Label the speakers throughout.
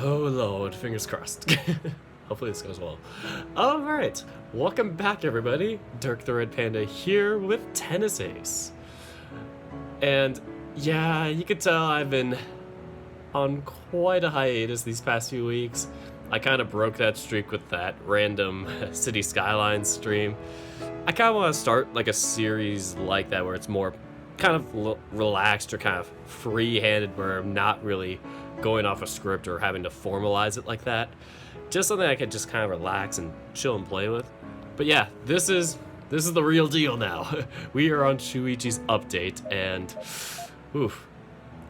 Speaker 1: Oh Lord, fingers crossed. Hopefully this goes well. Alright, welcome back everybody. Dirk the Red Panda here with Tennis Ace. And yeah, you can tell I've been on quite a hiatus these past few weeks. I kind of broke that streak with that random City Skylines stream. I kind of want to start like a series like that where it's more kind of relaxed or kind of free-handed, where I'm not really going off a script or having to formalize it like that. Just something I could just kind of relax and chill and play with. But yeah, this is the real deal now. We are on Shuichi's update, and oof,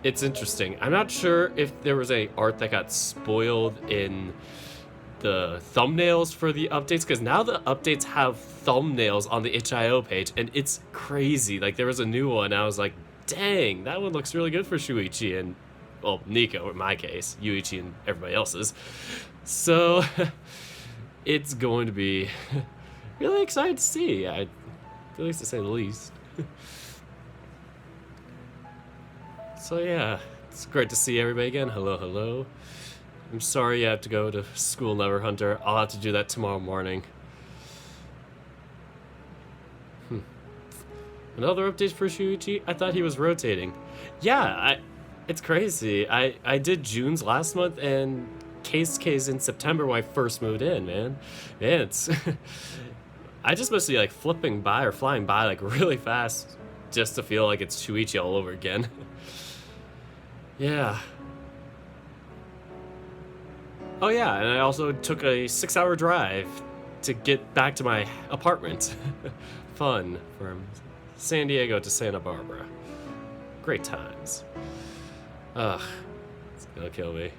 Speaker 1: it's interesting. I'm not sure if there was any art that got spoiled in the thumbnails for the updates, because now the updates have thumbnails on the itch.io page, and it's crazy. Like, there was a new one, and I was like, dang, that one looks really good for Shuichi, and, well, Nico, in my case, Yuichi and everybody else's. So, it's going to be really exciting to see, at least to say the least. So yeah, it's great to see everybody again. Hello, hello. I'm sorry you have to go to school, Neverhunter. I'll have to do that tomorrow morning. Another update for Shuichi? I thought he was rotating. Yeah, it's crazy. I did June's last month and K's in September when I first moved in, man. Man, it's... I just must be like flipping by or flying by like really fast just to feel like it's Shuichi all over again. Yeah. Oh yeah, and I also took a 6-hour drive to get back to my apartment. Fun. From San Diego to Santa Barbara. Great times. Ugh. It's gonna kill me.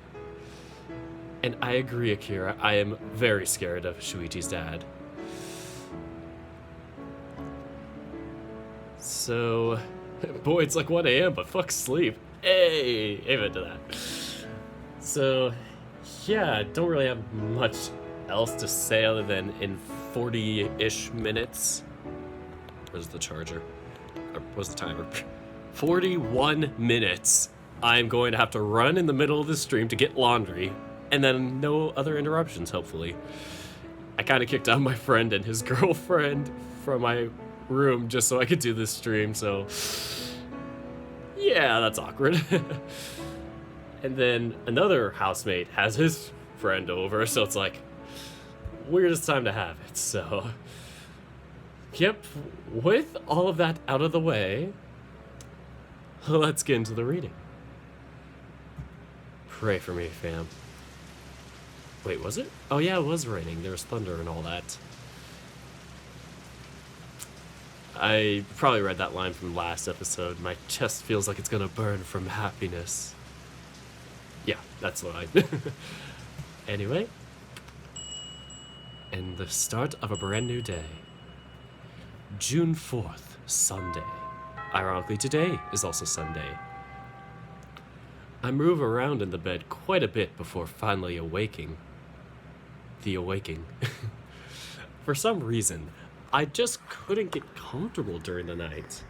Speaker 1: And I agree, Akira. I am very scared of Shuichi's dad. So, boy, it's like 1 a.m., but fuck sleep. Hey, amen to that. So, yeah, I don't really have much else to say other than in 40-ish minutes. Where's the charger? Or where's the timer? 41 minutes. I'm going to have to run in the middle of the stream to get laundry, and then no other interruptions, hopefully. I kind of kicked out my friend and his girlfriend from my room just so I could do this stream, so yeah, that's awkward. And then another housemate has his friend over, so it's like weirdest time to have it. So yep, with all of that out of the way, let's get into the reading. Pray for me, fam. Wait, was it? Oh yeah, it was raining. There was thunder and all that. I probably read that line from last episode. My chest feels like it's gonna burn from happiness. Yeah, that's the line. Anyway. And the start of a brand new day. June 4th, Sunday. Ironically, today is also Sunday. I move around in the bed quite a bit before finally awaking. The awaking. For some reason, I just couldn't get comfortable during the night.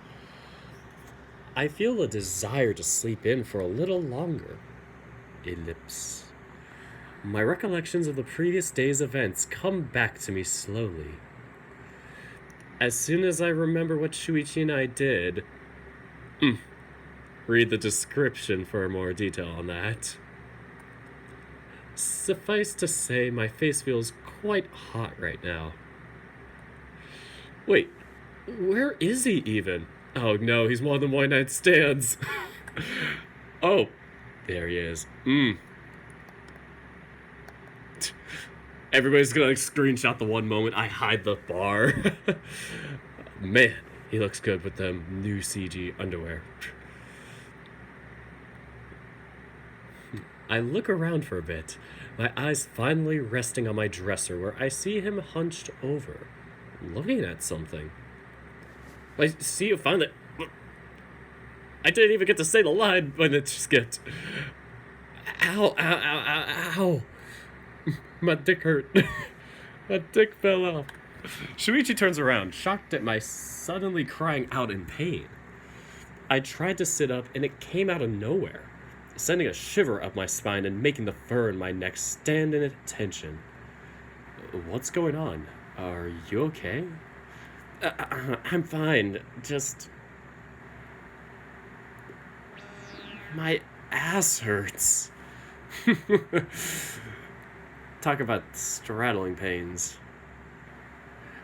Speaker 1: I feel a desire to sleep in for a little longer. Ellipse. My recollections of the previous day's events come back to me slowly. As soon as I remember what Shuichi and I did... Read the description for more detail on that. Suffice to say, my face feels quite hot right now. Wait, where is he even? Oh no, he's more than one night stands. Oh, there he is. Everybody's gonna like, screenshot the one moment I hide the bar. Man, he looks good with them new CG underwear. I look around for a bit, my eyes finally resting on my dresser where I see him hunched over, looking at something. I see you finally... I didn't even get to say the line when it skipped. Ow, ow, ow, ow, ow. My dick hurt. My dick fell off. Shuichi turns around, shocked at my suddenly crying out in pain. I tried to sit up and it came out of nowhere. sending a shiver up my spine and making the fur in my neck stand in attention. What's going on? Are you okay? I'm fine. Just... my ass hurts. Talk about straddling pains.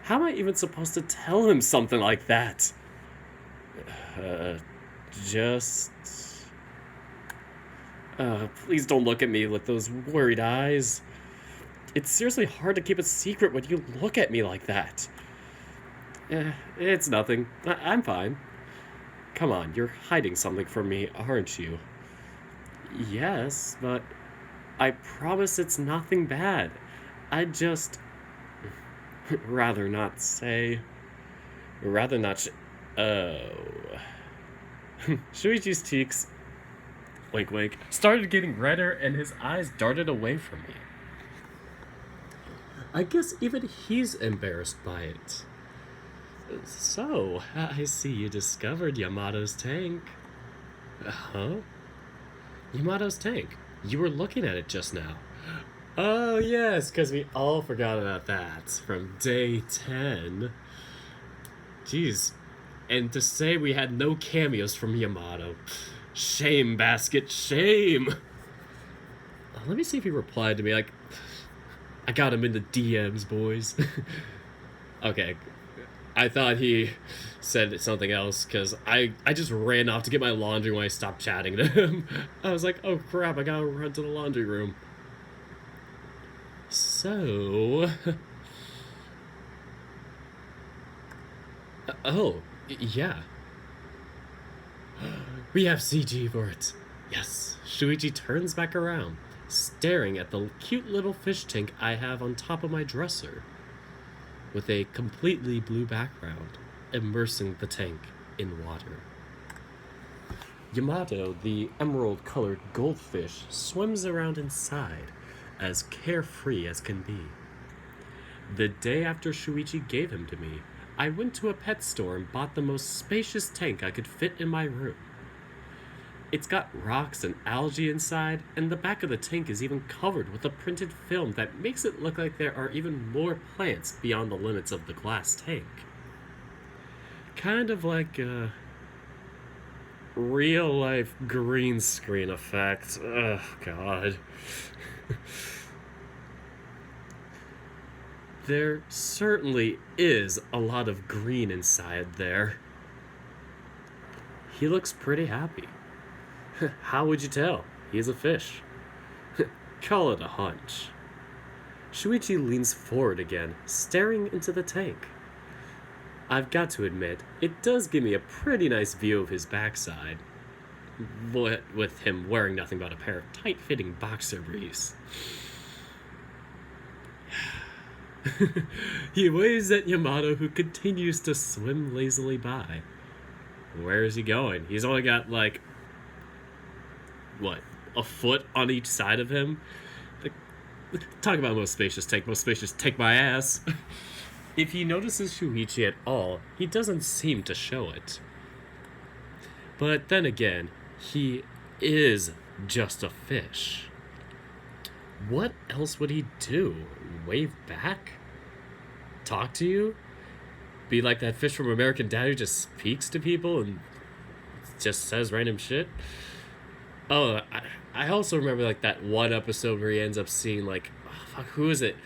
Speaker 1: How am I even supposed to tell him something like that? Just... please don't look at me with those worried eyes. It's seriously hard to keep a secret when you look at me like that. It's nothing. I'm fine. Come on, you're hiding something from me, aren't you? Yes, but I promise it's nothing bad. I just... rather not say... rather not oh... Shuichi's cheeks, wink wink, started getting redder and his eyes darted away from me. I guess even he's embarrassed by it. So, I see you discovered Yamato's tank. Huh? Yamato's tank. You were looking at it just now. Oh, yes, because we all forgot about that from day 10. Jeez. And to say we had no cameos from Yamato. Shame, Basket, shame! Let me see if he replied to me, like... I got him in the DMs, boys. Okay. I thought he said something else, because I just ran off to get my laundry when I stopped chatting to him. I was like, oh crap, I gotta run to the laundry room. So... oh, yeah. We have CG for it. Yes. Shuichi turns back around, staring at the cute little fish tank I have on top of my dresser, with a completely blue background, immersing the tank in water. Yamato, the emerald-colored goldfish, swims around inside, as carefree as can be. The day after Shuichi gave him to me, I went to a pet store and bought the most spacious tank I could fit in my room. It's got rocks and algae inside, and the back of the tank is even covered with a printed film that makes it look like there are even more plants beyond the limits of the glass tank. Kind of like a real-life green screen effect. Oh, God. There certainly is a lot of green inside there. He looks pretty happy. How would you tell? He's a fish. Call it a hunch. Shuichi leans forward again, staring into the tank. I've got to admit, it does give me a pretty nice view of his backside, with him wearing nothing but a pair of tight-fitting boxer briefs. He waves at Yamato, who continues to swim lazily by. Where is he going? He's only got, like, what, a foot on each side of him? Like, talk about most spacious tank my ass. If he notices Shuichi at all, he doesn't seem to show it. But then again, he is just a fish. What else would he do? Wave back? Talk to you? Be like that fish from American Dad who just speaks to people and just says random shit? Oh, I also remember, like, that one episode where he ends up seeing, like, oh, fuck, who is it?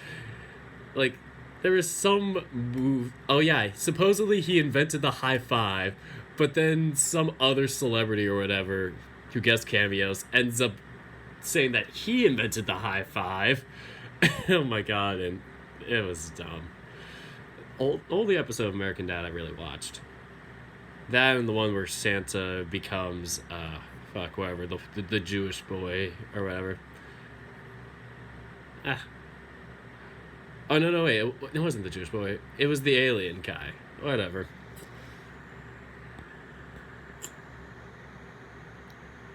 Speaker 1: Like, there was some move... Oh, yeah, supposedly he invented the high five, but then some other celebrity or whatever who gets cameos ends up saying that he invented the high five. Oh, my God, and it was dumb. Only episode of American Dad I really watched. That and the one where Santa becomes... whatever, the Jewish boy, or whatever. Oh, no, wait, it wasn't the Jewish boy. It was the alien guy. Whatever.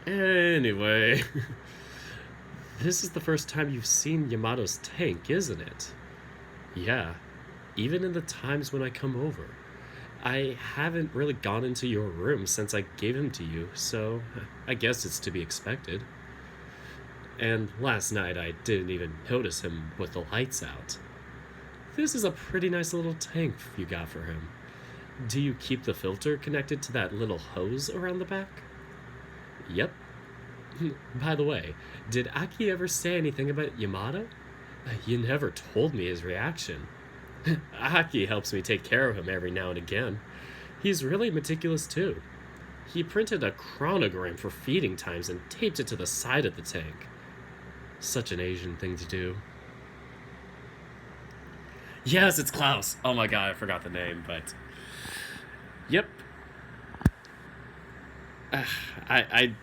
Speaker 1: Anyway. This is the first time you've seen Yamato's tank, isn't it? Yeah. Even in the times when I come over. I haven't really gone into your room since I gave him to you, so I guess it's to be expected. And last night I didn't even notice him with the lights out. This is a pretty nice little tank you got for him. Do you keep the filter connected to that little hose around the back? Yep. By the way, did Aki ever say anything about Yamato? You never told me his reaction. Aki helps me take care of him every now and again. He's really meticulous too. He printed a chronogram for feeding times and taped it to the side of the tank. Such an Asian thing to do. Yes, it's Klaus. Oh my god, I forgot the name, but... Yep. I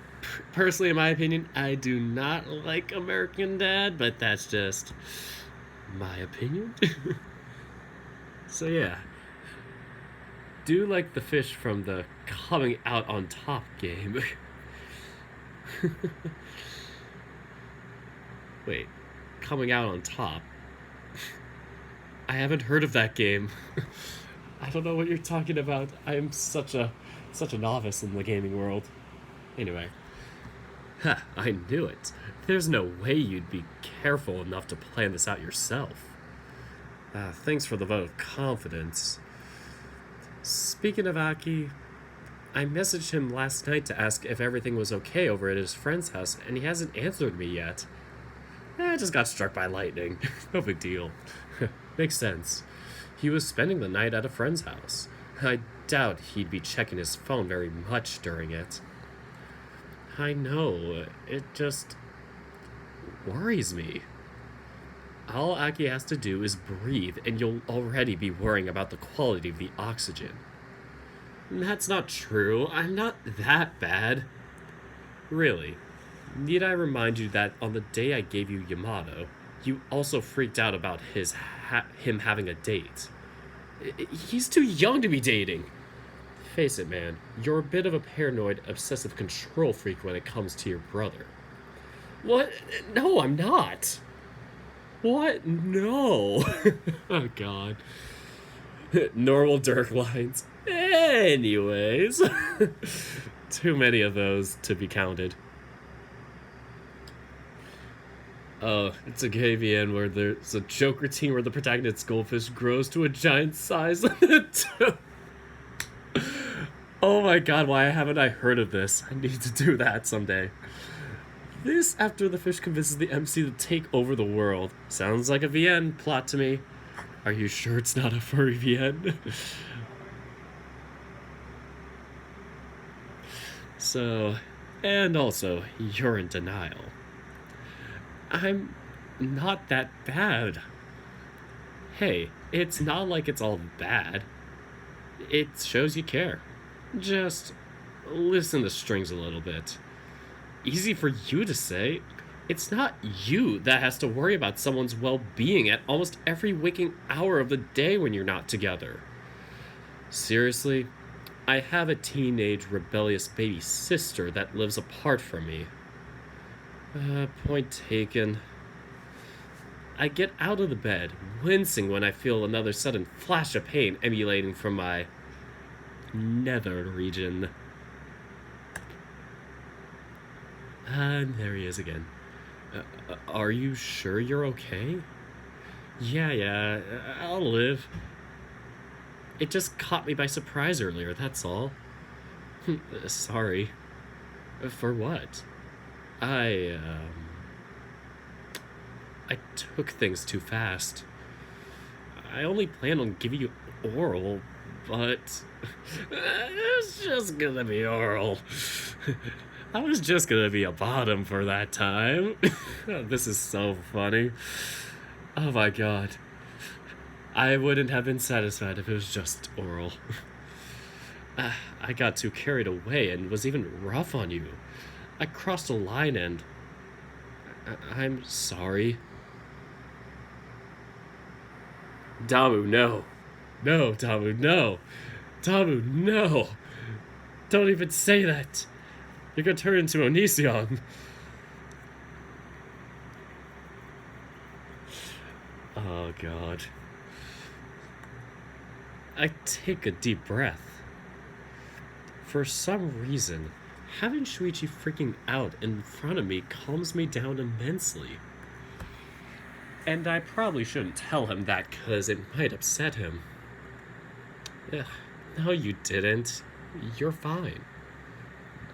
Speaker 1: personally, in my opinion, I do not like American Dad, but that's just my opinion. So yeah. Do like the fish from the coming out on top game. Wait, coming out on top? I haven't heard of that game. I don't know what you're talking about. I am such a novice in the gaming world. Anyway. Ha, I knew it. There's no way you'd be careful enough to plan this out yourself. Thanks for the vote of confidence. Speaking of Aki, I messaged him last night to ask if everything was okay over at his friend's house, and he hasn't answered me yet. I just got struck by lightning. No big deal. Makes sense. He was spending the night at a friend's house. I doubt he'd be checking his phone very much during it. I know, it just worries me. All Aki has to do is breathe, and you'll already be worrying about the quality of the oxygen. That's not true. I'm not that bad. Really. Need I remind you that on the day I gave you Yamato, you also freaked out about him having a date. He's too young to be dating. Face it, man, you're a bit of a paranoid, obsessive control freak when it comes to your brother. What? No, I'm not. What? No. Oh, God. Normal Dirk lines. Anyways. Too many of those to be counted. It's a KVN where there's a joke routine where the protagonist's goldfish grows to a giant size. Oh my god, why haven't I heard of this? I need to do that someday. This after the fish convinces the MC to take over the world. Sounds like a VN plot to me. Are you sure it's not a furry VN? So, and also, you're in denial. I'm not that bad. Hey, it's not like it's all bad. It shows you care. Just loosen the strings a little bit. Easy for you to say. It's not you that has to worry about someone's well-being at almost every waking hour of the day when you're not together. Seriously, I have a teenage rebellious baby sister that lives apart from me. Point taken. I get out of the bed, wincing when I feel another sudden flash of pain emanating from my nether region. And there he is again. Are you sure you're okay? Yeah, I'll live. It just caught me by surprise earlier, that's all. Sorry. For what? I took things too fast. I only planned on giving you oral, but it's just gonna be oral. I was just gonna be a bottom for that time. This is so funny. Oh my god. I wouldn't have been satisfied if it was just oral. I got too carried away and was even rough on you. I crossed a line and... I'm sorry. Damu, no. No, Damu, no. Damu, no. Don't even say that. You're gonna turn into Onision. Oh, God. I take a deep breath. For some reason, having Shuichi freaking out in front of me calms me down immensely. And I probably shouldn't tell him that because it might upset him. Ugh, no, you didn't. You're fine.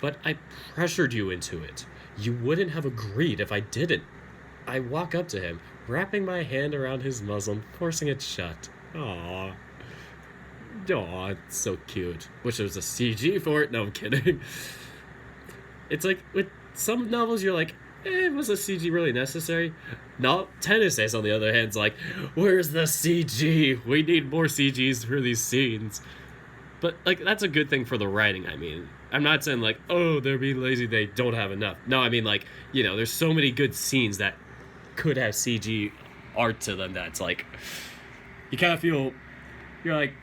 Speaker 1: But I pressured you into it. You wouldn't have agreed if I didn't. I walk up to him, wrapping my hand around his muzzle, forcing it shut. Aww. Aw, it's so cute. Wish there was a CG for it. No, I'm kidding. It's like, with some novels, you're like, was a CG really necessary? No, Tennessee, on the other hand, is like, where's the CG? We need more CGs for these scenes. But, like, that's a good thing for the writing, I mean. I'm not saying, like, oh, they're being lazy, they don't have enough. No, I mean, like, you know, there's so many good scenes that could have CG art to them that's, like, you kind of feel, you're, like,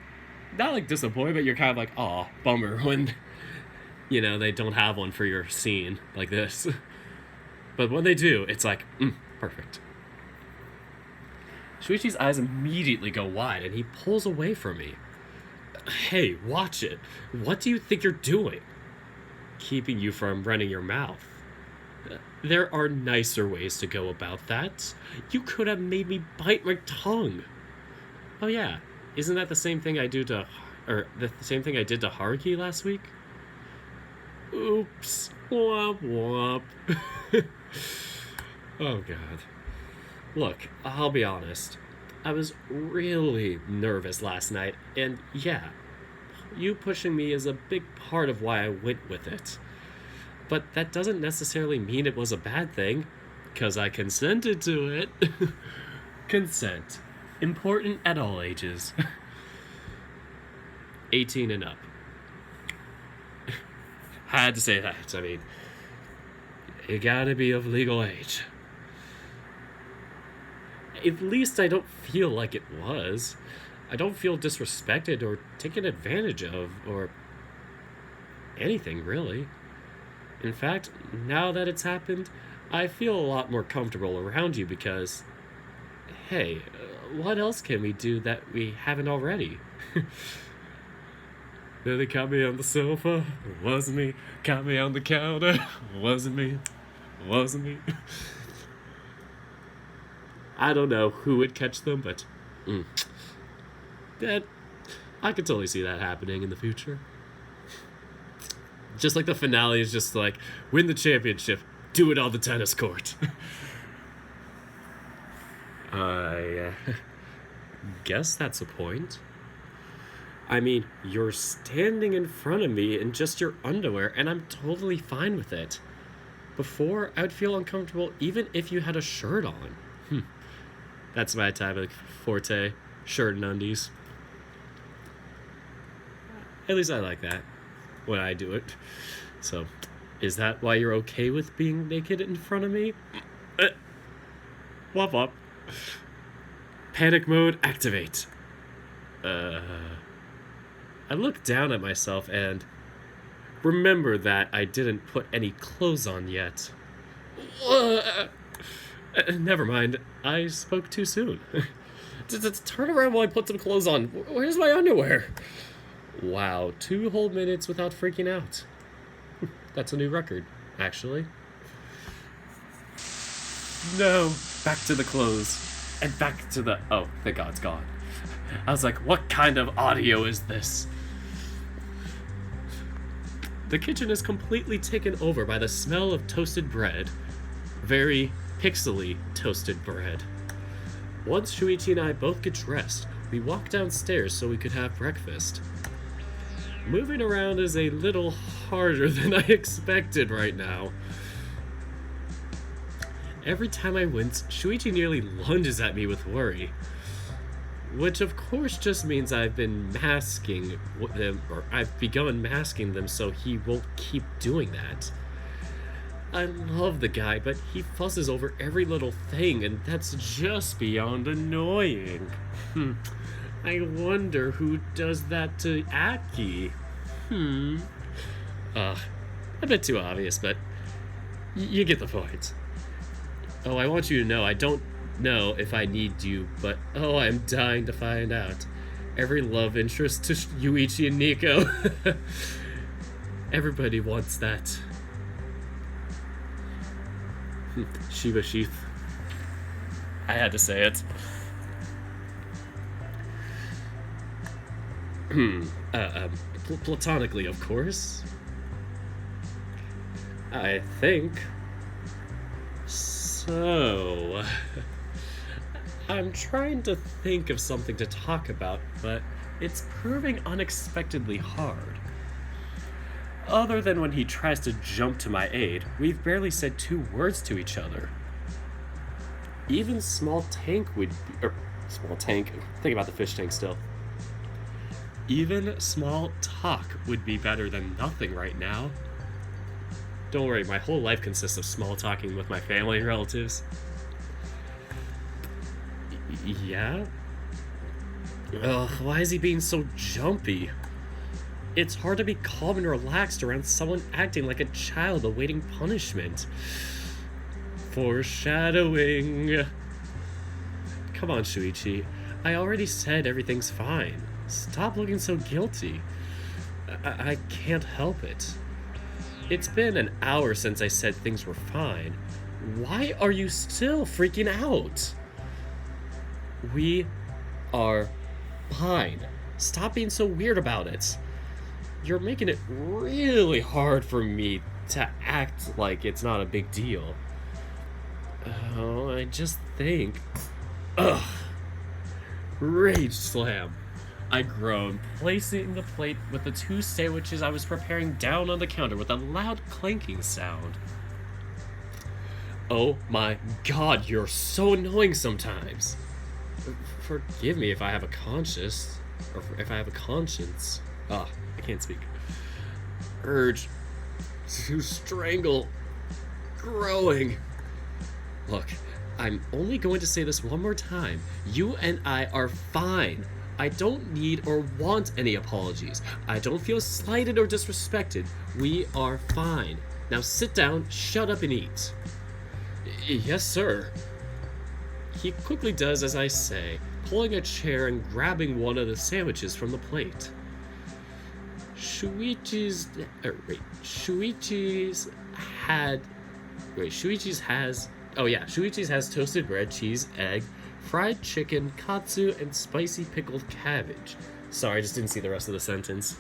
Speaker 1: not, like, disappointed, but you're kind of like, aw, bummer when, you know, they don't have one for your scene like this. But when they do, it's like, perfect. Shuichi's eyes immediately go wide, and he pulls away from me. Hey, watch it. What do you think you're doing? Keeping you from running your mouth. There are nicer ways to go about that. You could have made me bite my tongue. Oh yeah, isn't that the same thing I do to, or the same thing I did to Haruki last week? Oops. Womp womp. Oh god. Look, I'll be honest. I was really nervous last night, and yeah, you pushing me is a big part of why I went with it. But that doesn't necessarily mean it was a bad thing, because I consented to it. Consent. Important at all ages. 18 and up. Had to say that. I mean, you gotta be of legal age. At least I don't feel like it was. I don't feel disrespected or taken advantage of, or anything, really. In fact, now that it's happened, I feel a lot more comfortable around you because, hey, what else can we do that we haven't already? They caught me on the sofa, wasn't me. Caught me on the counter, wasn't me. Wasn't me. I don't know who would catch them, but that I could totally see that happening in the future. Just like the finale is just like, win the championship, do it on the tennis court. I guess that's a point. I mean, you're standing in front of me in just your underwear, and I'm totally fine with it. Before, I'd feel uncomfortable even if you had a shirt on. That's my type of forte, shirt and undies. At least I like that when I do it. So, is that why you're okay with being naked in front of me? Wop wop. Panic mode activate. I look down at myself and remember that I didn't put any clothes on yet. Never mind, I spoke too soon. Turn around while I put some clothes on. Where's my underwear? Wow, 2 whole minutes without freaking out. That's a new record, actually. No, back to the clothes. And back to the... Oh, thank God it's gone. I was like, what kind of audio is this? The kitchen is completely taken over by the smell of toasted bread. Very pixely toasted bread. Once Shuichi and I both get dressed, we walk downstairs so we could have breakfast. Moving around is a little harder than I expected right now. Every time I wince, Shuichi nearly lunges at me with worry. Which of course just means I've been masking them, or I've begun masking them so he won't keep doing that. I love the guy, but he fusses over every little thing, and that's just beyond annoying. I wonder who does that to Aki. A bit too obvious, but you get the point. Oh, I want you to know I don't know if I need you, but oh, I'm dying to find out. Every love interest to Shuichi and Nico. Everybody wants that. Shiva Sheath. I had to say it. Platonically, of course. I think. So... I'm trying to think of something to talk about, but it's proving unexpectedly hard. Other than when he tries to jump to my aid, we've barely said 2 words to each other. Even small tank would be... small tank... Think about the fish tank still. Even small talk would be better than nothing right now. Don't worry, my whole life consists of small talking with my family and relatives. Yeah? Ugh, why is he being so jumpy? It's hard to be calm and relaxed around someone acting like a child awaiting punishment. Foreshadowing. Come on, Shuichi. I already said everything's fine. Stop looking so guilty. I can't help it. It's been an hour since I said things were fine. Why are you still freaking out? We are fine. Stop being so weird about it. You're making it really hard for me to act like it's not a big deal. Oh, I just think... Ugh. Rage slam. I groaned, placing the plate with the 2 sandwiches I was preparing down on the counter with a loud clanking sound. Oh my god, you're so annoying sometimes. Forgive me if I have a conscience, or if I have a conscience. I can't speak. Urge to strangle growing. Look, I'm only going to say this one more time. You and I are fine. I don't need or want any apologies. I don't feel slighted or disrespected. We are fine. Now sit down, shut up, and eat. Yes, sir. He quickly does as I say, pulling a chair and grabbing one of the sandwiches from the plate. Shuichi's has toasted bread, cheese, egg, fried chicken, katsu, and spicy pickled cabbage. Sorry, I just didn't see the rest of the sentence.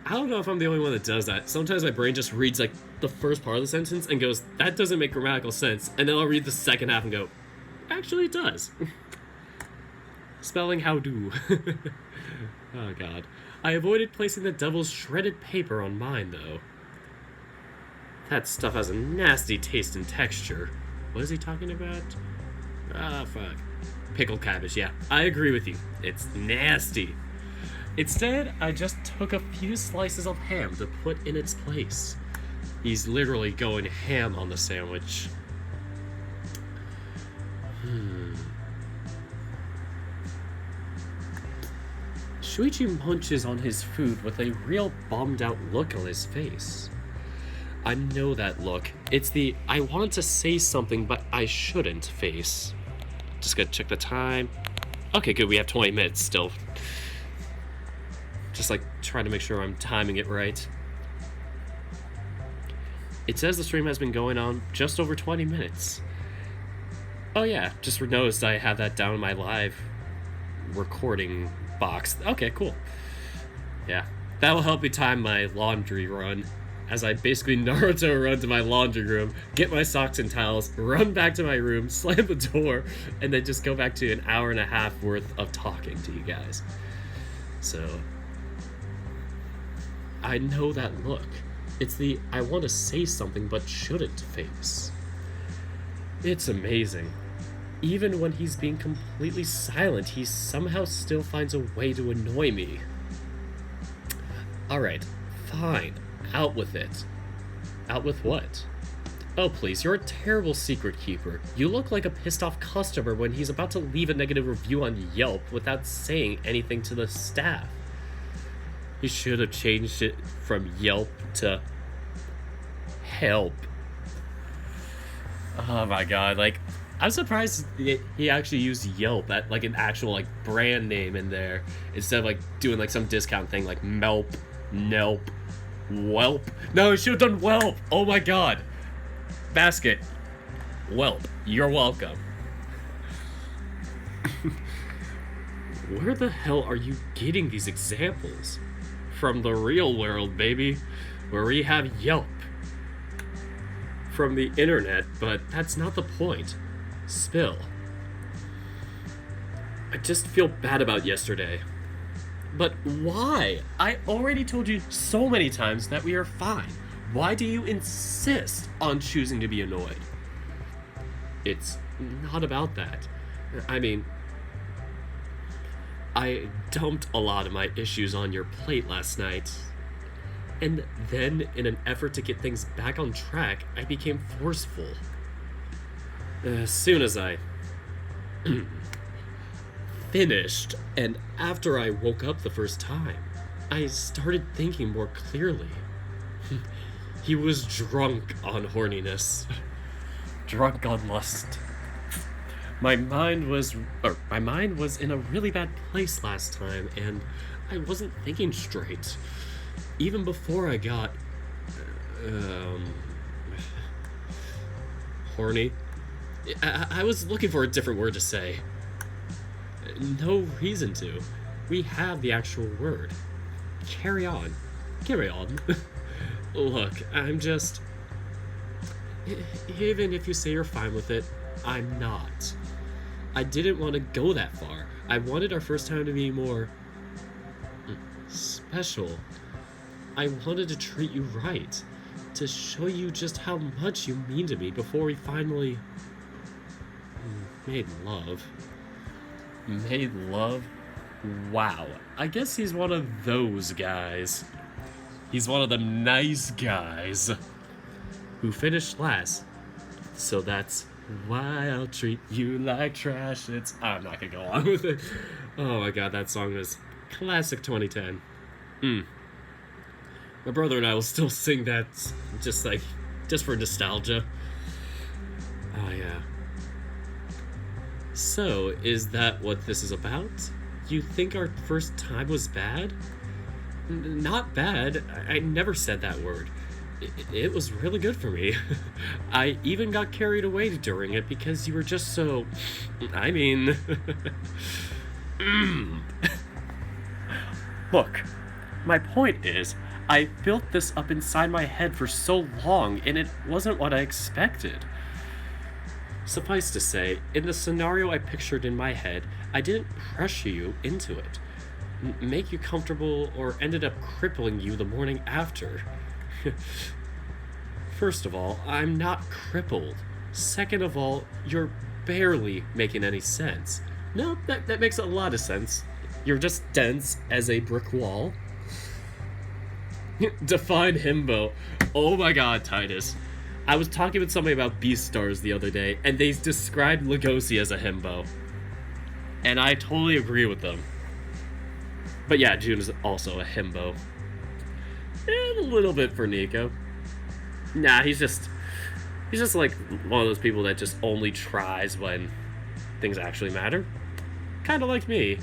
Speaker 1: I don't know if I'm the only one that does that. Sometimes my brain just reads like the first part of the sentence and goes, that doesn't make grammatical sense, and then I'll read the second half and go, actually it does. Spelling how do. Oh god. I avoided placing the devil's shredded paper on mine though. That stuff has a nasty taste and texture. What is he talking about? Fuck. Pickled cabbage, yeah. I agree with you. It's nasty. Instead, I just took a few slices of ham to put in its place. He's literally going ham on the sandwich. Shuichi munches on his food with a real bummed out look on his face. I know that look. It's the I want to say something but I shouldn't face. Just gotta check the time. Okay, good, we have 20 minutes still. Just like trying to make sure I'm timing it right. It says the stream has been going on just over 20 minutes. Oh yeah, just noticed I have that down in my live recording box. Okay, cool. Yeah, that will help me time my laundry run. As I basically Naruto run to my laundry room, get my socks and towels, run back to my room, slam the door, and then just go back to an hour and a half worth of talking to you guys. So, I know that look. It's the I want to say something but shouldn't face. It's amazing. Even when he's being completely silent, he somehow still finds a way to annoy me. Alright, fine. Out with it. Out with what? Oh please, you're a terrible secret keeper. You look like a pissed off customer when he's about to leave a negative review on Yelp without saying anything to the staff. You should have changed it from Yelp to help. Oh my god, like, I'm surprised he actually used Yelp, at like an actual like brand name in there, instead of like doing like some discount thing like Melp, Nelp, Welp. No, he should have done Welp. Oh my god. Basket. Welp, you're welcome. Where the hell are you getting these examples? From the real world, baby, where we have Yelp. From the internet, but that's not the point. Spill. I just feel bad about yesterday. But why? I already told you so many times that we are fine. Why do you insist on choosing to be annoyed? It's not about that. I mean, I dumped a lot of my issues on your plate last night. And then, in an effort to get things back on track, I became forceful. As soon as I finished, and after I woke up the first time, I started thinking more clearly. He was drunk on horniness. Drunk on lust. My mind was in a really bad place last time, and I wasn't thinking straight. Even before I got horny. I was looking for a different word to say. No reason to. We have the actual word. Carry on. Carry on. Look, I'm just... Even if you say you're fine with it, I'm not. I didn't want to go that far. I wanted our first time to be more... special. I wanted to treat you right. To show you just how much you mean to me before we finally... made love. Made love? Wow. I guess he's one of those guys. He's one of them nice guys who finished last. So that's why I'll treat you like trash. I'm not gonna go on with it. Oh my god, that song is classic 2010. My brother and I will still sing that just for nostalgia. Oh yeah. So, is that what this is about? You think our first time was bad? Not bad. I never said that word. It was really good for me. I even got carried away during it because you were just so... I mean... Look, my point is, I built this up inside my head for so long, and it wasn't what I expected. Suffice to say, in the scenario I pictured in my head, I didn't pressure you into it, make you comfortable, or ended up crippling you the morning after. First of all, I'm not crippled. Second of all, you're barely making any sense. No, that makes a lot of sense. You're just dense as a brick wall. Define himbo. Oh my god, Titus. I was talking with somebody about Beastars the other day, and they described Lugosi as a himbo. And I totally agree with them. But yeah, June is also a himbo. And a little bit for Nico. Nah, he's just like one of those people that just only tries when things actually matter. Kind of like me.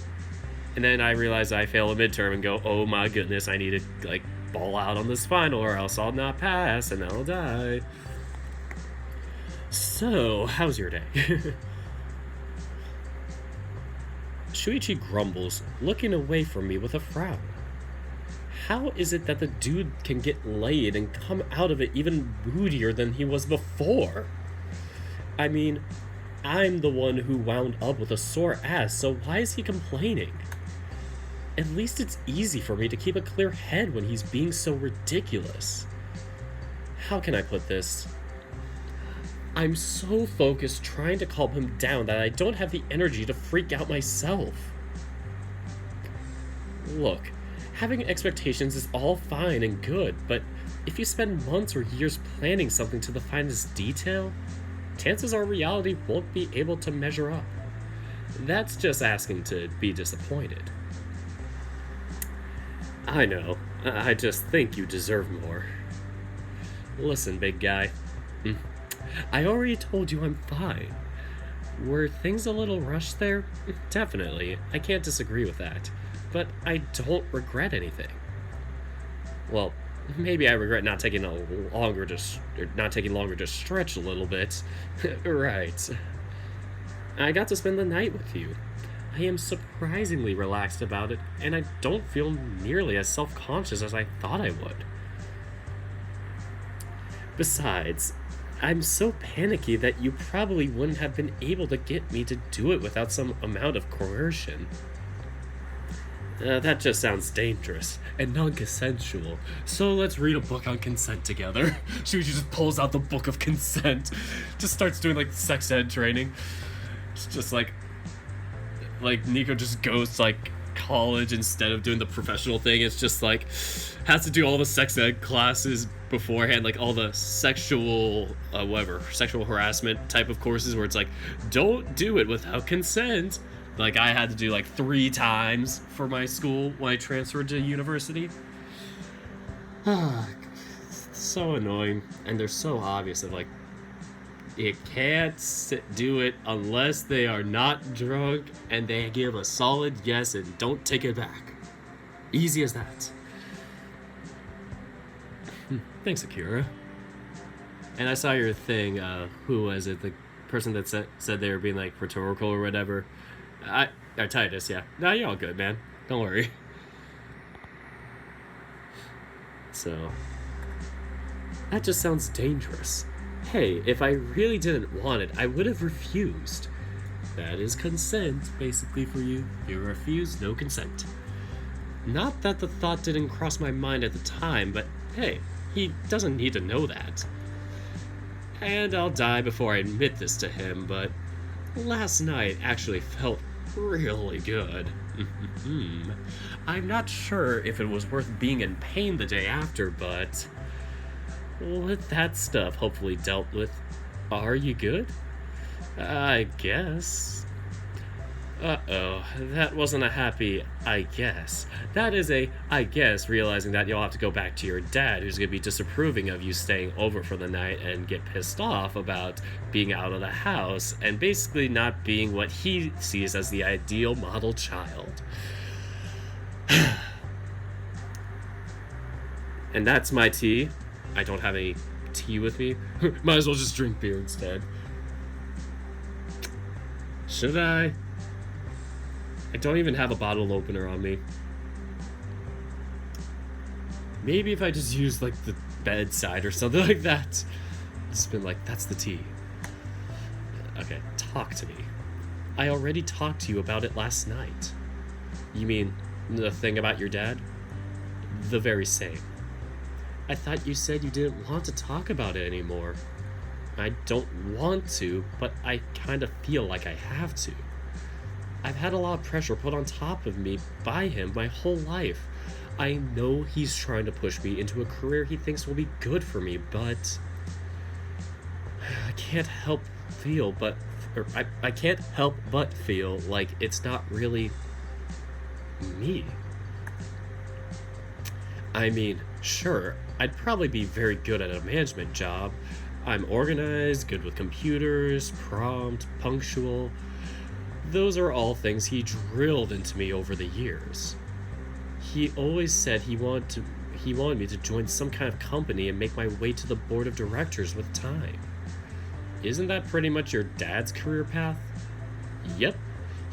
Speaker 1: And then I realize I fail a midterm and go, oh my goodness, I need to, ball out on this final or else I'll not pass and I'll die. So, how's your day? Shuichi grumbles, looking away from me with a frown. How is it that the dude can get laid and come out of it even moodier than he was before? I mean, I'm the one who wound up with a sore ass, so why is he complaining? At least it's easy for me to keep a clear head when he's being so ridiculous. How can I put this? I'm so focused trying to calm him down that I don't have the energy to freak out myself. Look, having expectations is all fine and good, but if you spend months or years planning something to the finest detail, chances are reality won't be able to measure up. That's just asking to be disappointed. I know, I just think you deserve more. Listen, big guy. I already told you I'm fine. Were things a little rushed there? Definitely, I can't disagree with that. But I don't regret anything. Well, Maybe I regret not taking longer to stretch a little bit. Right. I got to spend the night with you. I am surprisingly relaxed about it, and I don't feel nearly as self-conscious as I thought I would. Besides, I'm so panicky that you probably wouldn't have been able to get me to do it without some amount of coercion. That just sounds dangerous and non-consensual. So let's read a book on consent together. Shuichi just pulls out the book of consent, just starts doing like sex ed training. It's just like Nico just goes to like college instead of doing the professional thing. It's just like has to do all the sex ed classes beforehand, like all the sexual harassment type of courses where it's like, don't do it without consent. Like I had to do like 3 times for my school when I transferred to university. So annoying, and they're so obvious of like, you can't do it unless they are not drunk and they give a solid yes and don't take it back. Easy as that. Thanks, Akira. And I saw your thing, who was it? The person that said they were being like rhetorical or whatever. Or Titus, yeah. No, you're all good, man. Don't worry. So, that just sounds dangerous. Hey, if I really didn't want it, I would have refused. That is consent, basically, for you. You refuse, no consent. Not that the thought didn't cross my mind at the time, but hey, he doesn't need to know that. And I'll die before I admit this to him, but last night actually felt really good. I'm not sure if it was worth being in pain the day after, but with that stuff hopefully dealt with, are you good? I guess. Uh-oh, that wasn't a happy I guess. That is a I guess, realizing that you'll have to go back to your dad, who's going to be disapproving of you staying over for the night and get pissed off about being out of the house and basically not being what he sees as the ideal model child. And that's my tea. I don't have any tea with me. Might as well just drink beer instead. Should I? I don't even have a bottle opener on me. Maybe if I just use like the bedside or something like that. It's been like, that's the tea. Okay, talk to me. I already talked to you about it last night. You mean the thing about your dad? The very same. I thought you said you didn't want to talk about it anymore. I don't want to, but I kind of feel like I have to. I've had a lot of pressure put on top of me by him my whole life. I know he's trying to push me into a career he thinks will be good for me, but I can't help I can't help but feel like it's not really me. I mean, sure, I'd probably be very good at a management job. I'm organized, good with computers, prompt, punctual. Those are all things he drilled into me over the years. He always said he wanted me to join some kind of company and make my way to the board of directors with time. Isn't that pretty much your dad's career path? Yep.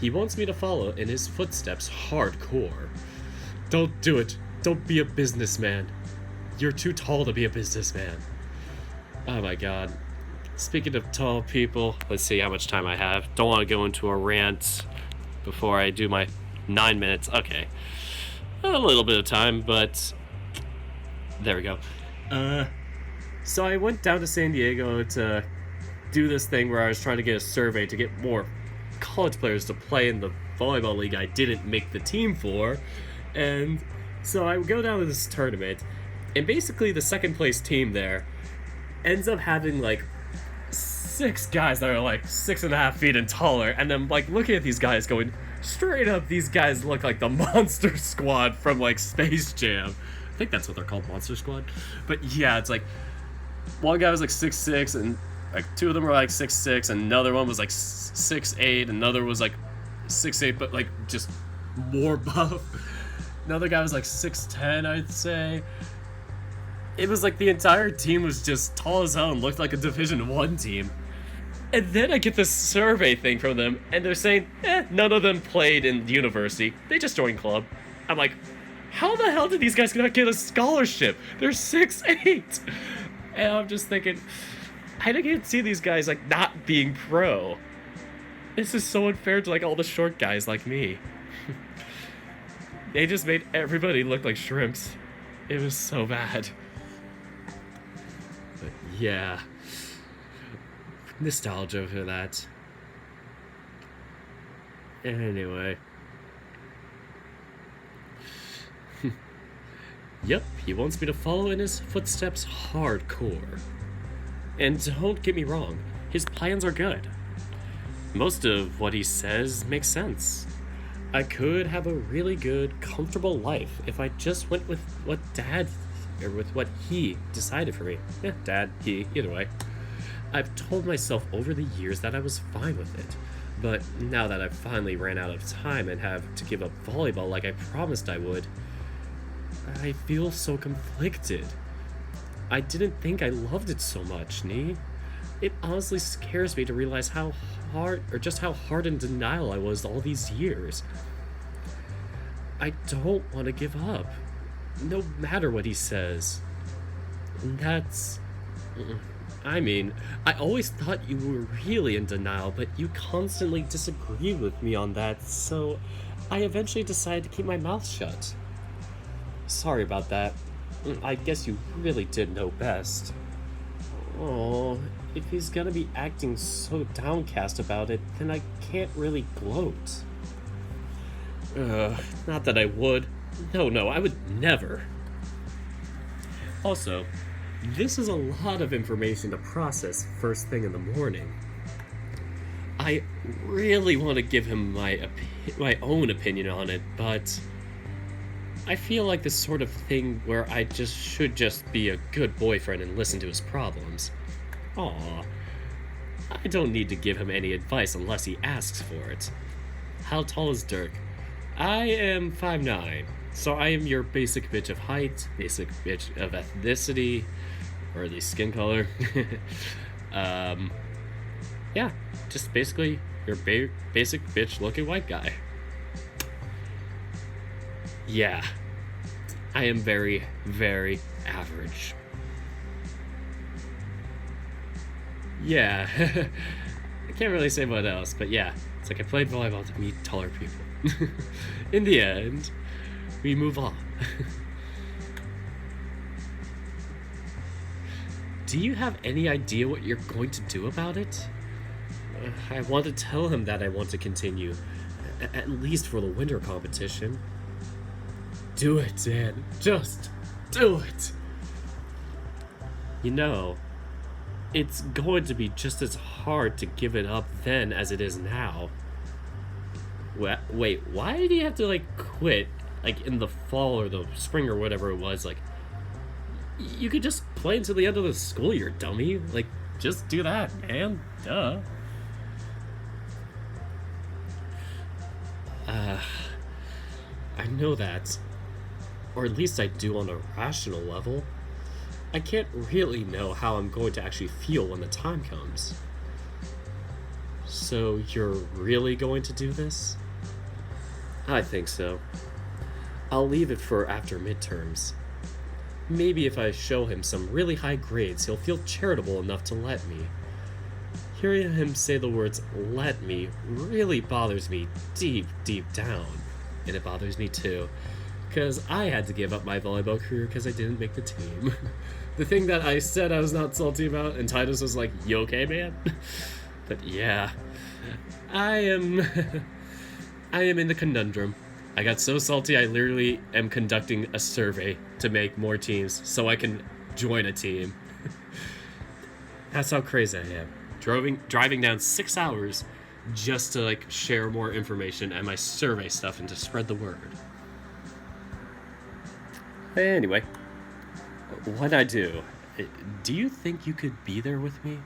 Speaker 1: He wants me to follow in his footsteps hardcore. Don't do it. Don't be a businessman. You're too tall to be a businessman. Oh my god. Speaking of tall people, let's see how much time I have. Don't want to go into a rant before I do my 9 minutes. Okay. A little bit of time, but there we go. So I went down to San Diego to do this thing where I was trying to get a survey to get more college players to play in the volleyball league I didn't make the team for. And so I go down to this tournament, and basically the second place team there ends up having like 6 guys that are like 6.5 feet and taller, and I'm like looking at these guys going, straight up, these guys look like the Monster Squad from like Space Jam. I think that's what they're called, Monster Squad. But yeah, it's like one guy was like 6'6", and like 2 of them were like 6'6", and another one was like 6'8", another was like 6'8", but like just more buff. Another guy was like 6'10", I'd say. it was like the entire team was just tall as hell and looked like a Division 1 team. And then I get this survey thing from them, and they're saying, none of them played in university. They just joined club. I'm like, how the hell did these guys not get a scholarship? They're 6'8". And I'm just thinking, I can't see these guys, like, not being pro. This is so unfair to, like, all the short guys like me. They just made everybody look like shrimps. It was so bad. But yeah. Nostalgia for that. Anyway. Yep, he wants me to follow in his footsteps hardcore. And don't get me wrong, his plans are good. Most of what he says makes sense. I could have a really good, comfortable life if I just went with what what he decided for me. Yeah, Dad, he, either way. I've told myself over the years that I was fine with it, but now that I've finally ran out of time and have to give up volleyball like I promised I would, I feel so conflicted. I didn't think I loved it so much, Nee. It honestly scares me to realize how hard in denial I was all these years. I don't want to give up, no matter what he says. And that's... I mean, I always thought you were really in denial, but you constantly disagreed with me on that, so I eventually decided to keep my mouth shut. Sorry about that. I guess you really did know best. Oh, if he's gonna be acting so downcast about it, then I can't really gloat. Not that I would. No, I would never. Also, this is a lot of information to process first thing in the morning. I really want to give him my own opinion on it, but I feel like this sort of thing where I should just be a good boyfriend and listen to his problems. Aw, I don't need to give him any advice unless he asks for it. How tall is Dirk? I am 5'9", so I am your basic bitch of height, basic bitch of ethnicity, or at least skin color. Yeah, just basically your basic bitch looking white guy. Yeah, I am very, very average. Yeah, I can't really say what else, but yeah, it's like I played volleyball to meet taller people. In the end, we move on. Do you have any idea what you're going to do about it? I want to tell him that I want to continue, at least for the winter competition. Do it, Dan. Just do it. You know, it's going to be just as hard to give it up then as it is now. Wait, why did he have to, quit, in the fall or the spring or whatever it was? You could just play until the end of the school year, dummy. Just do that, man. Duh. I know that. Or at least I do on a rational level. I can't really know how I'm going to actually feel when the time comes. So you're really going to do this? I think so. I'll leave it for after midterms. Maybe if I show him some really high grades, he'll feel charitable enough to let me. Hearing him say the words "let me" really bothers me deep, deep down. And it bothers me too, because I had to give up my volleyball career because I didn't make the team. The thing that I said I was not salty about, and Titus was like, "You okay, man?" But yeah, I am in the conundrum. I got so salty I literally am conducting a survey to make more teams so I can join a team. That's how crazy I am. Driving down 6 hours just to share more information and my survey stuff and to spread the word. Anyway, when I do you think you could be there with me?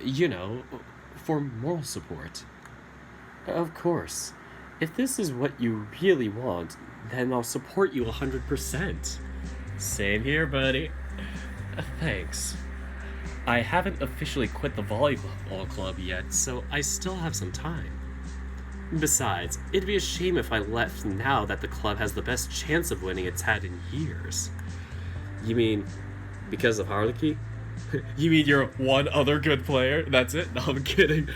Speaker 1: You know, for moral support. Of course. If this is what you really want, then I'll support you 100%. Same here, buddy. Thanks. I haven't officially quit the volleyball club yet, so I still have some time. Besides, it'd be a shame if I left now that the club has the best chance of winning it's had in years. You mean because of Haruki? You mean you're one other good player? That's it? No, I'm kidding.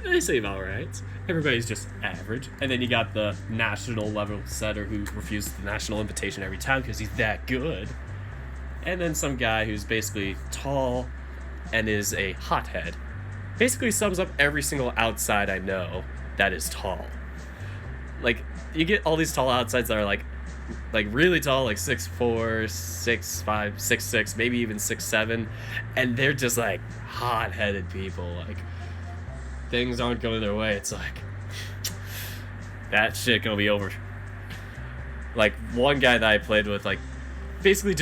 Speaker 1: They seem alright. Everybody's just average. And then you got the national level setter who refuses the national invitation every time because he's that good. And then some guy who's basically tall and is a hothead. Basically sums up every single outside I know that is tall. Like, you get all these tall outsides that are like really tall, like 6'4", 6'5", 6'6", maybe even 6'7", and they're just like hot-headed people. Like, things aren't going their way. It's like, that shit gonna be over. Like, one guy that I played with, like, basically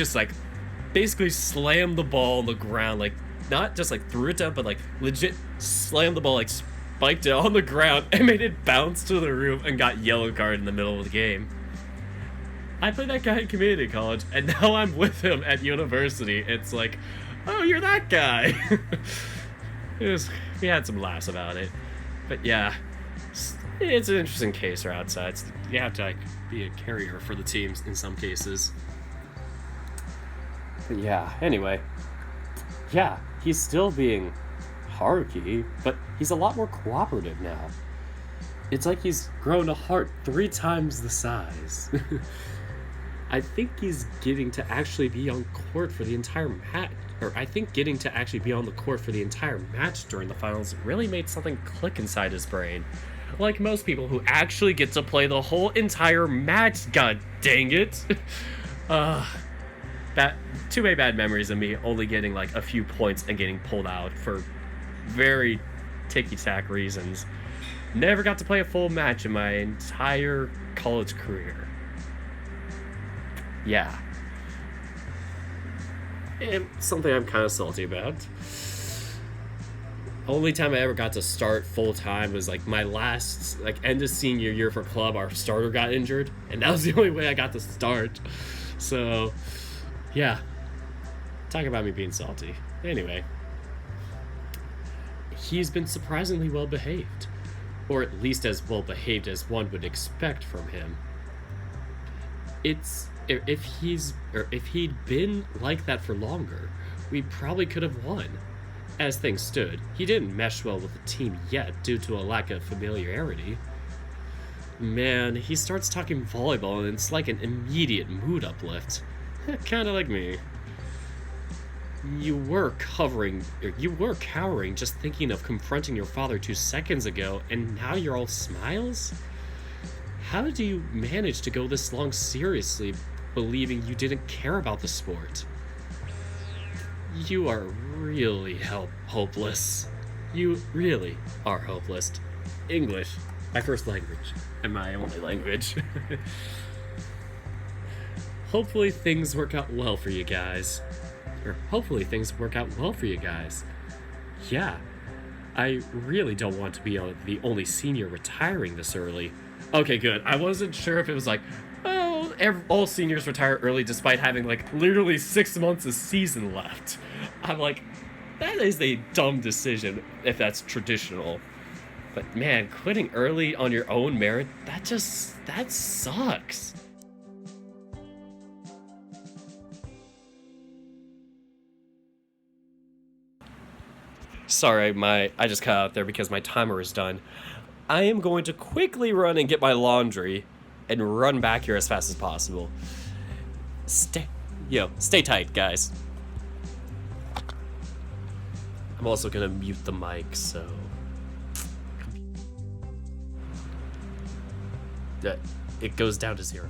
Speaker 1: slammed the ball on the ground, like, not just like threw it down, but like legit slammed the ball, like spiked it on the ground and made it bounce to the roof and got yellow card in the middle of the game. I played that guy in community college, and now I'm with him at university. It's like, oh, you're that guy. We had some laughs about it. But yeah, it's an interesting case for outsides. You have to like be a carrier for the teams in some cases. But yeah, anyway. Yeah, he's still being Haruki, but he's a lot more cooperative now. It's like he's grown a heart 3 times the size. I think he's getting to actually be on court for the entire match. Or I think getting to actually be on the court for the entire match during the finals really made something click inside his brain. Like most people who actually get to play the whole entire match, god dang it. Too many bad memories of me only getting like a few points and getting pulled out for very ticky-tack reasons. Never got to play a full match in my entire college career. Yeah. And something I'm kind of salty about. Only time I ever got to start full time was like my last end of senior year for club. Our starter got injured, and that was the only way I got to start. So, yeah. Talk about me being salty. Anyway, he's been surprisingly well behaved, or at least as well behaved as one would expect from him. If he'd been like that for longer, we probably could have won. As things stood, he didn't mesh well with the team yet due to a lack of familiarity. Man, he starts talking volleyball and it's like an immediate mood uplift. Kinda like me. You were cowering just thinking of confronting your father 2 seconds ago, and now you're all smiles? How do you manage to go this long seriously, believing you didn't care about the sport? You are really hopeless. You really are hopeless. English, my first language, and my only language. Hopefully things work out well for you guys. Yeah, I really don't want to be the only senior retiring this early. Okay, good. I wasn't sure if it was like, oh, all seniors retire early despite having like literally 6 months of season left. I'm like, that is a dumb decision if that's traditional. But man, quitting early on your own merit, that sucks. Sorry, I just cut out there because my timer is done. I am going to quickly run and get my laundry and run back here as fast as possible. Stay tight, guys. I'm also gonna mute the mic, so that it goes down to 0.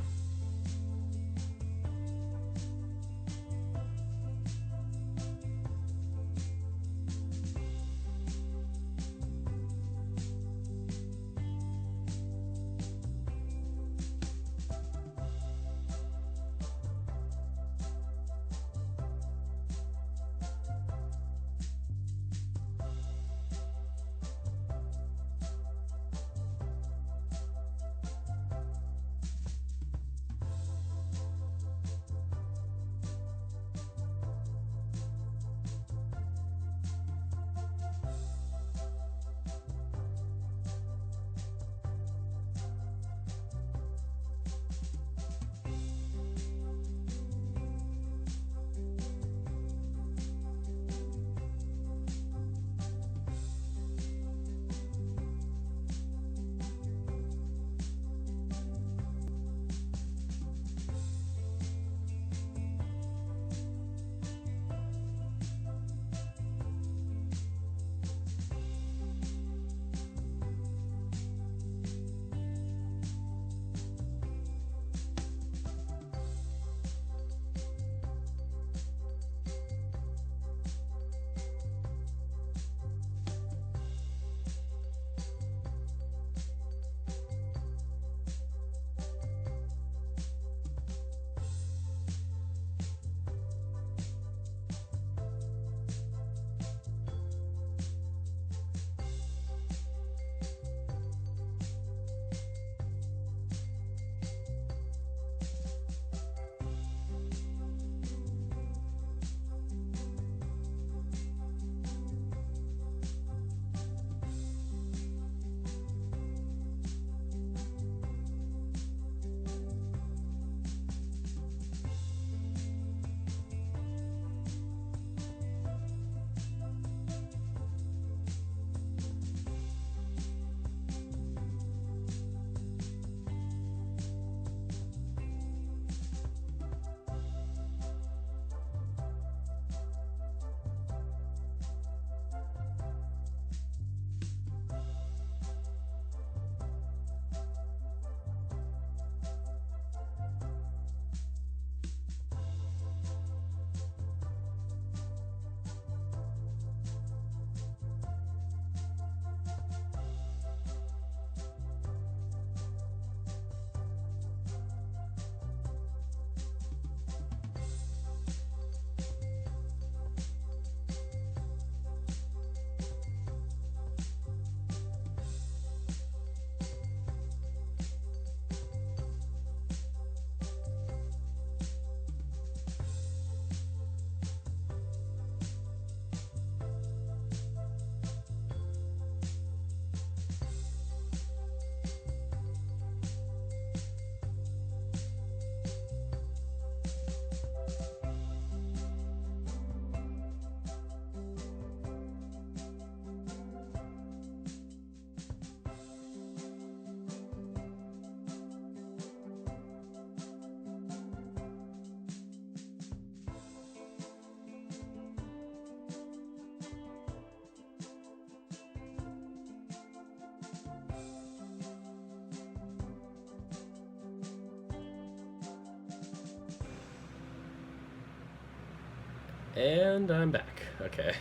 Speaker 1: And I'm back. Okay.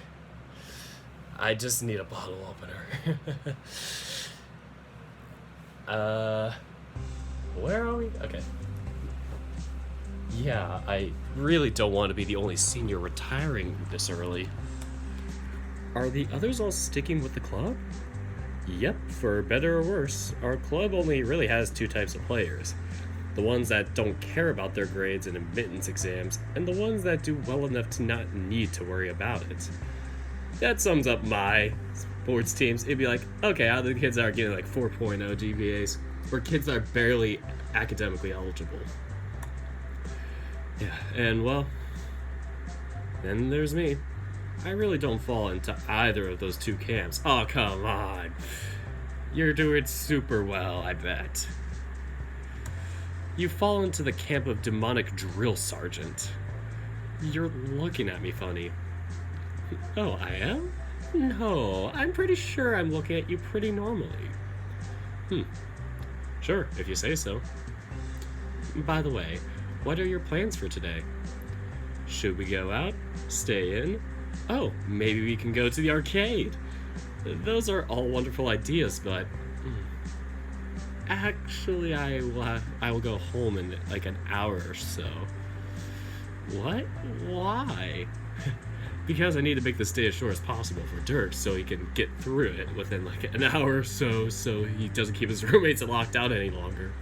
Speaker 1: I just need a bottle opener. Where are we? Okay. Yeah, I really don't want to be the only senior retiring this early. Are the others all sticking with the club? Yep, for better or worse, our club only really has two types of players. The ones that don't care about their grades and admittance exams, and the ones that do well enough to not need to worry about it. That sums up my sports teams. It'd be like, okay, out of the kids that are getting like 4.0 GPAs, or kids that are barely academically eligible. Yeah, and well, then there's me. I really don't fall into either of those two camps. Oh, come on. You're doing super well, I bet. You fall into the camp of demonic drill sergeant. You're looking at me funny. Oh, I am? No, I'm pretty sure I'm looking at you pretty normally. Sure, if you say so. By the way, what are your plans for today? Should we go out? Stay in? Oh, maybe we can go to the arcade. Those are all wonderful ideas, but actually, I will go home in like an hour or so. What? Why? Because I need to make this day as short as possible for Dirk so he can get through it within like an hour or so he doesn't keep his roommates locked out any longer.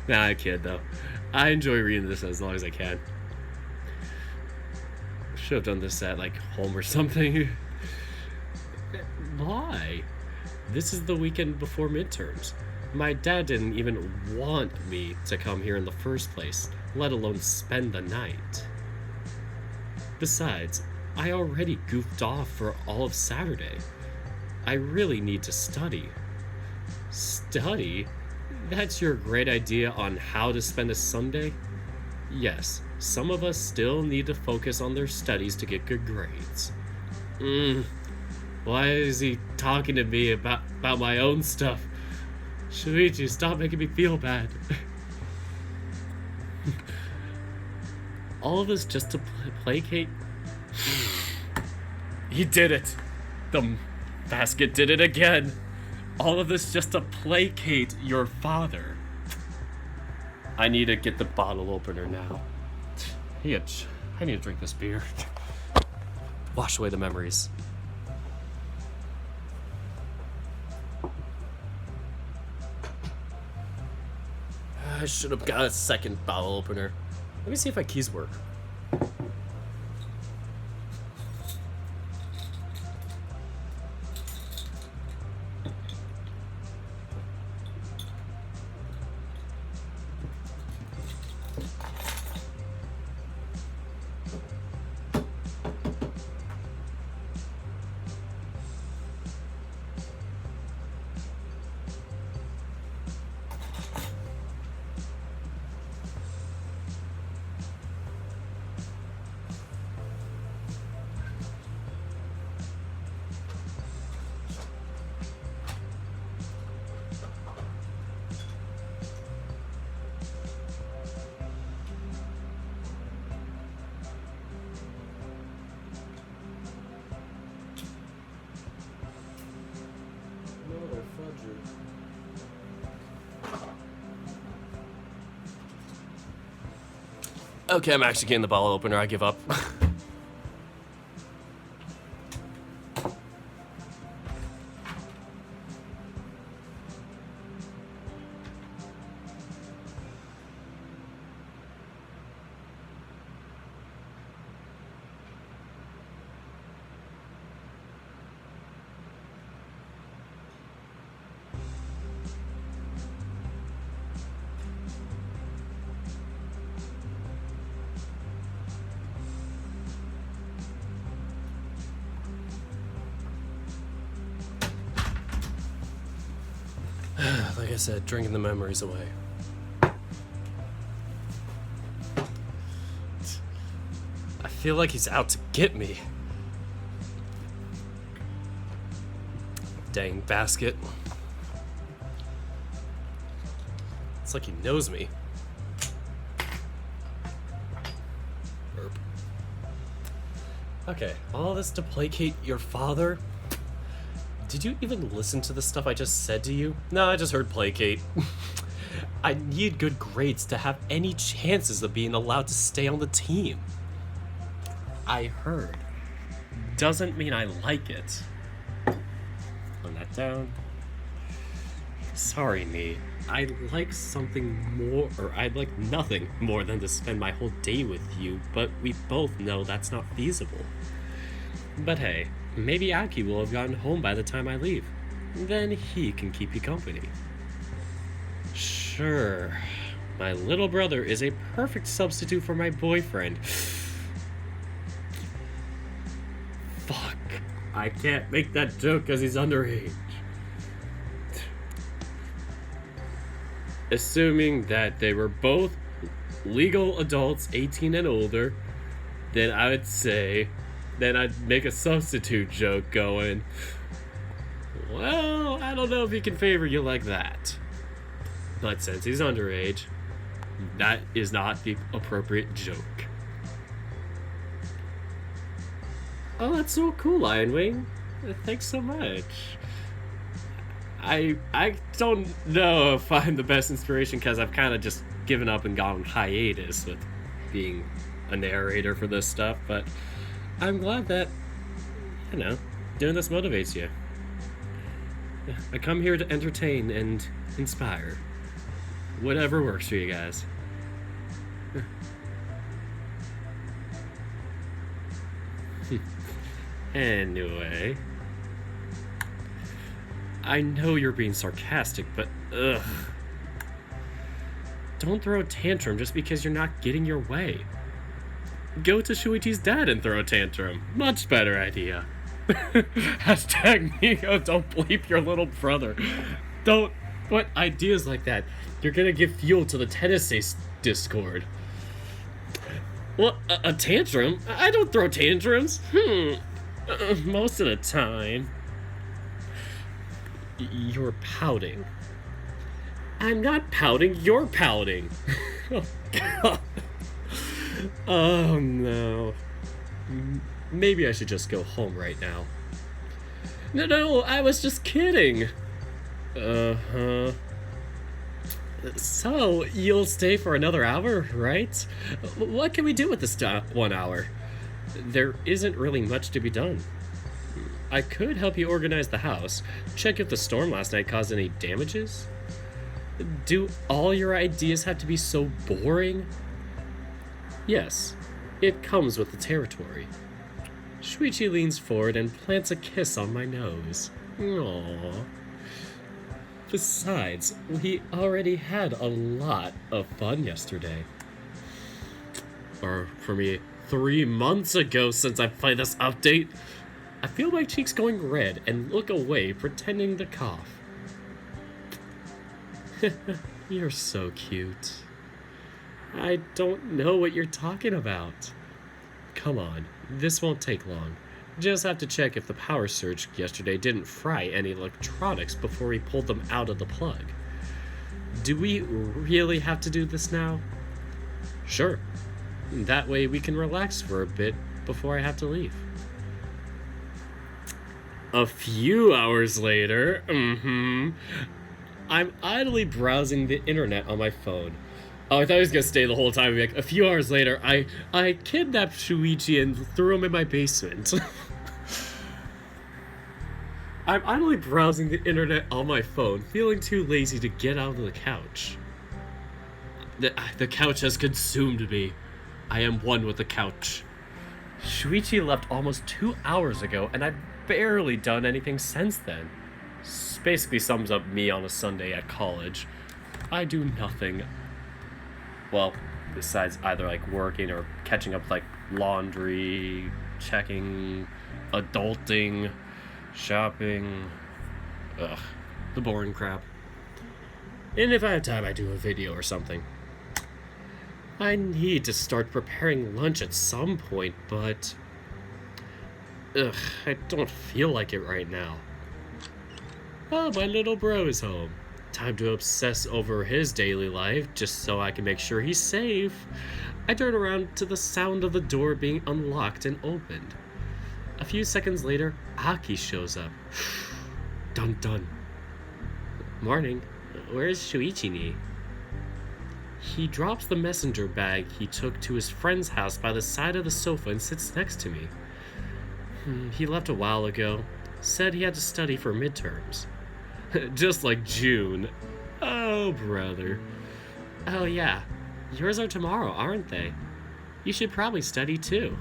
Speaker 1: Nah, I kid though. I enjoy reading this as long as I can. Should have done this at like home or something. Why? This is the weekend before midterms. My dad didn't even want me to come here in the first place, let alone spend the night. Besides, I already goofed off for all of Saturday. I really need to study. Study? That's your great idea on how to spend a Sunday? Yes, some of us still need to focus on their studies to get good grades. Why is he talking to me about my own stuff? Shuichi, stop making me feel bad. All of this just to placate? He did it! The basket did it again! All of this just to placate your father. I need to get the bottle opener now. I need to drink this beer. Wash away the memories. I should have got a second bottle opener. Let me see if my keys work. Okay, I'm actually getting the bottle opener. I give up. Like I said, drinking the memories away. I feel like he's out to get me. Dang basket. It's like he knows me. Burp. Okay, all this to placate your father? Did you even listen to the stuff I just said to you? No, I just heard placate. I need good grades to have any chances of being allowed to stay on the team. I heard. Doesn't mean I like it. Put that down. Sorry, me. I'd like something more, or I'd like nothing more than to spend my whole day with you, but we both know that's not feasible. But hey, maybe Aki will have gotten home by the time I leave. Then he can keep you company. Sure, my little brother is a perfect substitute for my boyfriend. Fuck, I can't make that joke because he's underage. Assuming that they were both legal adults, 18 and older, then I'd make a substitute joke going, well, I don't know if he can favor you like that. But since he's underage, that is not the appropriate joke. Oh, that's so cool, Iron Wing. Thanks so much. I don't know if I'm the best inspiration because I've kind of just given up and gone on hiatus with being a narrator for this stuff, but I'm glad that, doing this motivates you. I come here to entertain and inspire. Whatever works for you guys. Anyway, I know you're being sarcastic, but ugh. Don't throw a tantrum just because you're not getting your way. Go to Shuichi's dad and throw a tantrum. Much better idea. Hashtag Nico, don't bleep your little brother. Don't put ideas like that. You're gonna give fuel to the tennis discord. Well, a tantrum? I don't throw tantrums. Most of the time. You're pouting. I'm not pouting, you're pouting. Oh, God. Oh, no. Maybe I should just go home right now. No, I was just kidding. Uh-huh. So, you'll stay for another hour, right? What can we do with this 1 hour? There isn't really much to be done. I could help you organize the house, check if the storm last night caused any damages. Do all your ideas have to be so boring? Yes, it comes with the territory. Shuichi leans forward and plants a kiss on my nose. Aww. Besides, we already had a lot of fun yesterday. Or for me, 3 months ago since I played this update. I feel my cheeks going red and look away, pretending to cough. You're so cute. I don't know what you're talking about. Come on, this won't take long. Just have to check if the power surge yesterday didn't fry any electronics before we pulled them out of the plug. Do we really have to do this now? Sure. That way we can relax for a bit before I have to leave. A few hours later, I'm idly browsing the internet on my phone. Oh, I thought he was gonna stay the whole time. Like, a few hours later, I kidnapped Shuichi and threw him in my basement. I'm idly browsing the internet on my phone, feeling too lazy to get out of the couch. The couch has consumed me. I am one with the couch. Shuichi left almost 2 hours ago, and I've barely done anything since then. This basically sums up me on a Sunday at college. I do nothing. Well, besides either like working or catching up like laundry, checking, adulting, shopping. Ugh, the boring crap. And if I have time, I do a video or something. I need to start preparing lunch at some point, but I don't feel like it right now. Oh, my little bro is home. Time to obsess over his daily life just so I can make sure he's safe. I turn around to the sound of the door being unlocked and opened. A few seconds later, Aki shows up. Dun dun. Morning. Where's Shuichi? He drops the messenger bag he took to his friend's house by the side of the sofa and sits next to me. He left a while ago. Said he had to study for midterms. Just like June. Oh, brother. Oh, yeah. Yours are tomorrow, aren't they? You should probably study too.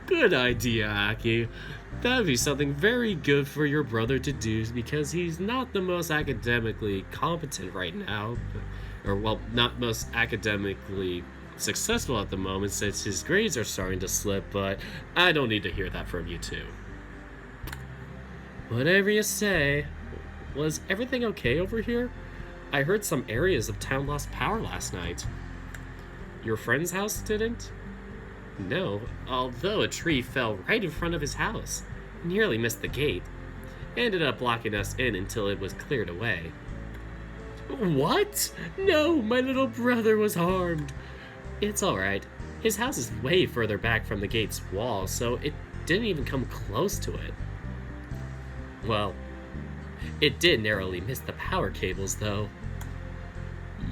Speaker 1: Good idea, Aki. That'd be something very good for your brother to do because he's not the most academically competent right now. Or, well, not most academically successful at the moment since his grades are starting to slip, but I don't need to hear that from you too. Whatever you say. Was everything okay over here? I heard some areas of town lost power last night. Your friend's house didn't? No, although a tree fell right in front of his house. Nearly missed the gate. Ended up blocking us in until it was cleared away. What? No, my little brother was harmed. It's alright. His house is way further back from the gate's wall, so it didn't even come close to it. Well, it did narrowly miss the power cables, though.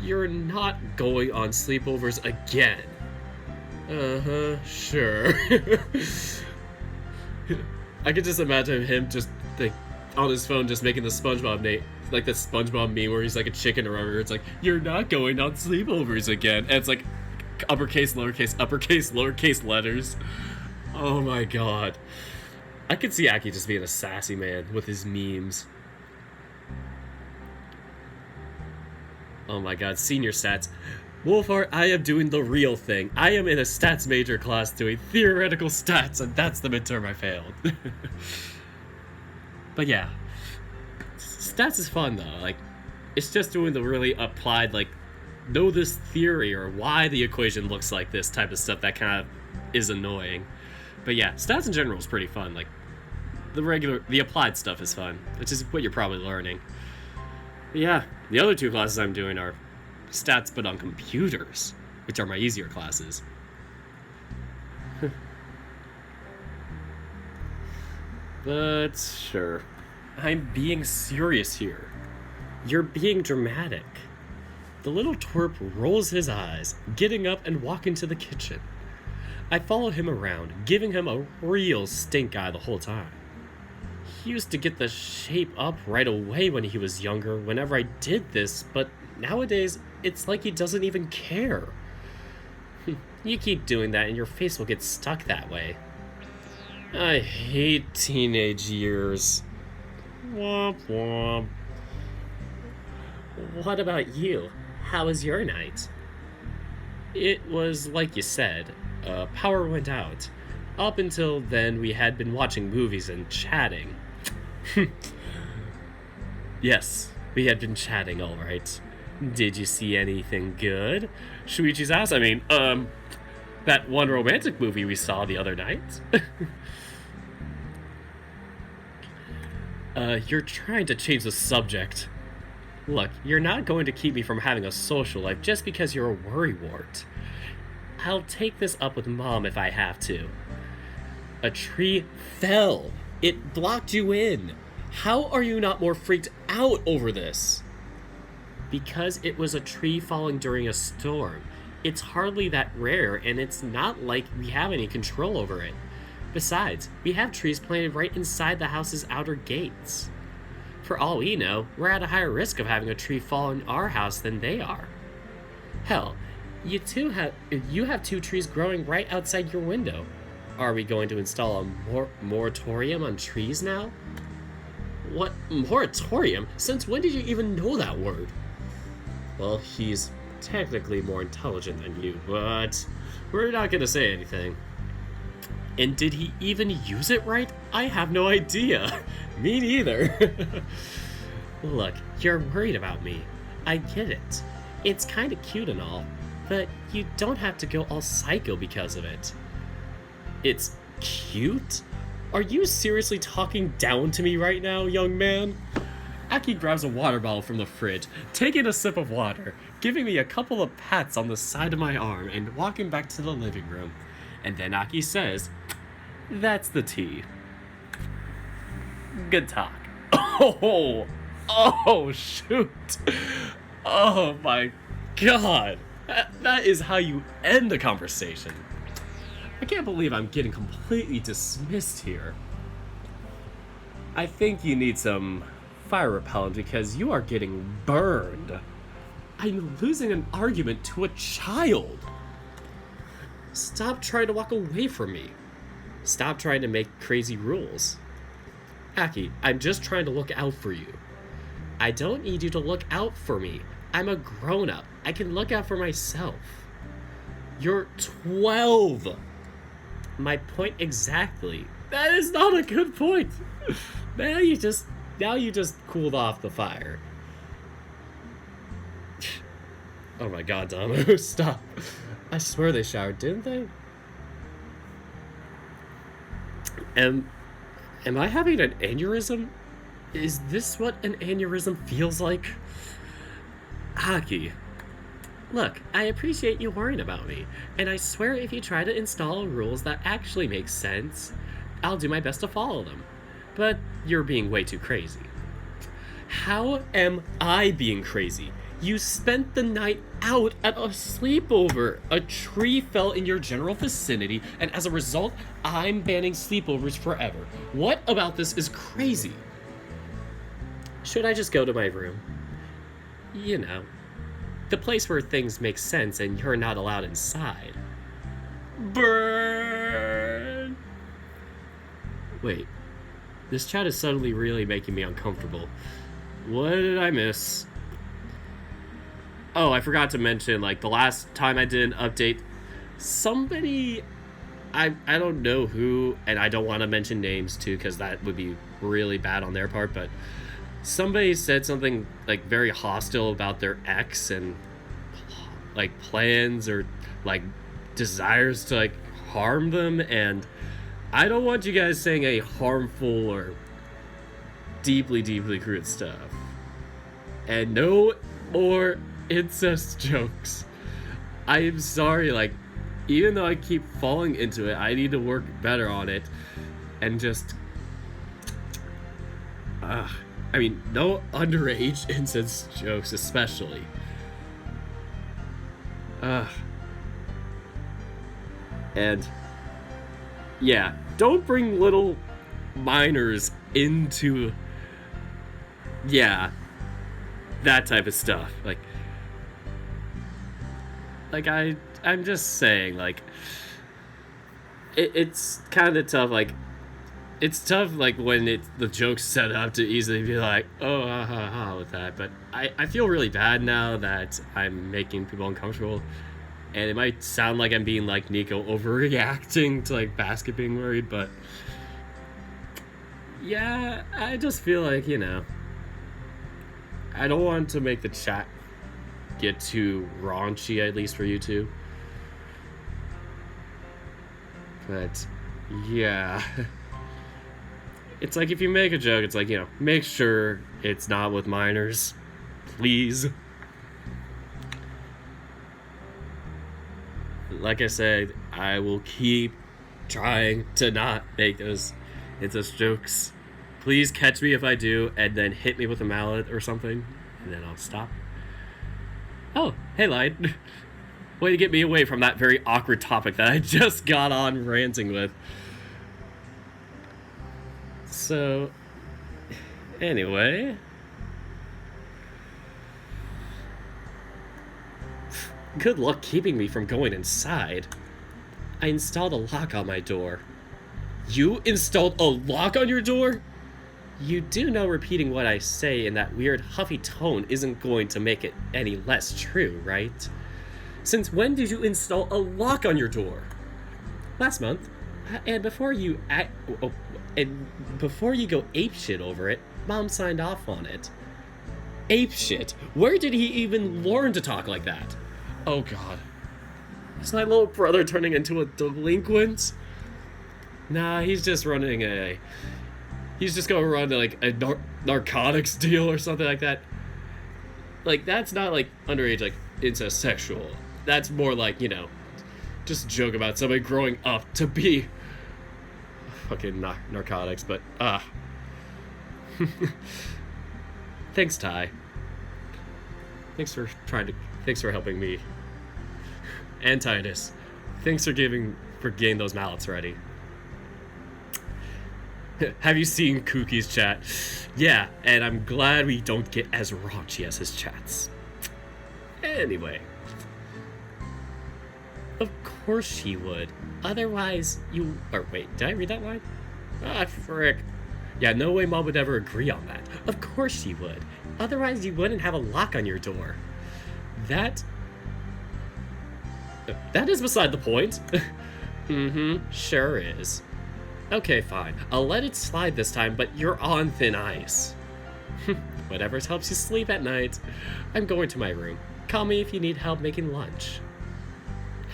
Speaker 1: You're not going on sleepovers again. Uh-huh, sure. I could just imagine him just, like, on his phone just making the SpongeBob like the SpongeBob meme where he's like a chicken or whatever. It's like, you're not going on sleepovers again. And it's like uppercase, lowercase letters. Oh my god. I could see Aki just being a sassy man with his memes. Oh my god, senior stats. Wolfheart, I am doing the real thing. I am in a stats major class doing theoretical stats, and that's the midterm I failed. But yeah, stats is fun though. Like, it's just doing the really applied, like, know this theory or why the equation looks like this type of stuff that kind of is annoying. But yeah, stats in general is pretty fun. Like, the applied stuff is fun, which is what you're probably learning. But yeah, the other two classes I'm doing are stats but on computers, which are my easier classes. But sure, I'm being serious here. You're being dramatic. The little twerp rolls his eyes, getting up and walking to the kitchen. I follow him around, giving him a real stink eye the whole time. He used to get the shape up right away when he was younger whenever I did this, but nowadays, it's like he doesn't even care. You keep doing that and your face will get stuck that way. I hate teenage years. Womp womp. What about you? How was your night? It was like you said. Power went out. Up until then, we had been watching movies and chatting. Yes, we had been chatting, all right. Did you see anything good? Shuichi's house? I mean, that one romantic movie we saw the other night. You're trying to change the subject. Look, you're not going to keep me from having a social life just because you're a worrywart. I'll take this up with Mom if I have to. A tree fell. It blocked you in. How are you not more freaked out over this? Because it was a tree falling during a storm. It's hardly that rare, and it's not like we have any control over it. Besides, we have trees planted right inside the house's outer gates. For all we know, we're at a higher risk of having a tree fall in our house than they are. Hell, you have two trees growing right outside your window. Are we going to install a moratorium on trees now? What? Moratorium? Since when did you even know that word? Well, he's technically more intelligent than you, but we're not gonna say anything. And did he even use it right? I have no idea. Me neither. Look, you're worried about me. I get it. It's kinda cute and all, but you don't have to go all psycho because of it. It's cute? Are you seriously talking down to me right now, young man? Aki grabs a water bottle from the fridge, taking a sip of water, giving me a couple of pats on the side of my arm, and walking back to the living room. And then Aki says, That's the tea. Good talk. Oh, shoot. Oh my god. That is how you end a conversation. I can't believe I'm getting completely dismissed here. I think you need some fire repellent because you are getting burned. I'm losing an argument to a child. Stop trying to walk away from me. Stop trying to make crazy rules. Aki, I'm just trying to look out for you. I don't need you to look out for me. I'm a grown-up. I can look out for myself. You're 12. My point exactly. That is not a good point. Now you just cooled off the fire. Oh my god, Damo, stop. I swear they showered, didn't they? Am I having an aneurysm? Is this what an aneurysm feels like? Aki, look, I appreciate you worrying about me, and I swear if you try to install rules that actually make sense, I'll do my best to follow them. But you're being way too crazy. How am I being crazy? You spent the night out at a sleepover. A tree fell in your general vicinity, and as a result, I'm banning sleepovers forever. What about this is crazy? Should I just go to my room? You know, the place where things make sense and you're not allowed inside. Burn! Wait, this chat is suddenly really making me uncomfortable. What did I miss? Oh, I forgot to mention, like, the last time I did an update, somebody, I don't know who, and I don't want to mention names too, because that would be really bad on their part, but somebody said something, like, very hostile about their ex and, like, plans or, like, desires to, like, harm them, and I don't want you guys saying any harmful or deeply, deeply crude stuff. And no more incest jokes. I am sorry, like, even though I keep falling into it, I need to work better on it, and just, I mean, no underage incest jokes, especially. And, yeah, don't bring little minors into, yeah, that type of stuff. Like I'm just saying, like, it's kind of tough, like, it's tough, like, when the joke's set up to easily be like, oh, ha, ha, ha, with that, but I feel really bad now that I'm making people uncomfortable, and it might sound like I'm being, like, Nico overreacting to, like, Basket being worried, but, yeah, I just feel like, you know, I don't want to make the chat get too raunchy, at least for you two. But, yeah. It's like, if you make a joke, it's like, you know, make sure it's not with minors. Please. Like I said, I will keep trying to not make those incest jokes. Please catch me if I do, and then hit me with a mallet or something, and then I'll stop. Oh, hey, Light. Way to get me away from that very awkward topic that I just got on ranting with. So, anyway. Good luck keeping me from going inside. I installed a lock on my door. You installed a lock on your door? You do know repeating what I say in that weird huffy tone isn't going to make it any less true, right? Since when did you install a lock on your door? Last month. And before you go apeshit over it, Mom signed off on it. Apeshit? Where did he even learn to talk like that? Oh god. Is my little brother turning into a delinquent? Nah, he's just running a... He's just gonna run like a narcotics deal or something like that. Like, that's not like underage, like, incest sexual. That's more like, you know, just a joke about somebody growing up to be... fucking narcotics, but thanks, Ty. Thanks for helping me. And Titus, thanks for getting those mallets ready. Have you seen Kuki's chat? Yeah, and I'm glad we don't get as raunchy as his chats. Anyway. Of course she would. Otherwise, you... Or wait, did I read that line? Ah, frick. Yeah, no way Mom would ever agree on that. Of course she would. Otherwise, you wouldn't have a lock on your door. That is beside the point. Sure is. Okay, fine. I'll let it slide this time, but you're on thin ice. Whatever helps you sleep at night. I'm going to my room. Call me if you need help making lunch.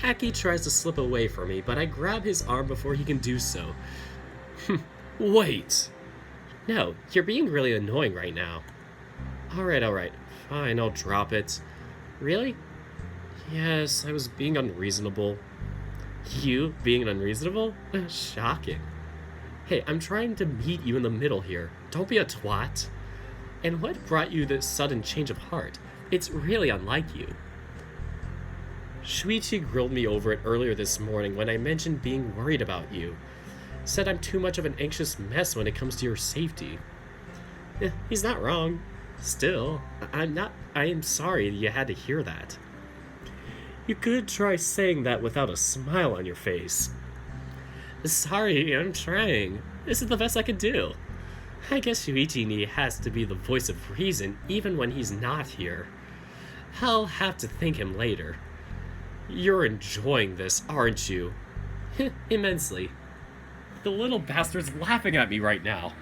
Speaker 1: Aki tries to slip away from me, but I grab his arm before he can do so. Wait. No, you're being really annoying right now. Alright. Fine, I'll drop it. Really? Yes, I was being unreasonable. You being unreasonable? Shocking. Hey, I'm trying to meet you in the middle here. Don't be a twat. And what brought you this sudden change of heart? It's really unlike you. Shuichi grilled me over it earlier this morning when I mentioned being worried about you. Said I'm too much of an anxious mess when it comes to your safety. He's not wrong. Still, I am sorry you had to hear that. You could try saying that without a smile on your face. Sorry, I'm trying. This is the best I could do. I guess Shuichi has to be the voice of reason even when he's not here. I'll have to thank him later. You're enjoying this, aren't you? Immensely. The little bastard's laughing at me right now.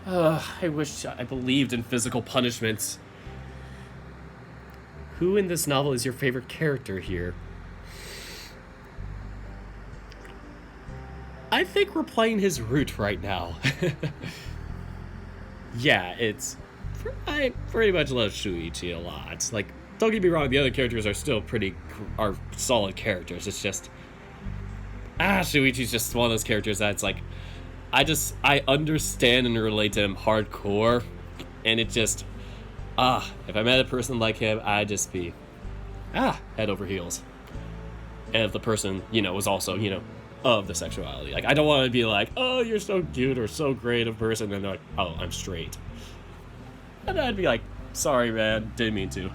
Speaker 1: I wish I believed in physical punishments. Who in this novel is your favorite character here? I think we're playing his route right now. Yeah, I pretty much love Shuichi a lot. Like, don't get me wrong, the other characters are still are solid characters. It's just... Shuichi's just one of those characters that's like... I understand and relate to him hardcore, and it just... if I met a person like him, I'd just be... head over heels. And if the person, was also, of the sexuality. Like, I don't want to be like, oh, you're so cute or so great a person, and they're like, oh, I'm straight. And I'd be like, sorry, man, didn't mean to.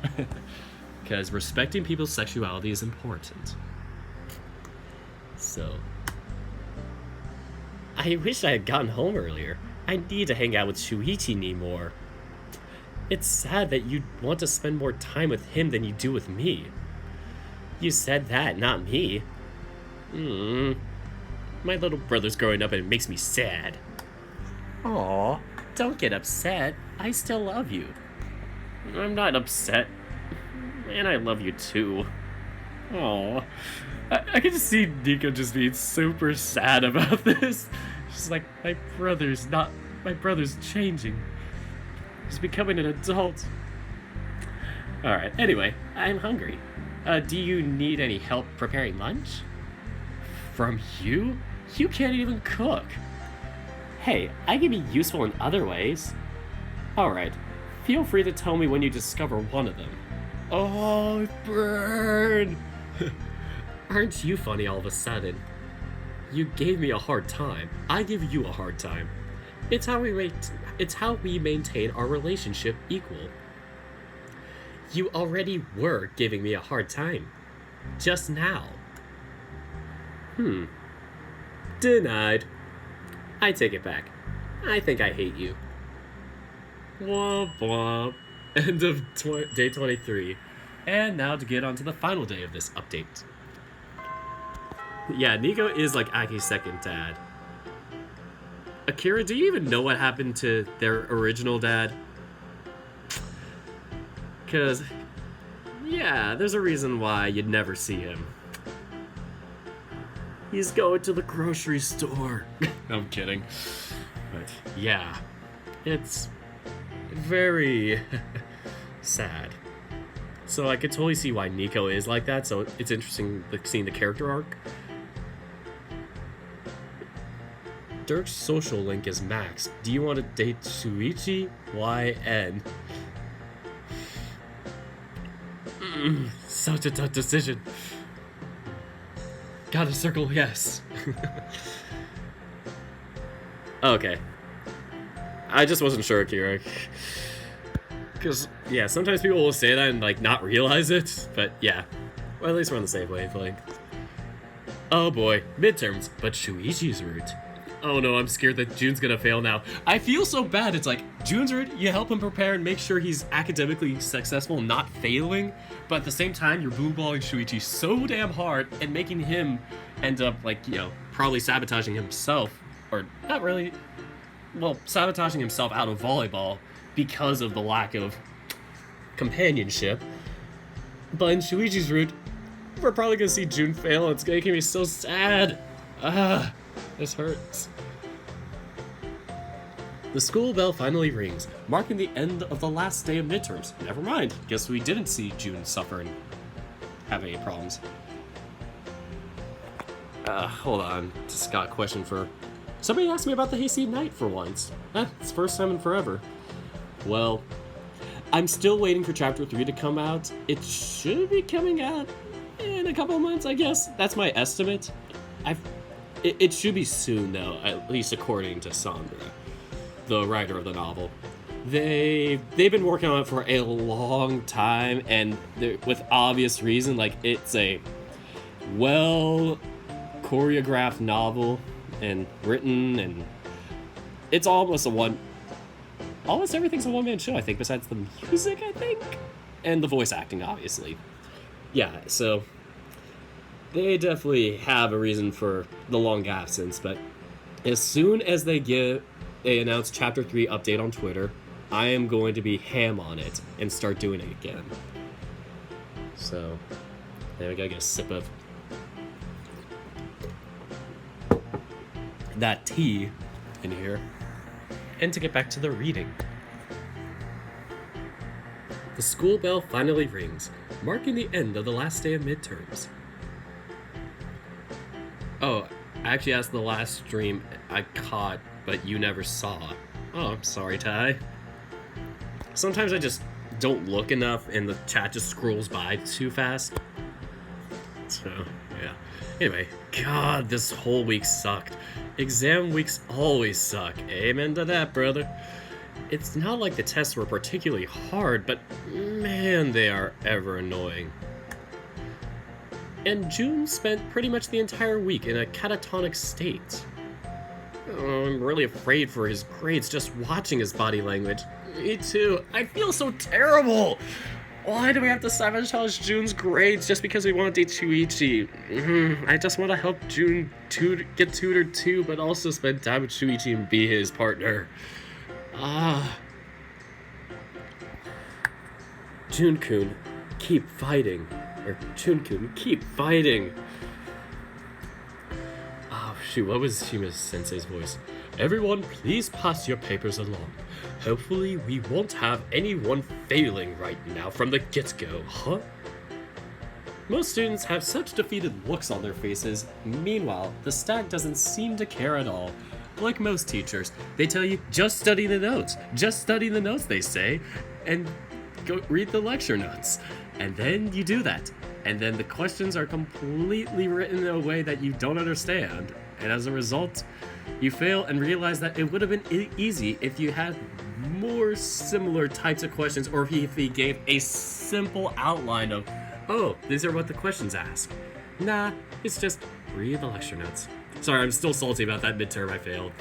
Speaker 1: Because respecting people's sexuality is important. So... I wish I had gotten home earlier. I need to hang out with Shuichi more. It's sad that you want to spend more time with him than you do with me. You said that, not me. My little brother's growing up and it makes me sad. Aw, don't get upset. I still love you. I'm not upset. And I love you too. Aw. I can just see Nico just being super sad about this. She's like, my brother's changing. He's becoming an adult. Alright, anyway, I'm hungry. Do you need any help preparing lunch? From you? You can't even cook. Hey, I can be useful in other ways. Alright, feel free to tell me when you discover one of them. Oh, burn! Aren't you funny all of a sudden? You gave me a hard time. I give you a hard time. It's how we maintain our relationship equal. You already were giving me a hard time. Just now. Denied. I take it back. I think I hate you. Womp womp. End of day 23. And now to get on to the final day of this update. Yeah, Nico is like Aki's second dad. Akira, do you even know what happened to their original dad? Because, yeah, there's a reason why you'd never see him. He's going to the grocery store. I'm kidding. But, yeah, it's very sad. So I could totally see why Nico is like that, so it's interesting seeing the character arc. Dirk's social link is Max. Do you want to date Shuichi? YN. Such a tough decision. Gotta circle yes. Okay. I just wasn't sure, Kira. Because, yeah, sometimes people will say that and, like, not realize it. But, yeah. Well, at least we're on the same wavelength. Oh boy, midterms, but Shuichi's route. Oh no, I'm scared that June's gonna fail now. I feel so bad. It's like, June's route, you help him prepare and make sure he's academically successful, not failing. But at the same time, you're boomballing Shuichi so damn hard and making him end up, like, you know, probably sabotaging himself. Or not really. Well, sabotaging himself out of volleyball because of the lack of companionship. But in Shuichi's route, we're probably gonna see June fail. It's making me so sad. This hurts. The school bell finally rings, marking the end of the last day of midterms. Never mind. Guess we didn't see June suffer and have any problems. Hold on. Just got a question for... Somebody asked me about the Hasty Night for once. It's first time in forever. Well, I'm still waiting for Chapter 3 to come out. It should be coming out in a couple of months, I guess. That's my estimate. It should be soon, though, at least according to Sandra, the writer of the novel. They've been working on it for a long time, and with obvious reason. Like, it's a well choreographed novel and written, and it's almost everything's a one-man show, I think, besides the music, I think, and the voice acting, obviously. Yeah, so they definitely have a reason for the long absence, but as soon as they announce Chapter 3 update on Twitter, I am going to be ham on it and start doing it again. So, there we go, get a sip of that tea in here. And to get back to the reading. The school bell finally rings, marking the end of the last day of midterms. Oh, I actually asked the last stream I caught, but you never saw. Oh, I'm sorry, Ty. Sometimes I just don't look enough and the chat just scrolls by too fast. So, yeah. Anyway, God, this whole week sucked. Exam weeks always suck. Amen to that, brother. It's not like the tests were particularly hard, but man, they are ever annoying. And June spent pretty much the entire week in a catatonic state. Oh, I'm really afraid for his grades just watching his body language. Me too. I feel so terrible. Why do we have to sabotage June's grades just because we want to date Shuichi? I just want to help June get tutored too, but also spend time with Shuichi and be his partner. June-kun, keep fighting. Or June-kun, keep fighting. Oh shoot, what was Shima-sensei's voice? Everyone, please pass your papers along. Hopefully we won't have anyone failing right now from the get-go, huh? Most students have such defeated looks on their faces. Meanwhile, the stag doesn't seem to care at all. Like most teachers, they tell you, just study the notes. Just study the notes, they say, and go read the lecture notes. And then you do that. And then the questions are completely written in a way that you don't understand. And as a result, you fail and realize that it would have been easy if you had more similar types of questions, or if he gave a simple outline of, oh, these are what the questions ask. Nah, it's just read the lecture notes. Sorry, I'm still salty about that midterm I failed.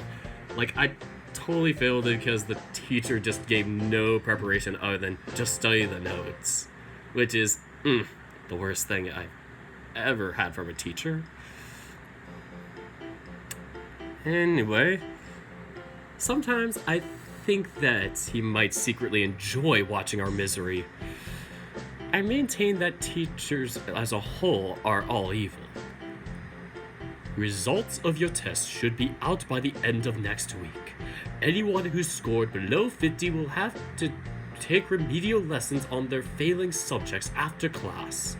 Speaker 1: Like, I totally failed because the teacher just gave no preparation other than just study the notes. Which is, the worst thing I've ever had from a teacher. Anyway, sometimes I think that he might secretly enjoy watching our misery. I maintain that teachers as a whole are all evil. Results of your tests should be out by the end of next week. Anyone who scored below 50 will have to take remedial lessons on their failing subjects after class.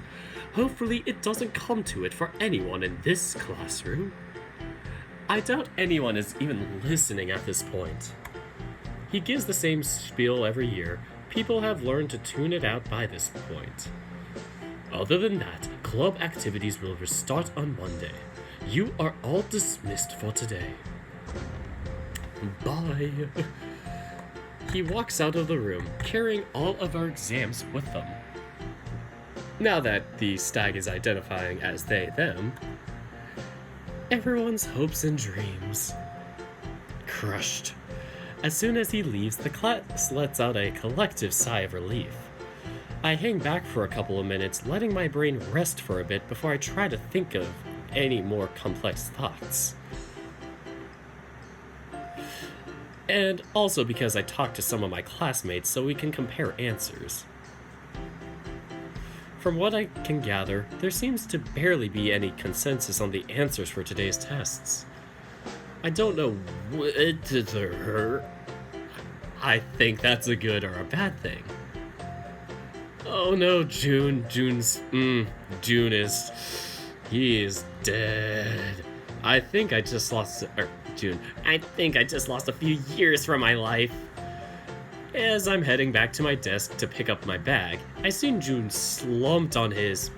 Speaker 1: Hopefully it doesn't come to it for anyone in this classroom. I doubt anyone is even listening at this point. He gives the same spiel every year. People have learned to tune it out by this point. Other than that, club activities will restart on Monday. You are all dismissed for today. Bye. He walks out of the room, carrying all of our exams with them. Now that the stag is identifying as they, them, everyone's hopes and dreams crushed. As soon as he leaves, the class lets out a collective sigh of relief. I hang back for a couple of minutes, letting my brain rest for a bit before I try to think of any more complex thoughts. And also because I talked to some of my classmates so we can compare answers. From what I can gather, there seems to barely be any consensus on the answers for today's tests. I don't know what to hurt. I think that's a good or a bad thing. Oh no, June is... he is dead. I think I just lost... June. I think I just lost a few years from my life. As I'm heading back to my desk to pick up my bag, I see June slumped on his...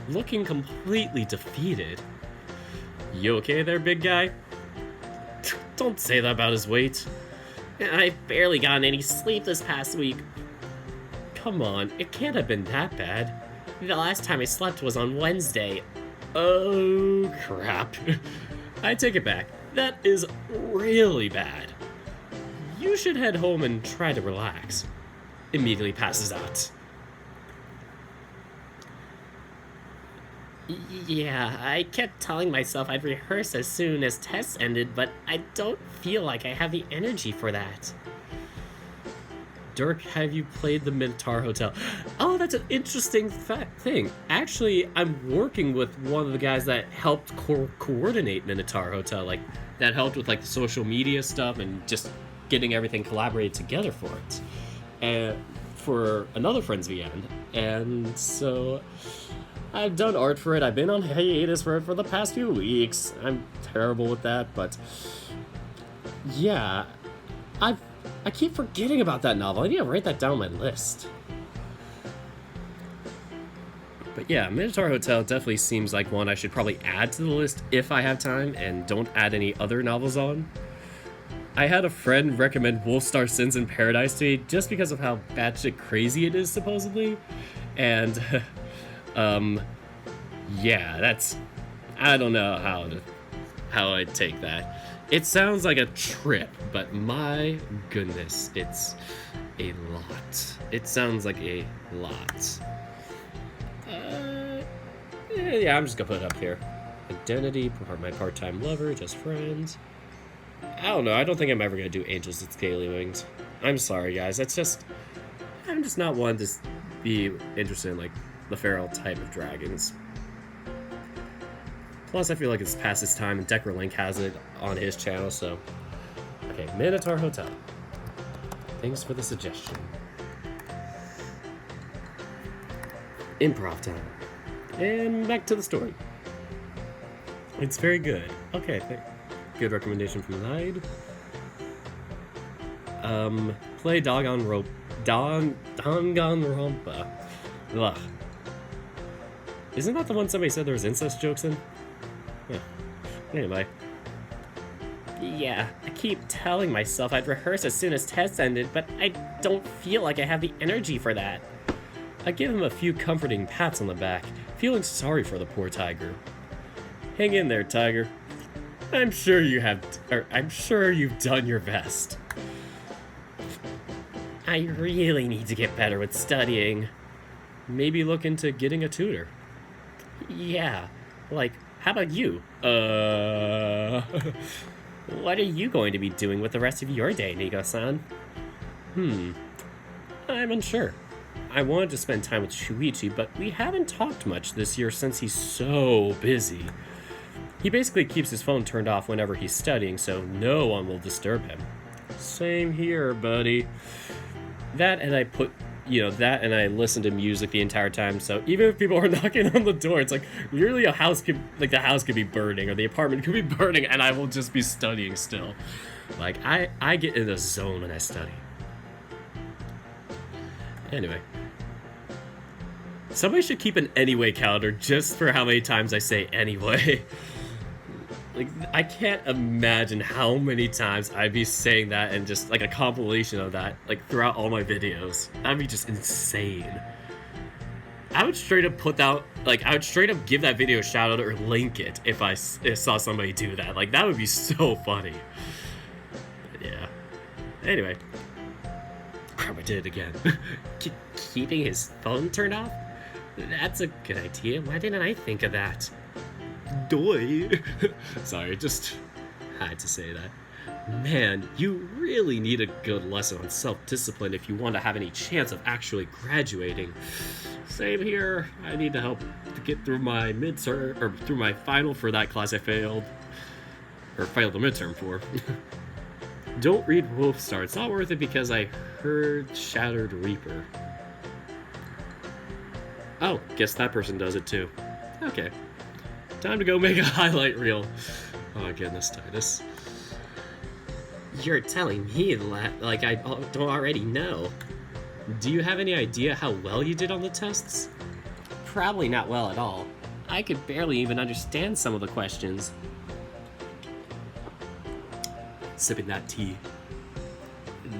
Speaker 1: looking completely defeated. You okay there, big guy? Don't say that about his weight. I've barely gotten any sleep this past week. Come on, it can't have been that bad. The last time I slept was on Wednesday. Oh, crap. I take it back. That is really bad. You should head home and try to relax. Immediately passes out. Yeah, I kept telling myself I'd rehearse as soon as tests ended, but I don't feel like I have the energy for that. Dirk, have you played the Midterm Hotel? Oh, that's an interesting thing. Actually, I'm working with one of the guys that helped coordinate Minotaur Hotel, like that helped with like the social media stuff and just getting everything collaborated together for it, and for another friend's weekend. And so I've done art for it. I've been on hiatus for it for the past few weeks. I'm terrible with that, but yeah, I keep forgetting about that novel. I need to write that down on my list. But yeah, Minotaur Hotel definitely seems like one I should probably add to the list if I have time and don't add any other novels on. I had a friend recommend Wolfstar Sins in Paradise to me just because of how batshit crazy it is, supposedly. And, yeah, that's... I don't know how I'd take that. It sounds like a trip, but my goodness, it's a lot. It sounds like a lot. Yeah, I'm just gonna put it up here. Identity, my part-time lover, just friends. I don't know, I don't think I'm ever gonna do Angels with Scaly Wings. I'm sorry, guys, I'm just not one to be interested in, like, the feral type of dragons. Plus, I feel like it's past its time, and Decralink has it on his channel, so... Okay, Minotaur Hotel. Thanks for the suggestion. Improv time. And back to the story. It's very good. Okay, good recommendation from Hyde. Play Danganronpa. Ugh. Isn't that the one somebody said there was incest jokes in? Yeah. Anyway. Yeah, I keep telling myself I'd rehearse as soon as tests ended, but I don't feel like I have the energy for that. I give him a few comforting pats on the back, feeling sorry for the poor tiger. Hang in there, tiger. I'm sure you've done your best. I really need to get better with studying. Maybe look into getting a tutor. Yeah, like, how about you? What are you going to be doing with the rest of your day, Nigo-san? I'm unsure. I wanted to spend time with Shuichi, but we haven't talked much this year since he's so busy. He basically keeps his phone turned off whenever he's studying, so no one will disturb him. Same here, buddy. That and I put that, and I listen to music the entire time. So even if people are knocking on the door, it's like literally the house could be burning or the apartment could be burning, and I will just be studying still. Like I get in the zone when I study. Anyway, somebody should keep an anyway calendar just for how many times I say anyway. Like, I can't imagine how many times I'd be saying that, and just like a compilation of that, like throughout all my videos. That'd be just insane. I would straight up give that video a shout out or link it if I saw somebody do that. Like, that would be so funny. But yeah. Anyway. Crap, I did it again. Keeping his phone turned off? That's a good idea. Why didn't I think of that? Doy. Sorry, just had to say that. Man, you really need a good lesson on self-discipline if you want to have any chance of actually graduating. Same here. I need to help to get through my midterm, or through my final for that class I failed. Or failed the midterm for. Don't read Wolfstar. It's not worth it because I heard Shattered Reaper. Oh, guess that person does it too. Okay. Time to go make a highlight reel. Oh my goodness, Titus. You're telling me like I don't already know. Do you have any idea how well you did on the tests? Probably not well at all. I could barely even understand some of the questions. Sipping that tea.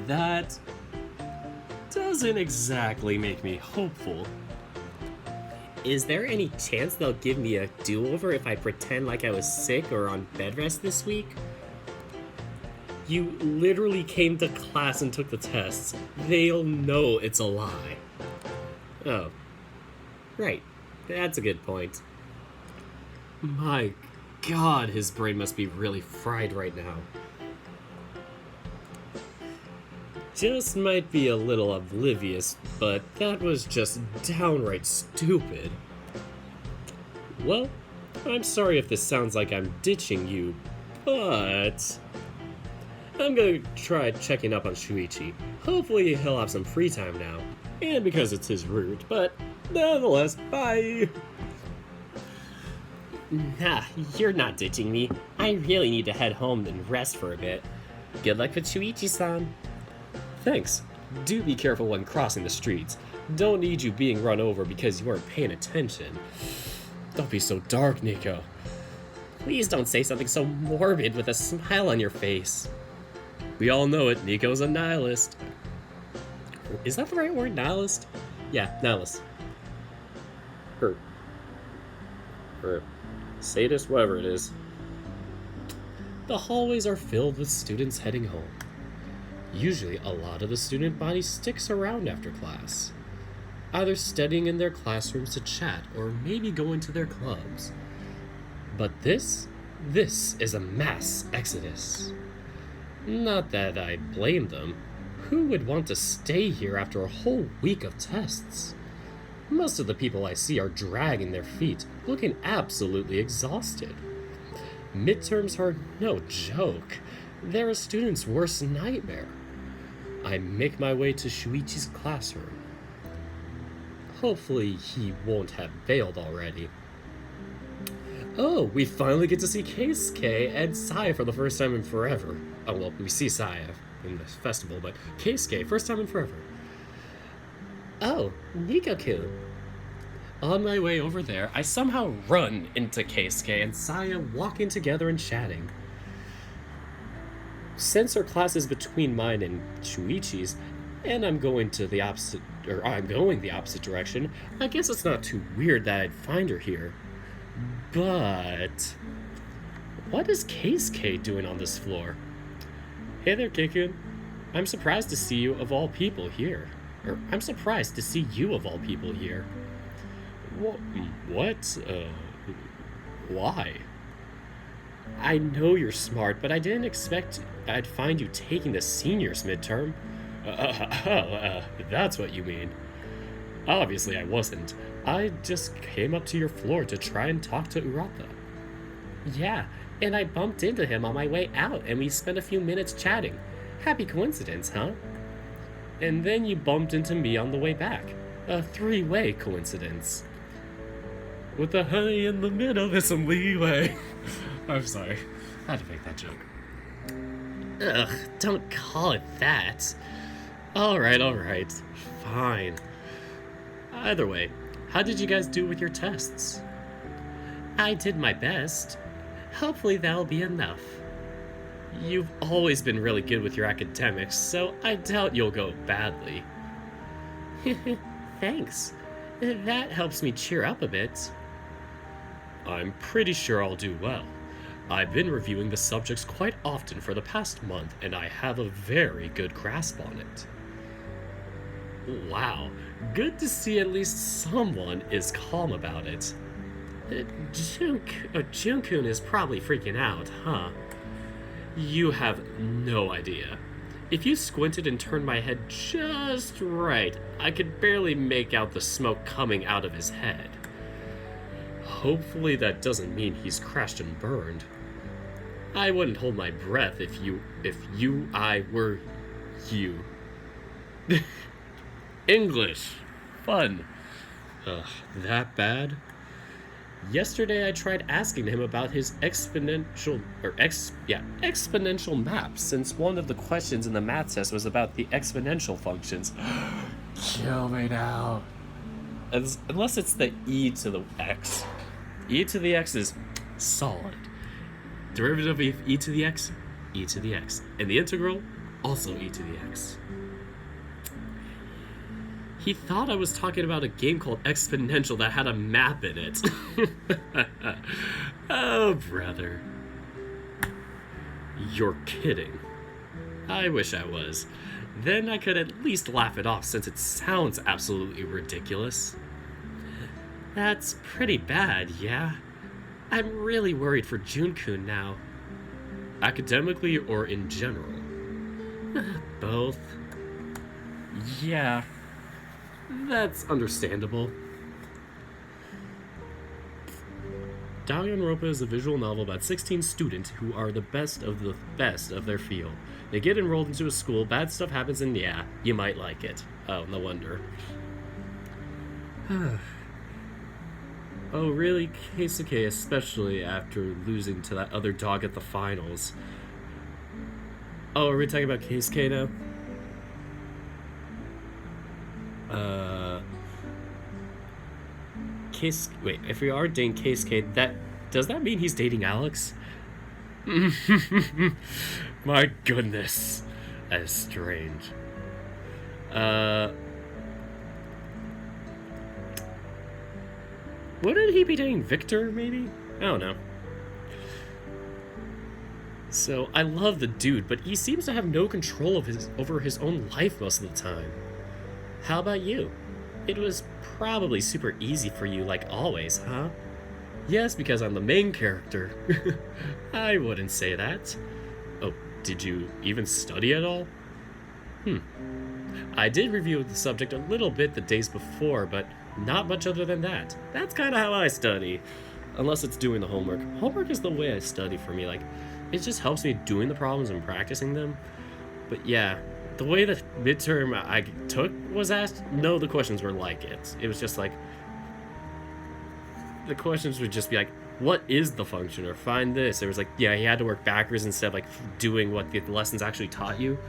Speaker 1: That doesn't exactly make me hopeful. Is there any chance they'll give me a do-over if I pretend like I was sick or on bed rest this week? You literally came to class and took the tests. They'll know it's a lie. Oh. Right. That's a good point. My God, his brain must be really fried right now. Just might be a little oblivious, but that was just downright stupid. Well, I'm sorry if this sounds like I'm ditching you, but I'm gonna try checking up on Shuichi. Hopefully he'll have some free time now, and because it's his route, but nonetheless, bye! Nah, you're not ditching me. I really need to head home and rest for a bit. Good luck with Shuichi-san. Thanks. Do be careful when crossing the streets. Don't need you being run over because you weren't paying attention. Don't be so dark, Nico. Please don't say something so morbid with a smile on your face. We all know it, Nico's a nihilist. Is that the right word, nihilist? Yeah, nihilist. Or sadist, whatever it is. The hallways are filled with students heading home. Usually, a lot of the student body sticks around after class, either studying in their classrooms to chat or maybe going to their clubs. But this is a mass exodus. Not that I blame them. Who would want to stay here after a whole week of tests? Most of the people I see are dragging their feet, looking absolutely exhausted. Midterms are no joke. They're a student's worst nightmare. I make my way to Shuichi's classroom. Hopefully he won't have bailed already. Oh, we finally get to see Keisuke and Saya for the first time in forever. Oh, well, we see Saya in the festival, but Keisuke, first time in forever. Oh, Nico-kun. On my way over there, I somehow run into Keisuke and Saya walking together and chatting. Since our class is between mine and Shuichi's, and I'm going the opposite direction, I guess it's not too weird that I'd find her here. But what is Keisuke doing on this floor? Hey there, Kikun. I'm surprised to see you of all people here. I'm surprised to see you of all people here. What? Why? I know you're smart, but I didn't expect I'd find you taking the seniors midterm. That's what you mean. Obviously I wasn't. I just came up to your floor to try and talk to Urata. Yeah, and I bumped into him on my way out, and we spent a few minutes chatting. Happy coincidence, huh? and then you bumped into me on the way back. A three-way coincidence. With the honey in the middle, there's some leeway. I'm sorry. I had to make that joke. Ugh, don't call it that. Alright. Fine. Either way, how did you guys do with your tests? I did my best. Hopefully that'll be enough. You've always been really good with your academics, so I doubt you'll go badly. Thanks. That helps me cheer up a bit. I'm pretty sure I'll do well. I've been reviewing the subjects quite often for the past month, and I have a very good grasp on it. Wow, good to see at least someone is calm about it. Junkun is probably freaking out, huh? You have no idea. If you squinted and turned my head just right, I could barely make out the smoke coming out of his head. Hopefully that doesn't mean he's crashed and burned. I wouldn't hold my breath if I were you. English. Fun. Ugh, that bad? Yesterday I tried asking him about his exponential maps, since one of the questions in the math test was about the exponential functions. Kill me now. Unless it's the e to the x. E to the x is solid. Derivative of e to the x, e to the x. And the integral, also e to the x. He thought I was talking about a game called Exponential that had a map in it. Oh, brother. You're kidding. I wish I was. Then I could at least laugh it off since it sounds absolutely ridiculous. That's pretty bad, yeah? I'm really worried for Junkun now. Academically or in general? Both. Yeah. That's understandable. Danganronpa is a visual novel about 16 students who are the best of their field. They get enrolled into a school, bad stuff happens, and yeah, you might like it. Oh, no wonder. Oh, really? Keisuke, especially after losing to that other dog at the finals. Oh, are we talking about Keisuke now? Wait, if we are dating Keisuke, does that mean he's dating Alex? My goodness. That is strange. Wouldn't he be dating Victor, maybe? I don't know. So, I love the dude, but he seems to have no control over his own life most of the time. How about you? It was probably super easy for you, like always, huh? Yes, because I'm the main character. I wouldn't say that. Oh, did you even study at all? I did review the subject a little bit the days before, but not much other than that. That's kind of how I study. Unless it's doing the homework. Homework is the way I study for me. Like, it just helps me doing the problems and practicing them. But yeah, the way the midterm I took was asked, no, the questions were like it. It was just like, the questions would just be like, what is the function? Or find this. It was like, yeah, you had to work backwards instead of like doing what the lessons actually taught you.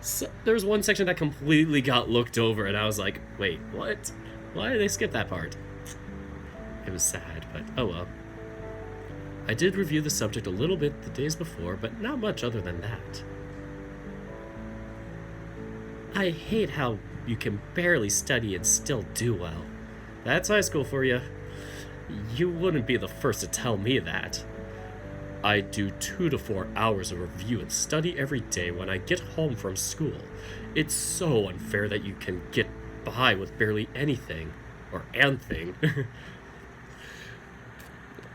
Speaker 1: So there was one section that completely got looked over, and I was like, wait, what? Why did they skip that part? It was sad, but oh well. I did review the subject a little bit the days before, but not much other than that. I hate how you can barely study and still do well. That's high school for you. You wouldn't be the first to tell me that. I do 2 to 4 hours of review and study every day when I get home from school. It's so unfair that you can get by with barely anything. Or anything.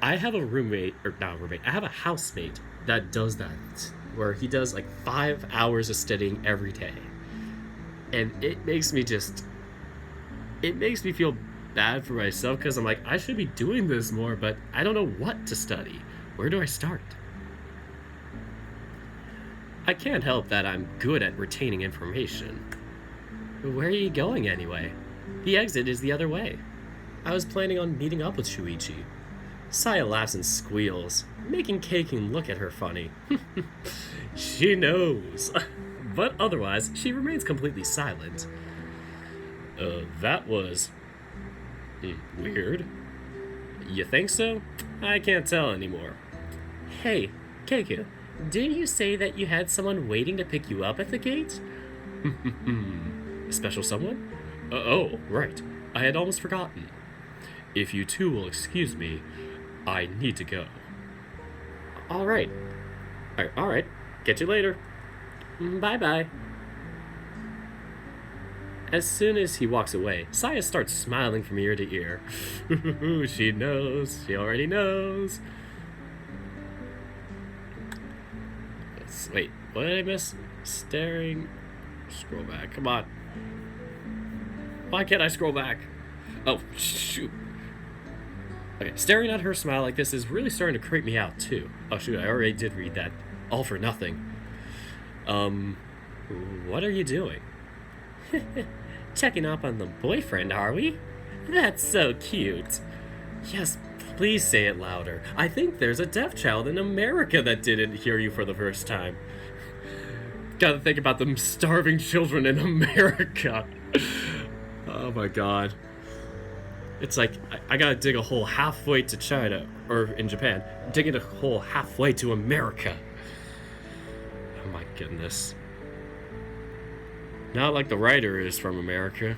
Speaker 1: I have a I have a housemate that does that. Where he does like 5 hours of studying every day. And it makes me feel bad for myself because I'm like, I should be doing this more, but I don't know what to study. Where do I start? I can't help that I'm good at retaining information. Where are you going anyway? The exit is the other way. I was planning on meeting up with Shuichi. Saya laughs and squeals, making Keikun look at her funny. She knows. But otherwise, she remains completely silent. That was... weird. You think so? I can't tell anymore. Hey, Keikun, didn't you say that you had someone waiting to pick you up at the gate? Special someone? Oh, right. I had almost forgotten. If you two will excuse me, I need to go. Alright. Alright. Catch you later. Bye-bye. As soon as he walks away, Saya starts smiling from ear to ear. She knows. She already knows. Wait, what did I miss? Staring. Scroll back. Come on. Why can't I scroll back? Oh, shoot. Okay, staring at her smile like this is really starting to creep me out, too. Oh, shoot, I already did read that. All for nothing. What are you doing? Checking up on the boyfriend, are we? That's so cute. Yes, please say it louder. I think there's a deaf child in America that didn't hear you for the first time. Gotta think about the starving children in America. Oh my god. It's like, I gotta dig a hole halfway to China, or in Japan, digging a hole halfway to America. Oh my goodness. Not like the writer is from America,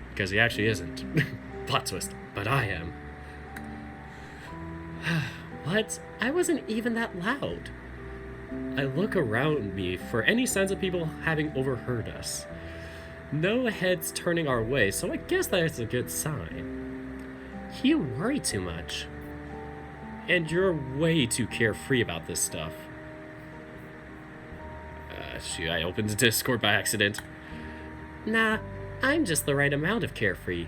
Speaker 1: because he actually isn't. Plot twist, but I am. What? I wasn't even that loud. I look around me for any signs of people having overheard us. No heads turning our way, so I guess that's a good sign. You worry too much. And you're way too carefree about this stuff. Shoot, I opened the Discord by accident. Nah, I'm just the right amount of carefree.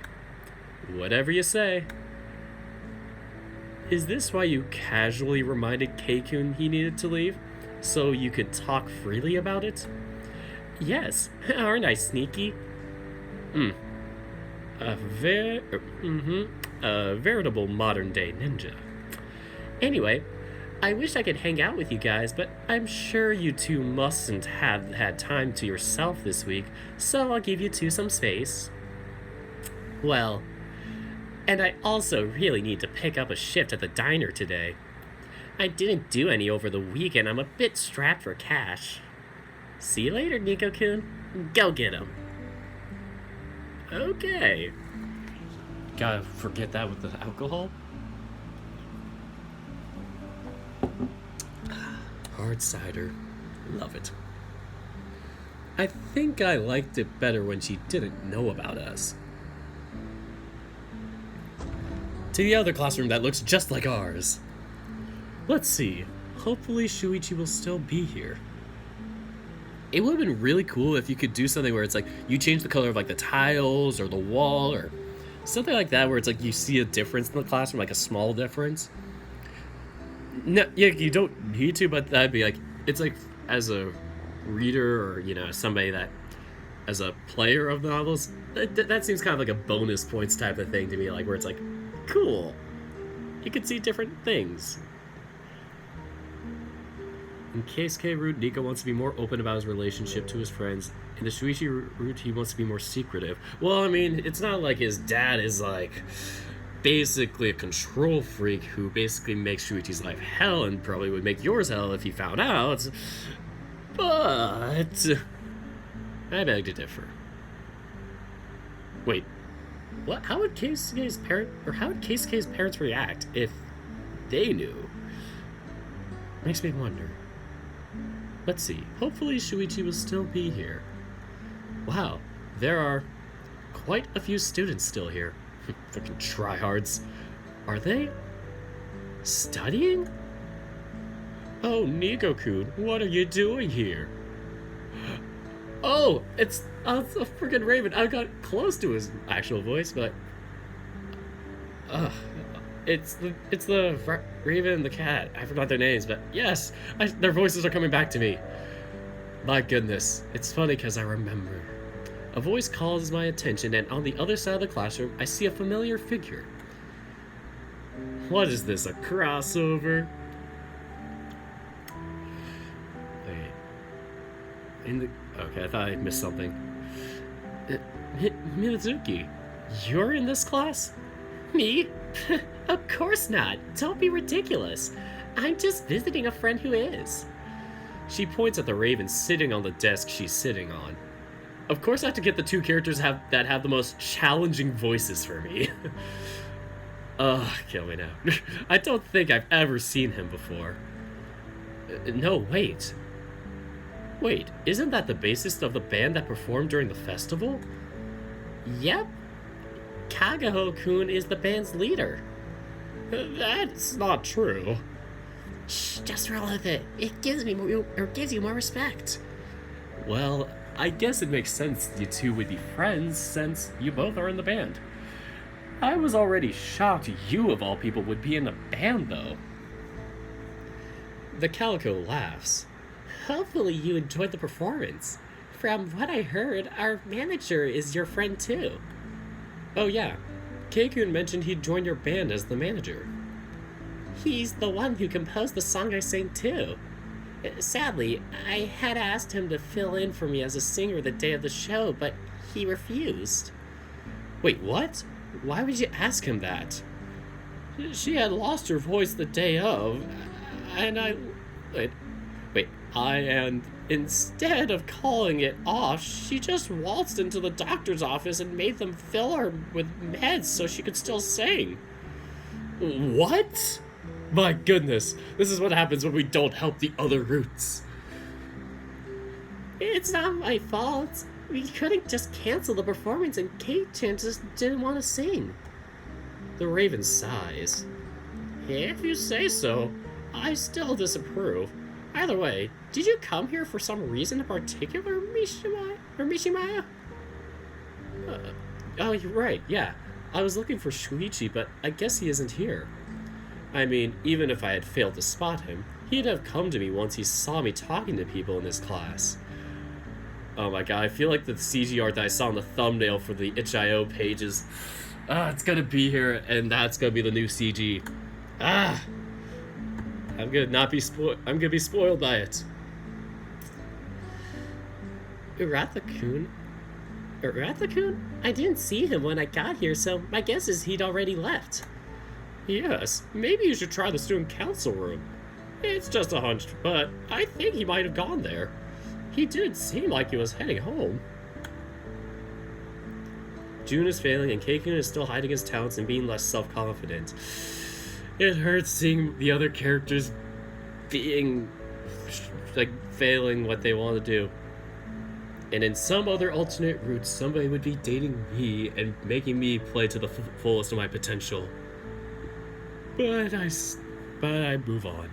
Speaker 1: Whatever you say. Is this why you casually reminded Keikun he needed to leave? So you could talk freely about it? Yes, aren't I sneaky? A veritable modern-day ninja. Anyway, I wish I could hang out with you guys, but I'm sure you two mustn't have had time to yourself this week, so I'll give you two some space. Well, and I also really need to pick up a shift at the diner today. I didn't do any over the weekend. I'm a bit strapped for cash. See you later, Nico-kun. Go get him. Okay. Gotta forget that with the alcohol. Hard cider. Love it. I think I liked it better when she didn't know about us. To the other classroom that looks just like ours. Let's see. Hopefully Shuichi will still be here. It would have been really cool if you could do something where it's like you change the color of like the tiles or the wall or something like that, where it's like you see a difference in the classroom, like a small difference. No, yeah, you don't need to, but that'd be like, it's like as a reader or, you know, somebody that, as a player of the novels, that seems kind of like a bonus points type of thing to me, like where it's like, cool, you could see different things. In Keisuke route, Nico wants to be more open about his relationship to his friends. In the Shuichi route, he wants to be more secretive. Well, I mean, it's not like his dad is like basically a control freak who basically makes Shuichi's life hell and probably would make yours hell if he found out. But I beg to differ. Wait, what? How would Keisuke's parents react if they knew? Makes me wonder. Let's see. Hopefully Shuichi will still be here. Wow, there are quite a few students still here. Freaking tryhards. Are they studying? Oh, Nico-kun, what are you doing here? Oh, it's a freaking Raven. I got close to his actual voice, but it's the Raven and the cat. I forgot their names, but yes, their voices are coming back to me. My goodness, it's funny because I remember. A voice calls my attention, and on the other side of the classroom, I see a familiar figure. What is this, a crossover? Wait. Okay, I thought I missed something. Mizuki, you're in this class? Me? Of course not. Don't be ridiculous. I'm just visiting a friend who is. She points at the raven sitting on the desk she's sitting on. Of course I have to get the two characters that have the most challenging voices for me. Kill me now. I don't think I've ever seen him before. No, wait. Wait, isn't that the bassist of the band that performed during the festival? Yep. Kagaho-kun is the band's leader. That's not true. Shh, just roll with it. It gives you more respect. Well, I guess it makes sense you two would be friends since you both are in the band. I was already shocked you of all people would be in a band though. The Calico laughs. Hopefully you enjoyed the performance. From what I heard, our manager is your friend too. Oh yeah, Keikun mentioned he'd join your band as the manager. He's the one who composed the song I sang too. Sadly, I had asked him to fill in for me as a singer the day of the show, but he refused. Wait, what? Why would you ask him that? She had lost her voice the day of, and instead of calling it off, she just waltzed into the doctor's office and made them fill her with meds so she could still sing. What? My goodness, this is what happens when we don't help the other roots. It's not my fault. We couldn't just cancel the performance and Kate-chan just didn't want to sing. The raven sighs. If you say so, I still disapprove. Either way, did you come here for some reason in particular, Mishimaya? Oh, you're right, yeah. I was looking for Shuichi, but I guess he isn't here. I mean, even if I had failed to spot him, he'd have come to me once he saw me talking to people in this class. Oh my god, I feel like the CG art that I saw on the thumbnail for the itch.io pages. It's gonna be here, and that's gonna be the new CG. I'm gonna be spoiled by it. Uratha-kun? I didn't see him when I got here, so my guess is he'd already left. Yes, maybe you should try the student council room. It's just a hunch, but I think he might have gone there. He did seem like he was heading home. June is failing and Keikun is still hiding his talents and being less self-confident. It hurts seeing the other characters being, failing what they want to do. And in some other alternate route, somebody would be dating me and making me play to the fullest of my potential. But I move on.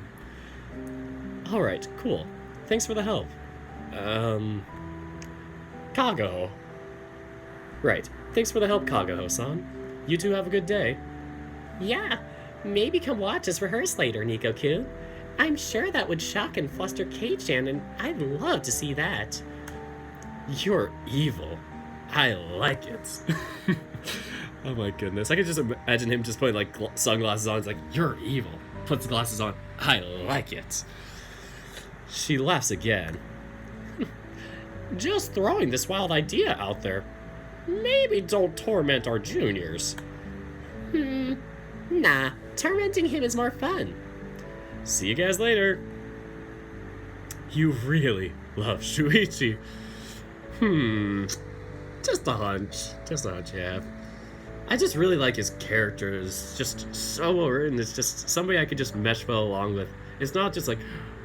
Speaker 1: Alright, cool. Thanks for the help. Kagaho. Right. Thanks for the help, Kagaho-san. You two have a good day. Yeah. Maybe come watch us rehearse later, Nico-kun. I'm sure that would shock and fluster Kei-chan, and I'd love to see that. You're evil. I like it. Oh my goodness. I could just imagine him just putting, sunglasses on. It's like, you're evil. Puts the glasses on. I like it. She laughs again. Just throwing this wild idea out there. Maybe don't torment our juniors. Nah. Tormenting him is more fun. See you guys later. You really love Shuichi. Just a hunch. Yeah. I just really like his character. It's just so well written. It's just somebody I could just mesh well along with. It's not just like,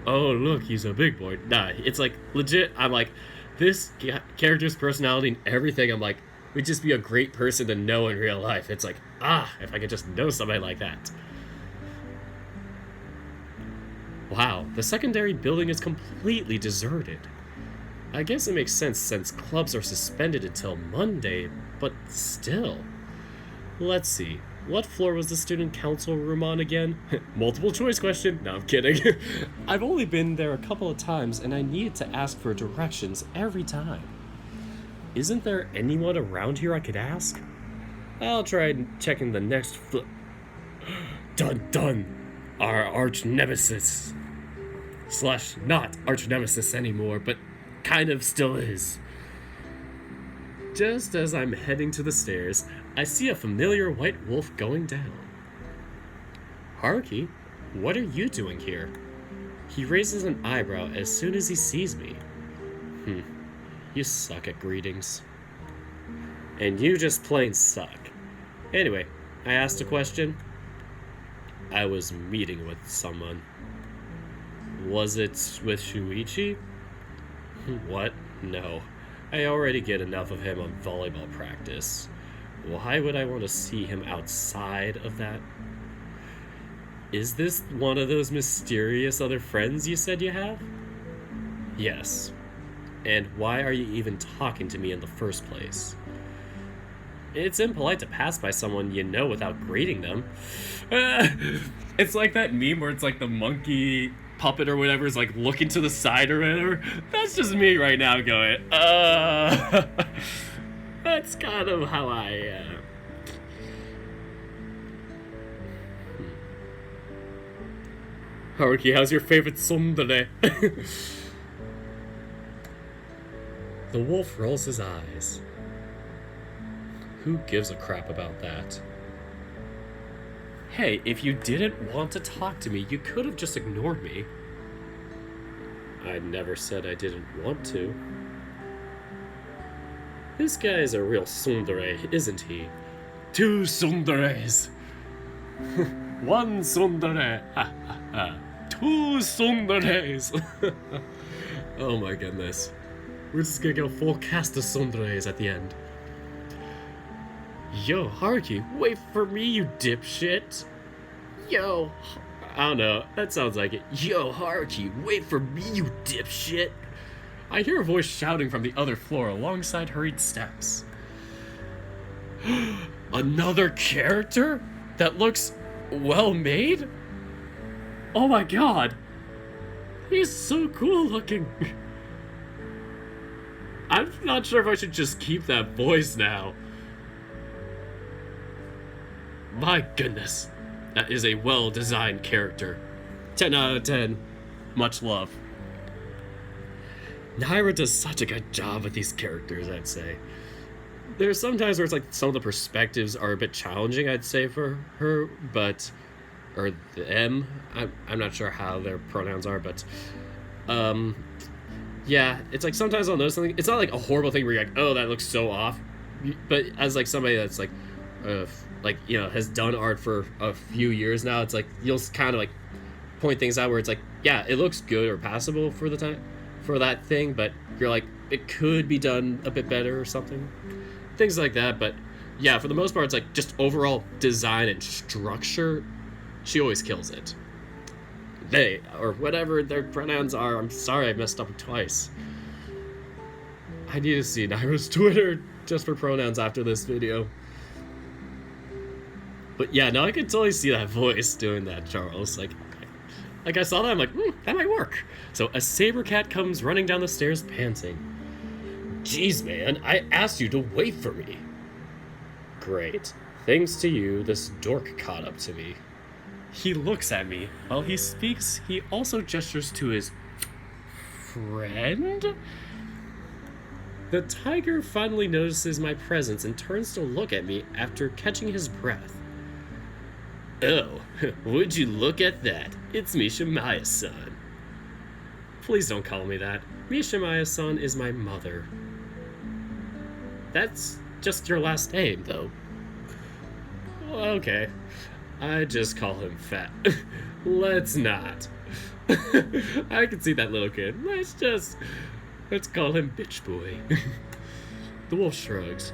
Speaker 1: oh, look, he's a big boy. Nah, it's like, legit, I'm like, this character's personality and everything, I'm like, would just be a great person to know in real life. It's like, if I could just know somebody like that. Wow, the secondary building is completely deserted. I guess it makes sense since clubs are suspended until Monday, but still. Let's see, what floor was the student council room on again? Multiple choice question. No, I'm kidding. I've only been there a couple of times and I needed to ask for directions every time. Isn't there anyone around here I could ask? I'll try checking the next Dun dun! Our arch nemesis. Slash not arch nemesis anymore, but kind of still is. Just as I'm heading to the stairs, I see a familiar white wolf going down. Haruki, what are you doing here? He raises an eyebrow as soon as he sees me. You suck at greetings. And you just plain suck. Anyway, I asked a question. I was meeting with someone. Was it with Shuichi? What? No. I already get enough of him on volleyball practice. Why would I want to see him outside of that? Is this one of those mysterious other friends you said you have? Yes. And why are you even talking to me in the first place? It's impolite to pass by someone you know without greeting them. It's like that meme where it's like the monkey puppet or whatever is like looking to the side or whatever. That's just me right now going, That's kind of how I, Haruki, how's your favorite tsundere? The wolf rolls his eyes. Who gives a crap about that? Hey, if you didn't want to talk to me, you could have just ignored me. I never said I didn't want to. This guy's a real tsundere, isn't he? 2 tsunderes! 1 tsundere! Ha ha ha! 2 tsunderes! Oh my goodness. We're just gonna get a full cast of tsunderes at the end. Yo, Haruki, wait for me, you dipshit! Yo, I don't know, that sounds like it. Yo, Haruki, wait for me, you dipshit! I hear a voice shouting from the other floor alongside hurried steps. Another character? That looks well made? Oh my god! He's so cool looking! I'm not sure if I should just keep that voice now. My goodness, that is a well-designed character. 10 out of 10. Much love. Naira does such a good job with these characters, I'd say. There's some times where it's like some of the perspectives are a bit challenging, I'd say, for her, but... or them. I'm not sure how their pronouns are, but... yeah, it's like sometimes I'll notice something. It's not like a horrible thing where you're like, oh, that looks so off. But as like somebody that's like, you know, has done art for a few years now, it's like you'll kind of like point things out where it's like, yeah, it looks good or passable for the time for that thing, but you're like, it could be done a bit better or something. Things like that. But yeah, for the most part, it's like just overall design and structure, she always kills it. They, or whatever their pronouns are, I'm sorry I messed up twice. I need to see Naira's Twitter just for pronouns after this video. But yeah, now I can totally see that voice doing that, Charles. Like I saw that, I'm like, that might work. So a saber cat comes running down the stairs panting. Jeez, man, I asked you to wait for me. Great. Thanks to you, this dork caught up to me. He looks at me. While he speaks, he also gestures to his friend? The tiger finally notices my presence and turns to look at me after catching his breath. Oh, would you look at that? It's Mishimaya-san. Please don't call me that. Mishimaya-san is my mother. That's just your last name, though. Okay. I just call him fat. Let's not. I can see that little kid. Let's call him bitch boy. The wolf shrugs.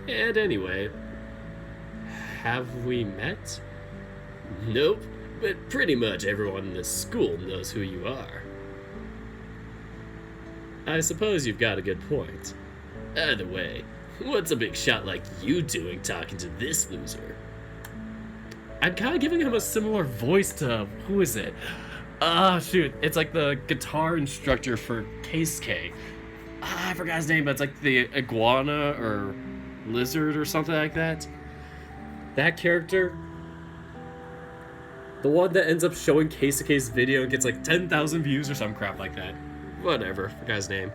Speaker 1: And anyway, have we met? Nope, but pretty much everyone in this school knows who you are. I suppose you've got a good point. Either way, what's a big shot like you doing talking to this loser? I'm kind of giving him a similar voice to, who is it? Shoot, it's like the guitar instructor for Keisuke. I forgot his name, but it's like the iguana or lizard or something like that. That character, the one that ends up showing Keisuke's video and gets like 10,000 views or some crap like that. Whatever, forgot his name.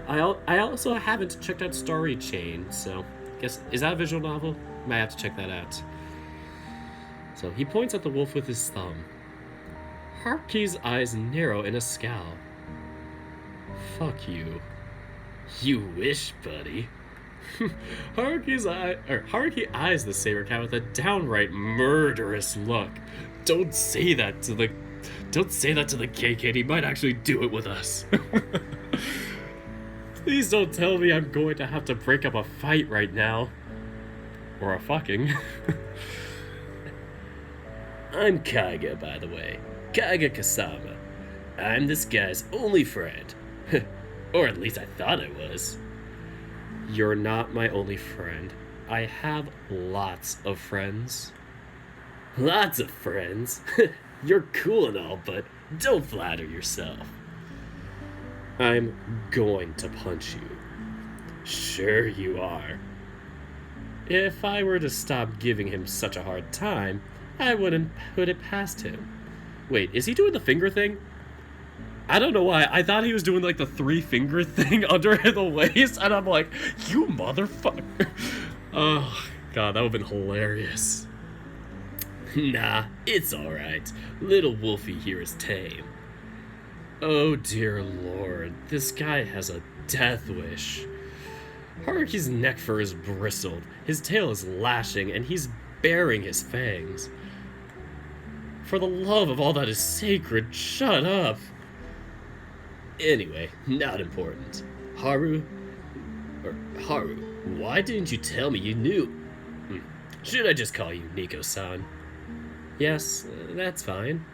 Speaker 1: I also haven't checked out Starry Chain, so I guess, is that a visual novel? Might have to check that out. So he points at the wolf with his thumb. Haruki's eyes narrow in a scowl. Fuck you. You wish, buddy. Haruki eyes the saber cat with a downright murderous look. Don't say that to the KK. He might actually do it with us. Please don't tell me I'm going to have to break up a fight right now. Or a fucking. I'm Kega, by the way. Kega Kasama. I'm this guy's only friend. Or at least I thought I was. You're not my only friend. I have lots of friends. Lots of friends? You're cool and all, but don't flatter yourself. I'm going to punch you. Sure you are. If I were to stop giving him such a hard time, I wouldn't put it past him. Wait, is he doing the finger thing? I don't know why. I thought he was doing like the 3-finger thing under the waist, and I'm like, you motherfucker. Oh, God, that would have been hilarious. Nah, it's alright. Little Wolfie here is tame. Oh dear lord, this guy has a death wish. Haruki's neck fur is bristled, his tail is lashing, and he's baring his fangs. For the love of all that is sacred, shut up. Anyway, not important. Haru, why didn't you tell me you knew? Should I just call you Nico-san? Yes, that's fine.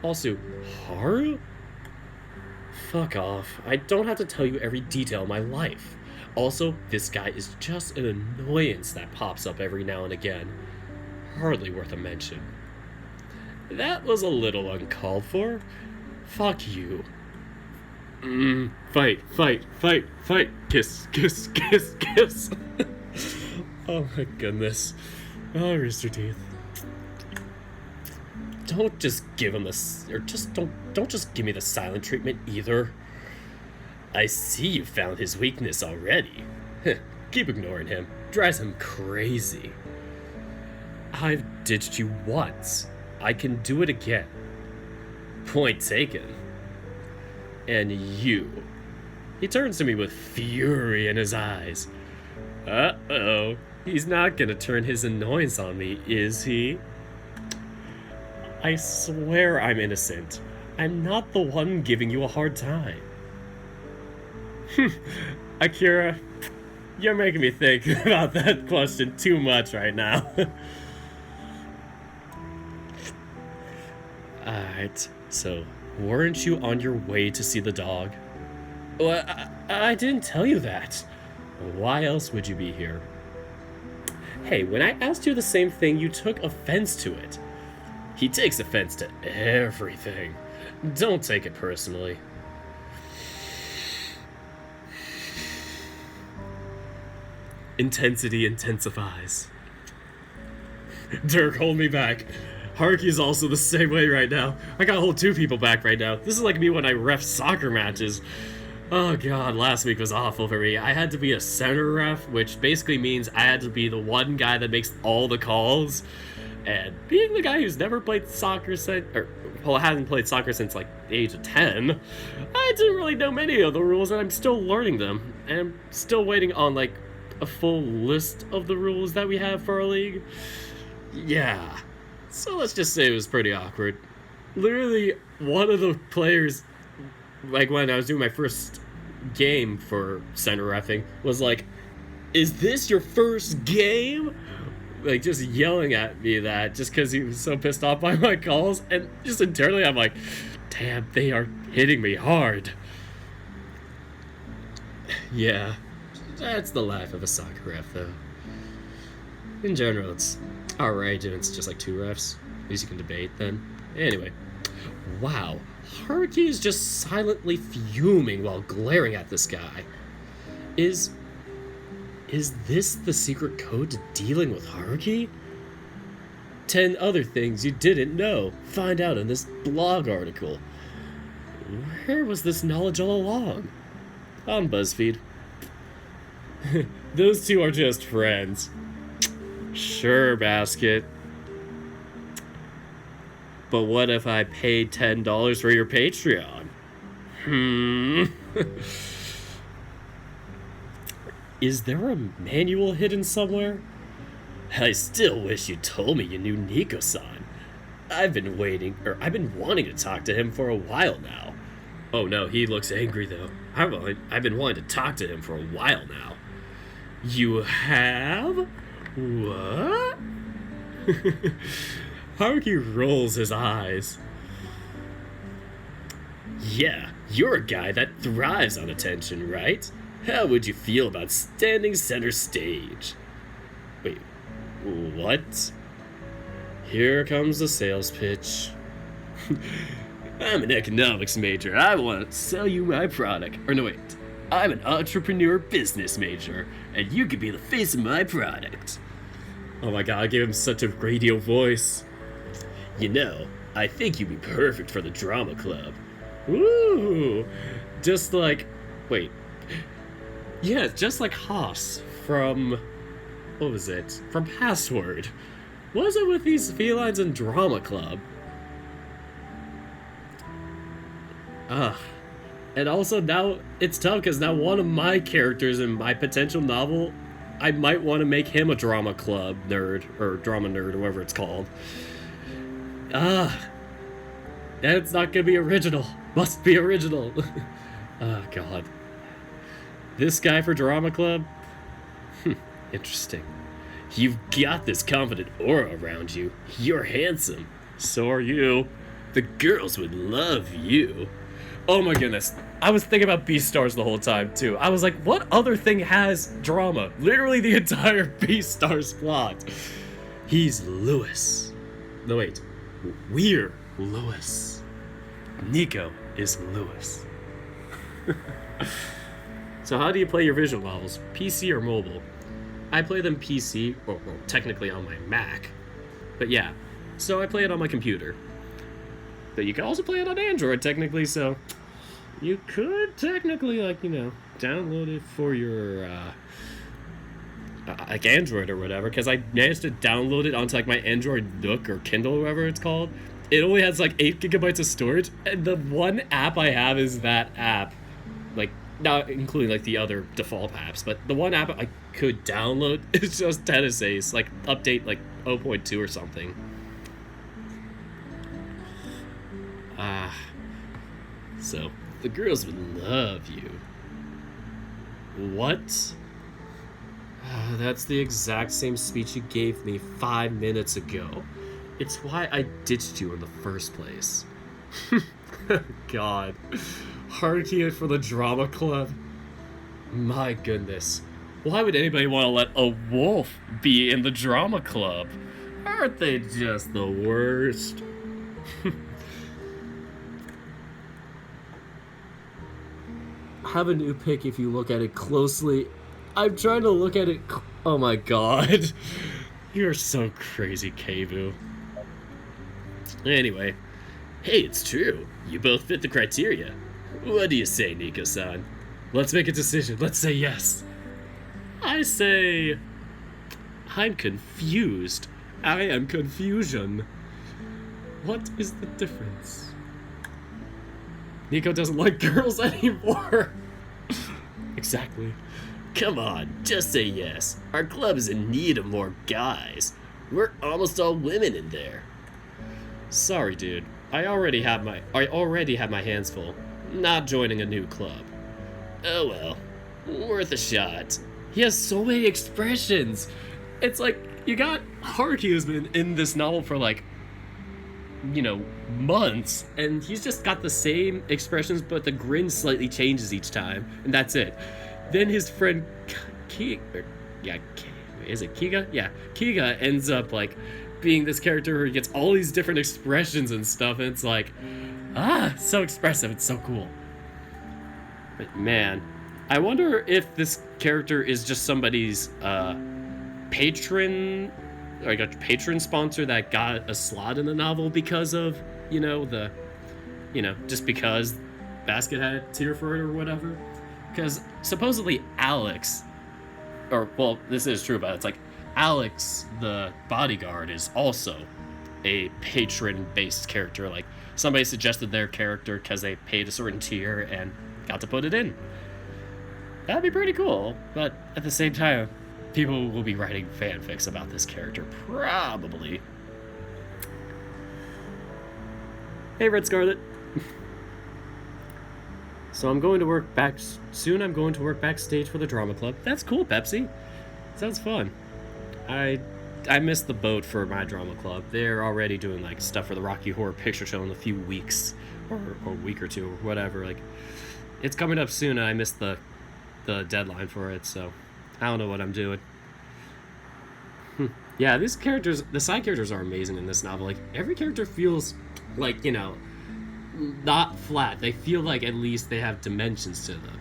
Speaker 1: Also, Haru? Fuck off. I don't have to tell you every detail of my life. Also, this guy is just an annoyance that pops up every now and again. Hardly worth a mention. That was a little uncalled for. Fuck you. Fight. Kiss. Oh my goodness. Oh, Rooster Teeth. Don't just give him don't just give me the silent treatment either. I see you found his weakness already. Keep ignoring him. Drives him crazy. I've ditched you once. I can do it again. Point taken. And you. He turns to me with fury in his eyes. Uh-oh. He's not gonna turn his annoyance on me, is he? I swear I'm innocent. I'm not the one giving you a hard time. Akira, you're making me think about that question too much right now. Alright, so weren't you on your way to see the dog? Well, I didn't tell you that. Why else would you be here? Hey, when I asked you the same thing, you took offense to it. He takes offense to everything. Don't take it personally. Intensity intensifies. Dirk, hold me back. Haruki is also the same way right now. I gotta hold 2 people back right now. This is like me when I ref soccer matches. Oh god, last week was awful for me. I had to be a center ref, which basically means I had to be the one guy that makes all the calls. And being the guy who's never played soccer hasn't played soccer since like the age of 10, I didn't really know many of the rules, and I'm still learning them. And I'm still waiting on like a full list of the rules that we have for our league. Yeah. So let's just say it was pretty awkward. Literally, one of the players, like when I was doing my first game for center reffing, was like, "Is this your first game?" Like, just yelling at me that just because he was so pissed off by my calls. And just internally, I'm like, damn, they are hitting me hard. Yeah, that's the life of a soccer ref, though. In general, it's alright, and it's just like 2 refs. At least you can debate then. Anyway, wow, Haruki is just silently fuming while glaring at this guy. Is this the secret code to dealing with Haruki? 10 other things you didn't know. Find out in this blog article. Where was this knowledge all along? On BuzzFeed. Those two are just friends. Sure, Basket. But what if I paid $10 for your Patreon? Is there a manual hidden somewhere? I still wish you told me you knew Nico-san. I've been wanting to talk to him for a while now. Oh no, he looks angry though. I've been wanting to talk to him for a while now. You have? What? Haruki rolls his eyes. Yeah, you're a guy that thrives on attention, right? How would you feel about standing center stage? Wait, what? Here comes the sales pitch. I'm an economics major. I want to sell you my product. Or no, wait. I'm an entrepreneur business major, and you could be the face of my product. Oh my god, I gave him such a radio voice. You know, I think you'd be perfect for the drama club. Woo! Just like... Wait. Yeah, just like Haas from... What was it? From Password. What was it with these felines in drama club? And also now it's tough because now one of my characters in my potential novel, I might want to make him a drama club nerd, or drama nerd, or whatever it's called. That's not gonna be original. Must be original. Oh god. This guy for drama club? Interesting. You've got this confident aura around you. You're handsome. So are you. The girls would love you. Oh my goodness. I was thinking about Beastars the whole time, too. I was like, what other thing has drama? Literally the entire Beastars plot. He's Lewis. No, wait. We're Lewis. Nico is Lewis. So how do you play your visual novels? PC or mobile? I play them PC, well, technically on my Mac. But yeah, so I play it on my computer. But you can also play it on Android, technically, so you could technically, like, you know, download it for your, like, Android or whatever, because I managed to download it onto, like, my Android Nook or Kindle or whatever it's called. It only has, like, 8 gigabytes of storage, and the one app I have is that app. Like, not including, like, the other default apps, but the one app I could download is just Tennis Ace, like, update, like, 0.2 or something. So, the girls would love you. What? That's the exact same speech you gave me 5 minutes ago. It's why I ditched you in the first place. God. Haruki for the drama club? My goodness. Why would anybody want to let a wolf be in the drama club? Aren't they just the worst? Have a new pick if you look at it closely. I'm trying to look at it. Oh my god. You're so crazy, Keibu. Anyway. Hey, it's true. You both fit the criteria. What do you say, Nico-san? Let's make a decision. Let's say yes. I say... I'm confused. I am confusion. What is the difference? Nico doesn't like girls anymore. Exactly. Come on, just say yes. Our club is in need of more guys. We're almost all women in there. Sorry, dude. I already have my hands full. Not joining a new club. Oh well. Worth a shot. He has so many expressions. It's like, you got Haruki who's been in this novel for like, you know, months, and he's just got the same expressions, but the grin slightly changes each time, and that's it. Then his friend Kega ends up like being this character who gets all these different expressions and stuff, and it's like, So expressive. It's so cool. But man, I wonder if this character is just somebody's patron, like a patron sponsor that got a slot in the novel because of, just because Basket had a tear for it or whatever. Because supposedly Alex, this is true, but it's like Alex, the bodyguard, is also a patron-based character. Like, somebody suggested their character because they paid a certain tier and got to put it in. That'd be pretty cool, but at the same time, people will be writing fanfics about this character, probably. Hey, Red Scarlet. So I'm going to work soon. I'm going to work backstage for the drama club. That's cool, Pepsi. Sounds fun. I missed the boat for my drama club. They're already doing like stuff for the Rocky Horror Picture Show in a few weeks, or a week or two, or whatever. Like, it's coming up soon, and I missed the deadline for it, so I don't know what I'm doing. Yeah, these characters, the side characters are amazing in this novel. Like, every character feels like, not flat. They feel like at least they have dimensions to them.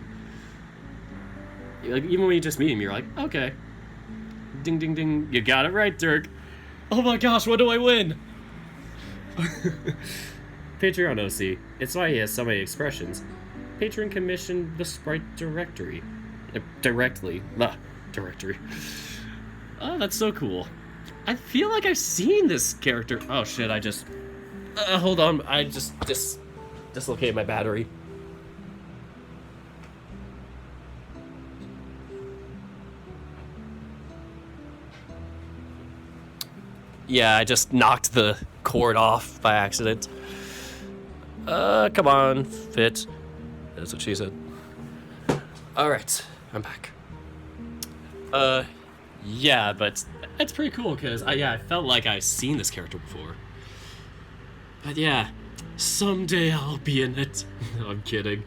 Speaker 1: Like, even when you just meet them, you're like, okay. Ding, ding, ding. You got it right, Dirk. Oh my gosh, what do I win? Patreon OC. It's why he has so many expressions. Patron commissioned the sprite directory. Directly. Directory. Oh, that's so cool. I feel like I've seen this character. Oh shit, I just... hold on, I just dislocated my battery. Yeah, I just knocked the cord off by accident. Come on, fit. That's what she said. Alright, I'm back. Yeah, but it's pretty cool, because I felt like I've seen this character before. But yeah, someday I'll be in it. No, I'm kidding.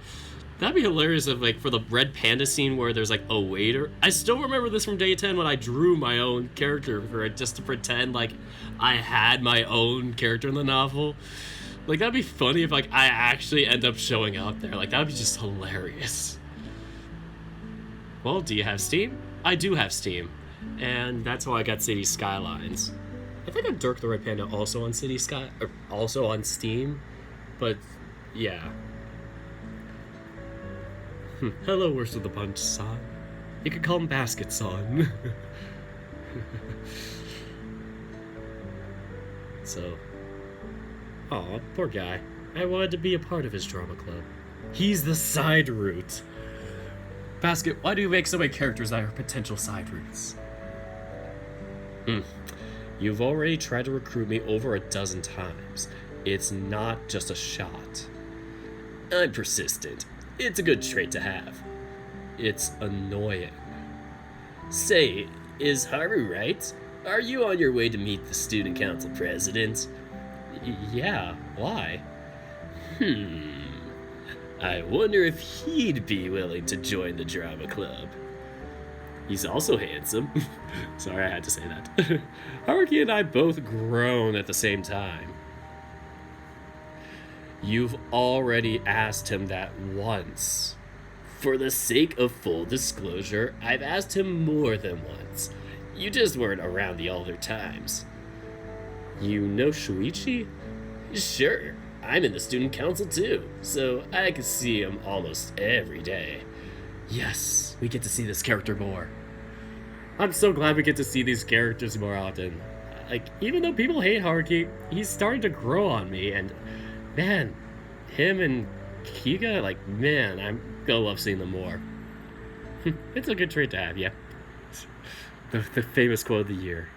Speaker 1: That'd be hilarious if, like, for the Red Panda scene where there's, like, a waiter. I still remember this from day 10 when I drew my own character for it, just to pretend, like, I had my own character in the novel. Like, that'd be funny if, like, I actually end up showing up there. Like, that'd be just hilarious. Well, do you have Steam? I do have Steam. And that's how I got City Skylines. I think I got Dirk the Red Panda also on also on Steam. But, yeah. Hello, Worst of the Bunch, son. You could call him Basket, son. So... Aw, poor guy. I wanted to be a part of his drama club. He's the side route. Basket, why do you make so many characters that are potential side routes? You've already tried to recruit me over a dozen times. It's not just a shot. I'm persistent. It's a good trait to have. It's annoying. Say, is Haru right? Are you on your way to meet the student council president? Yeah, why? I wonder if he'd be willing to join the drama club. He's also handsome. Sorry, I had to say that. Haruki and I both groan at the same time. You've already asked him that once. For the sake of full disclosure, I've asked him more than once. You just weren't around the other times. You know Shuichi? Sure, I'm in the student council too, so I can see him almost every day. Yes, we get to see this character more. I'm so glad we get to see these characters more often. Like, even though people hate Haruki, he's starting to grow on me, and man, him and Kega, like, man, I'm gonna love seeing them more. It's a good trait to have, yeah. The famous quote of the year.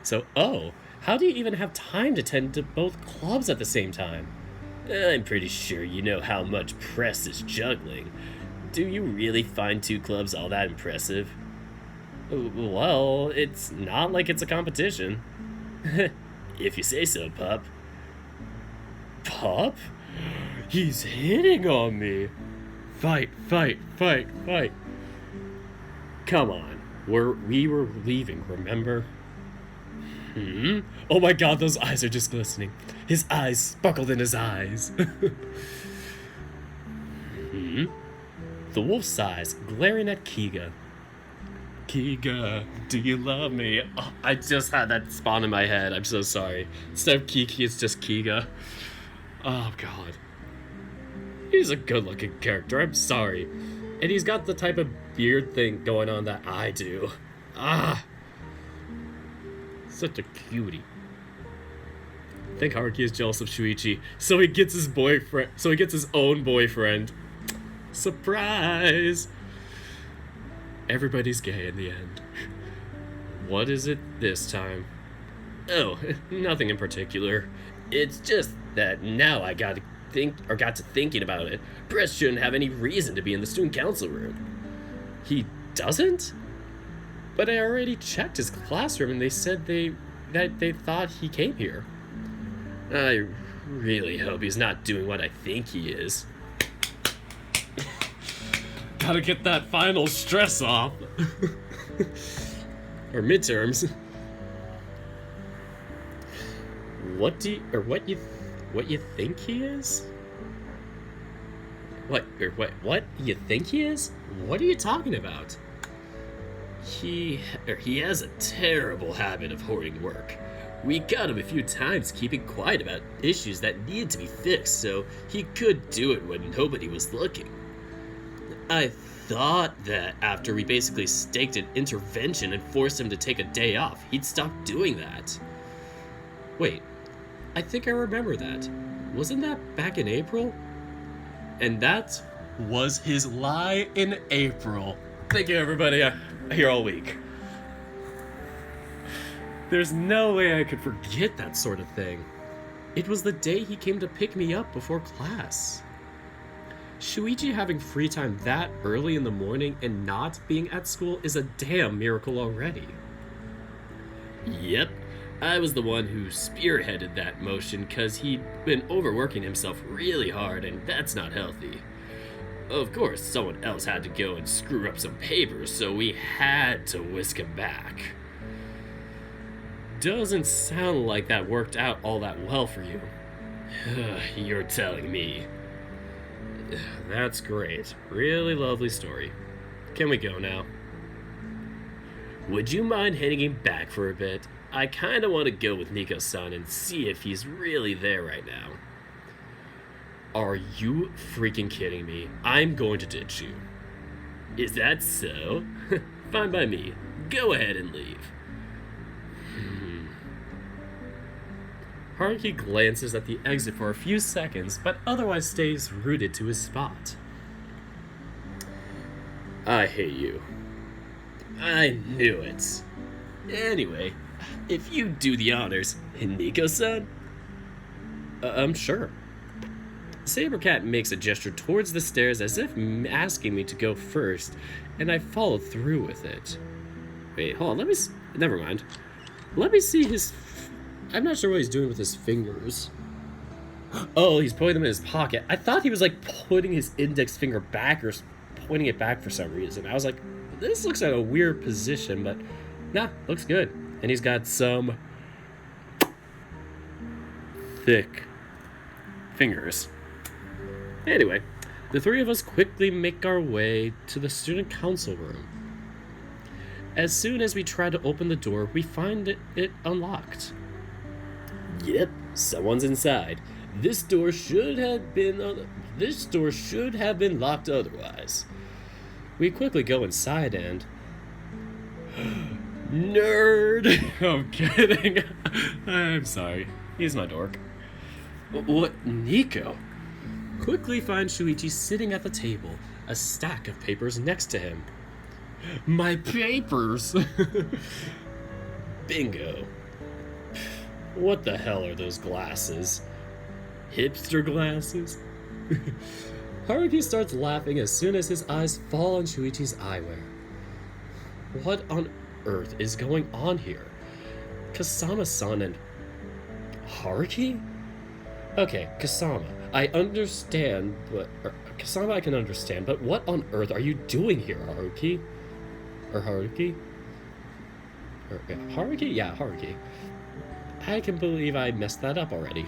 Speaker 1: So, how do you even have time to tend to both clubs at the same time? I'm pretty sure you know how much press is juggling. Do you really find 2 clubs all that impressive? Well, it's not like it's a competition. If you say so, pup. Pup? He's hitting on me. Fight, fight, fight, fight. Come on. We were leaving, remember? Hmm? Oh my god, those eyes are just glistening. His eyes sparkled in his eyes. Hmm? The wolf's eyes glaring at Kega. Kega, do you love me? Oh, I just had that spawn in my head. I'm so sorry. Instead of Kiki, it's just Kega. Oh god. He's a good-looking character, I'm sorry. And he's got the type of beard thing going on that I do. Ah! Such a cutie. I think Haruki is jealous of Shuichi, so he gets his boyfriend. So he gets his own boyfriend. Surprise! Everybody's gay in the end. What is it this time? Oh, nothing in particular. It's just that now I got to thinking about it. Brett shouldn't have any reason to be in the student council room. He doesn't? But I already checked his classroom and they said that they thought he came here. I really hope he's not doing what I think he is. Gotta get that final stress off. Or midterms. What you think he is? What you think he is? What are you talking about? He has a terrible habit of hoarding work. We got him a few times keeping quiet about issues that needed to be fixed so he could do it when nobody was looking. I thought that after we basically staked an intervention and forced him to take a day off, he'd stop doing that. Wait, I think I remember that. Wasn't that back in April? And that was his lie in April. Thank you, everybody. I'm here all week. There's no way I could forget that sort of thing. It was the day he came to pick me up before class. Shuichi having free time that early in the morning and not being at school is a damn miracle already. Yep, I was the one who spearheaded that motion because he'd been overworking himself really hard and that's not healthy. Of course, someone else had to go and screw up some papers, so we had to whisk him back. Doesn't sound like that worked out all that well for you. You're telling me. That's great. Really lovely story. Can we go now? Would you mind heading him back for a bit? I kinda want to go with Nico-san and see if he's really there right now. Are you freaking kidding me? I'm going to ditch you. Is that so? Fine by me. Go ahead and leave. Haruki glances at the exit for a few seconds, but otherwise stays rooted to his spot. I hate you. I knew it. Anyway, if you do the honors, Nico-san? Sure. Sabercat makes a gesture towards the stairs as if asking me to go first, and I follow through with it. Wait, hold on, never mind. Let me see his... I'm not sure what he's doing with his fingers. Oh, he's putting them in his pocket. I thought he was like putting his index finger back or pointing it back for some reason. I was like, this looks like a weird position, but nah, looks good. And he's got some thick fingers. Anyway, the three of us quickly make our way to the student council room. As soon as we try to open the door, we find it unlocked. Yep, someone's inside. This door should have been locked otherwise. We quickly go inside and... Nerd! I'm kidding. I'm sorry. He's my dork. What? Nico? Quickly find Shuichi sitting at the table, a stack of papers next to him. My papers! Bingo. What the hell are those glasses? Hipster glasses? Haruki starts laughing as soon as his eyes fall on Shuichi's eyewear. What on earth is going on here? Kasama-san and... Haruki? Okay, Kasama, I understand, but... Kasama I can understand, but what on earth are you doing here, Haruki? Or Haruki? Haruki? Yeah, Haruki. I can believe I messed that up already.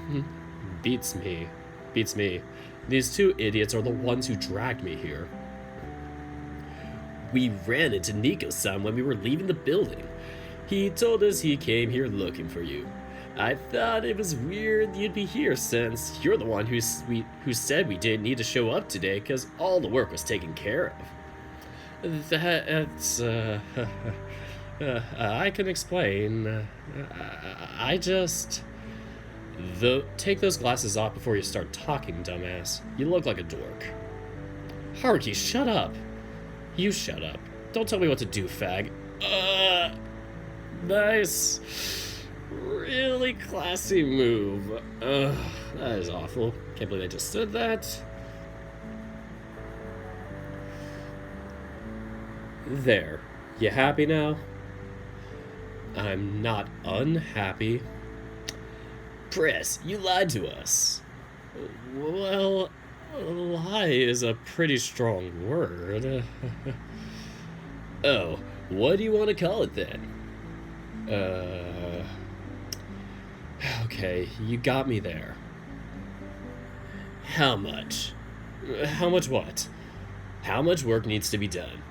Speaker 1: Beats me. Beats me. These two idiots are the ones who dragged me here. We ran into Nico-san when we were leaving the building. He told us he came here looking for you. I thought it was weird you'd be here since you're the one who said we didn't need to show up today because all the work was taken care of. That's, I can explain. I just... Take those glasses off before you start talking, dumbass. You look like a dork. Haruki, shut up. You shut up. Don't tell me what to do, fag. Nice. Really classy move. That is awful. Can't believe I just said that. There. You happy now? I'm not unhappy. Press, you lied to us. Well, lie is a pretty strong word. Oh, what do you want to call it then? Okay, you got me there. How much? How much what? How much work needs to be done?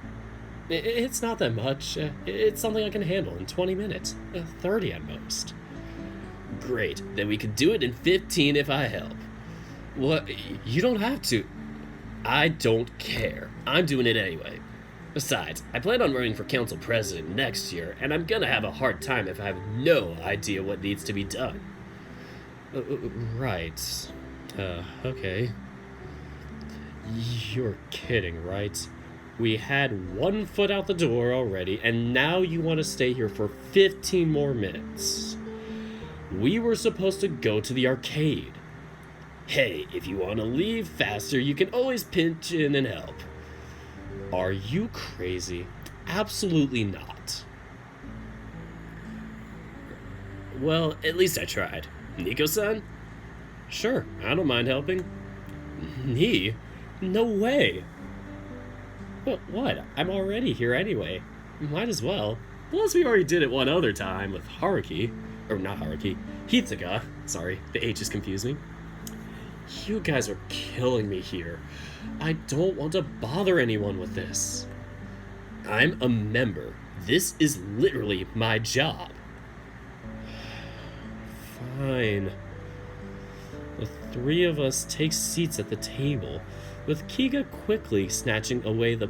Speaker 1: It's not that much. It's something I can handle in 20 minutes. 30 at most. Great, then we can do it in 15 if I help. What? You don't have to. I don't care. I'm doing it anyway. Besides, I plan on running for council president next year, and I'm gonna have a hard time if I have no idea what needs to be done. Right. Okay. You're kidding, right? We had 1 foot out the door already, and now you want to stay here for 15 more minutes. We were supposed to go to the arcade. Hey, if you want to leave faster, you can always pinch in and help. Are you crazy? Absolutely not. Well, at least I tried. Nico-san? Sure, I don't mind helping. Me? No way. But what? I'm already here anyway. Might as well. Plus, we already did it one other time with Haruki. Or not Haruki. Hitsuga. Sorry, the H is confusing. You guys are killing me here. I don't want to bother anyone with this. I'm a member. This is literally my job. Fine. The 3 of us take seats at the table, with Kega quickly snatching away the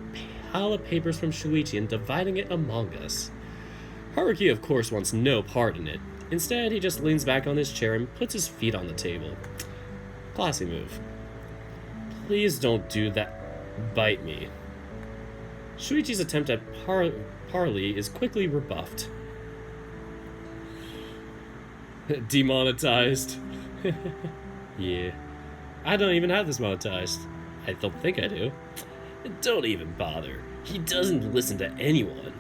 Speaker 1: pile of papers from Shuichi and dividing it among us. Haruki, of course, wants no part in it. Instead, he just leans back on his chair and puts his feet on the table. Classy move. Please don't do that. Bite me. Shuichi's attempt at parley is quickly rebuffed. Demonetized. Yeah. I don't even have this monetized. I don't think I do. Don't even bother. He doesn't listen to anyone.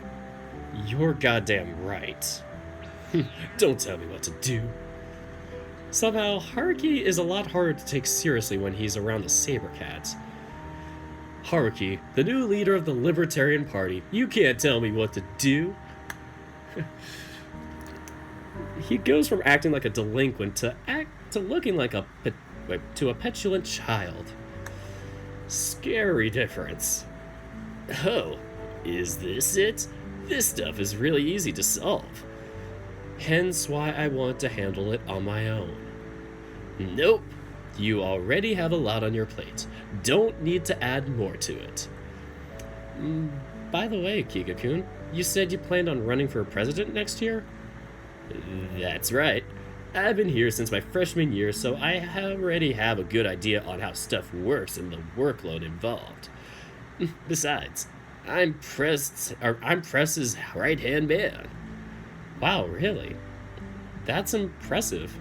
Speaker 1: You're goddamn right. Don't tell me what to do. Somehow, Haruki is a lot harder to take seriously when he's around the Saber Cats. Haruki, the new leader of the Libertarian Party, you can't tell me what to do. He goes from acting like a delinquent to looking like a petulant child. Scary difference. Oh, is this it? This stuff is really easy to solve. Hence why I want to handle it on my own. Nope. You already have a lot on your plate. Don't need to add more to it. By the way, Kega-kun, you said you planned on running for president next year? That's right. I've been here since my freshman year, so I already have a good idea on how stuff works and the workload involved. Besides, I'm Press's right-hand man. Wow, really? That's impressive.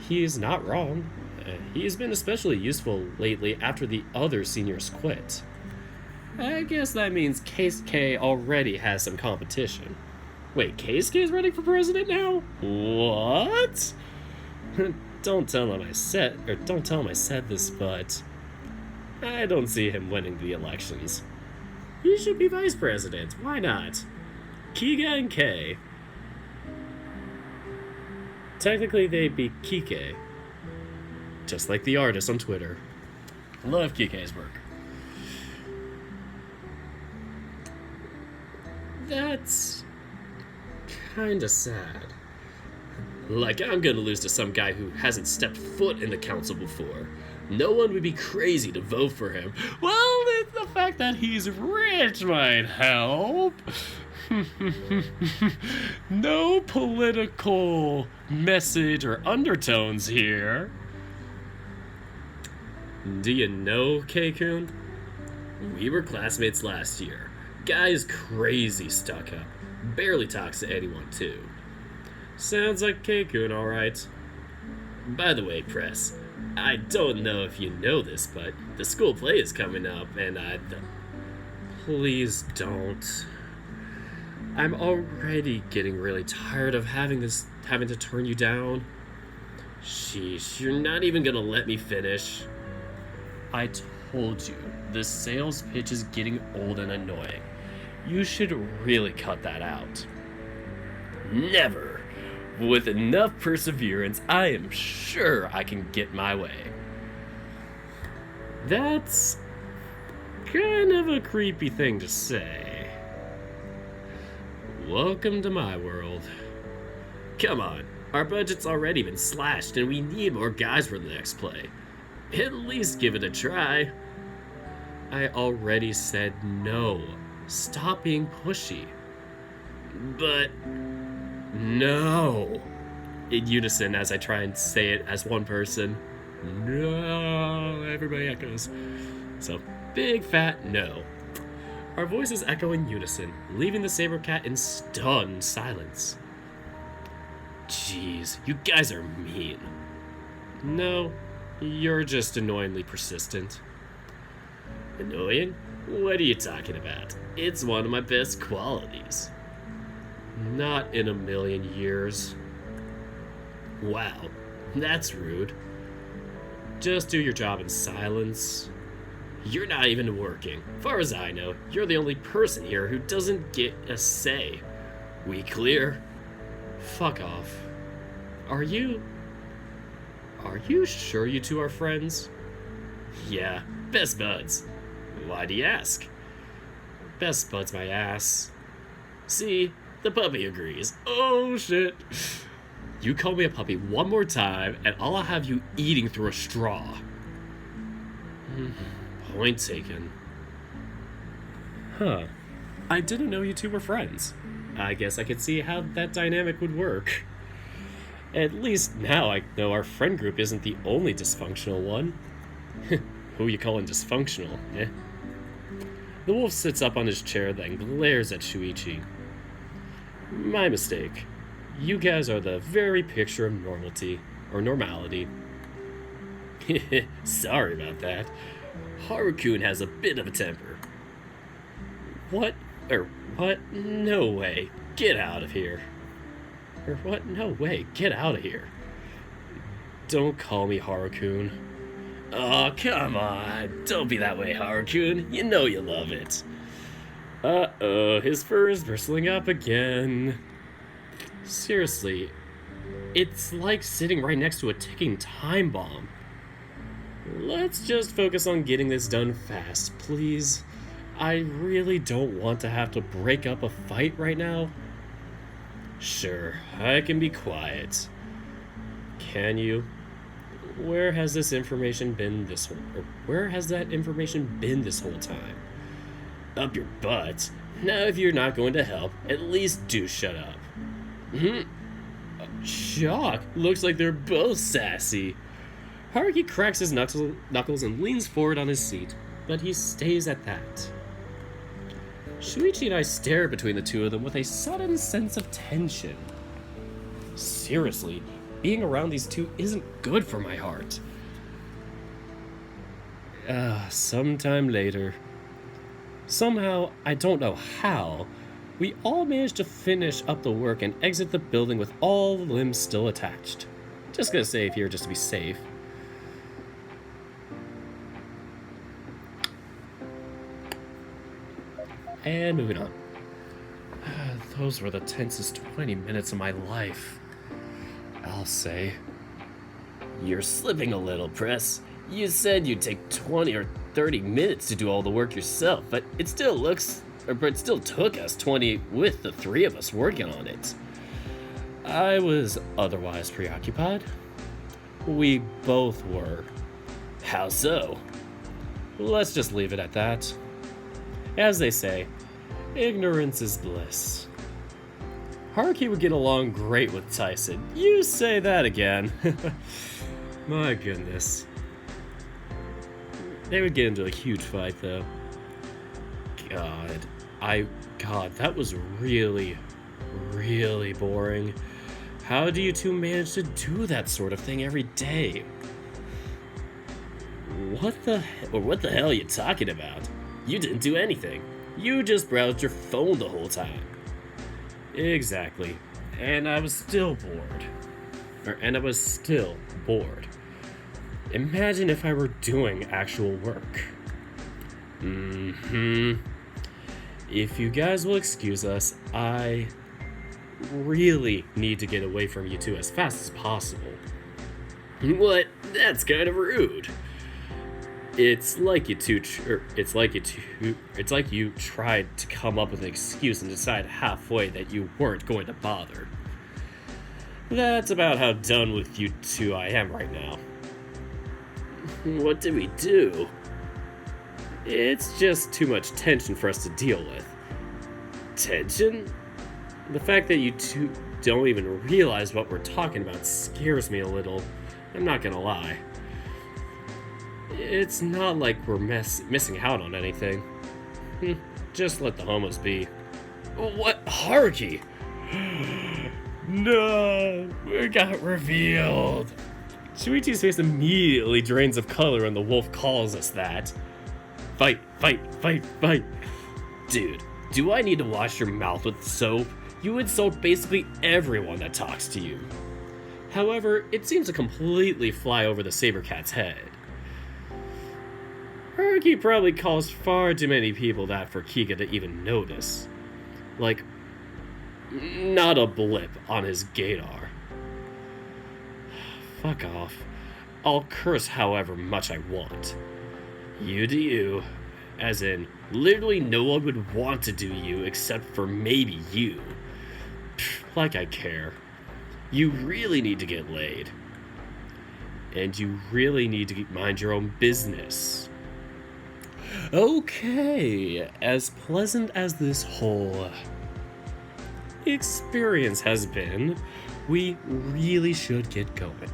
Speaker 1: He's not wrong. He's been especially useful lately after the other seniors quit. I guess that means Keisuke already has some competition. Wait, Keisuke's running for president now? What? Don't tell him I said this, but I don't see him winning the elections. He should be vice president. Why not? Kega and Kei. Technically, they'd be Kike. Just like the artist on Twitter. Love Kike's work. That's kinda sad. Like, I'm gonna lose to some guy who hasn't stepped foot in the council before. No one would be crazy to vote for him. Well, the fact that he's rich might help. No political message or undertones here. Do you know, K-kun? We were classmates last year. Guy's crazy stuck-up. Barely talks to anyone, too. Sounds like K-kun, alright. By the way, Press, I don't know if you know this, but the school play is coming up, and Please don't. I'm already getting really tired of having to turn you down. Sheesh, you're not even gonna let me finish. I told you, the sales pitch is getting old and annoying. You should really cut that out. Never! With enough perseverance, I am sure I can get my way. That's kind of a creepy thing to say. Welcome to my world. Come on, our budget's already been slashed and we need more guys for the next play. At least give it a try. I already said no. Stop being pushy. But no. In unison as I try and say it as one person. No. Everybody echoes. So, big fat no. Our voices echo in unison, leaving the saber cat in stunned silence. Jeez, you guys are mean. No, you're just annoyingly persistent. Annoying? What are you talking about? It's one of my best qualities. Not in a million years. Wow, that's rude. Just do your job in silence. You're not even working. Far as I know, you're the only person here who doesn't get a say. We clear? Fuck off. Are you sure you two are friends? Yeah, best buds. Why do you ask? Best buds my ass. See, the puppy agrees. Oh shit. You call me a puppy one more time, and I'll have you eating through a straw. Point taken. Huh. I didn't know you two were friends. I guess I could see how that dynamic would work. At least now I know our friend group isn't the only dysfunctional one. Who you calling dysfunctional, eh? The wolf sits up on his chair, then glares at Shuichi. My mistake. You guys are the very picture of normality. Sorry about that. Haru-kun has a bit of a temper. What? No way. Get out of here. What? No way. Get out of here. Don't call me Haru-kun. Oh, come on. Don't be that way, Haru-kun. You know you love it. Uh-oh, his fur is bristling up again. Seriously, it's like sitting right next to a ticking time bomb. Let's just focus on getting this done fast, please. I really don't want to have to break up a fight right now. Sure, I can be quiet. Can you? Where has that information been this whole time? Up your butt. Now if you're not going to help, at least do shut up. Shock. Looks like they're both sassy. Haruki cracks his knuckles and leans forward on his seat, but he stays at that. Shuichi and I stare between the two of them with a sudden sense of tension. Seriously, being around these two isn't good for my heart. Sometime later. Somehow, I don't know how, we all managed to finish up the work and exit the building with all the limbs still attached. Just gonna save here just to be safe. And moving on. Those were the tensest 20 minutes of my life. I'll say.
Speaker 2: You're slipping a little, Press. You said you'd take 20 or 30 minutes to do all the work yourself, but it still took us 20 with the three of us working on it.
Speaker 1: I was otherwise preoccupied. We both were.
Speaker 2: How so?
Speaker 1: Let's just leave it at that. As they say, ignorance is bliss. Haruki would get along great with Tyson. You say that again. My goodness. They would get into a huge fight, though. God, that was really, really boring. How do you two manage to do that sort of thing every day?
Speaker 2: What the hell are you talking about? You didn't do anything. You just browsed your phone the whole time.
Speaker 1: Exactly. And I was still bored. Imagine if I were doing actual work. If you guys will excuse us, I really need to get away from you two as fast as possible.
Speaker 2: What? That's kind of rude.
Speaker 1: It's like you tried to come up with an excuse and decide halfway that you weren't going to bother. That's about how done with you two I am right now.
Speaker 2: What did we do?
Speaker 1: It's just too much tension for us to deal with.
Speaker 2: Tension?
Speaker 1: The fact that you two don't even realize what we're talking about scares me a little. I'm not gonna lie. It's not like we're missing out on anything. Just let the homos be.
Speaker 2: What? Haruki?
Speaker 1: No, we got revealed. Shuichi's face immediately drains of color when the wolf calls us that. Fight, fight, fight, fight.
Speaker 2: Dude, do I need to wash your mouth with soap? You insult basically everyone that talks to you.
Speaker 1: However, it seems to completely fly over the saber cat's head. Haruki probably calls far too many people that for Kega to even notice. Like, not a blip on his gaydar. Fuck off. I'll curse however much I want.
Speaker 2: You do you. As in, literally no one would want to do you except for maybe you.
Speaker 1: Like I care.
Speaker 2: You really need to get laid.
Speaker 1: And you really need to mind your own business.
Speaker 2: Okay, as pleasant as this whole
Speaker 1: experience has been, we really should get going.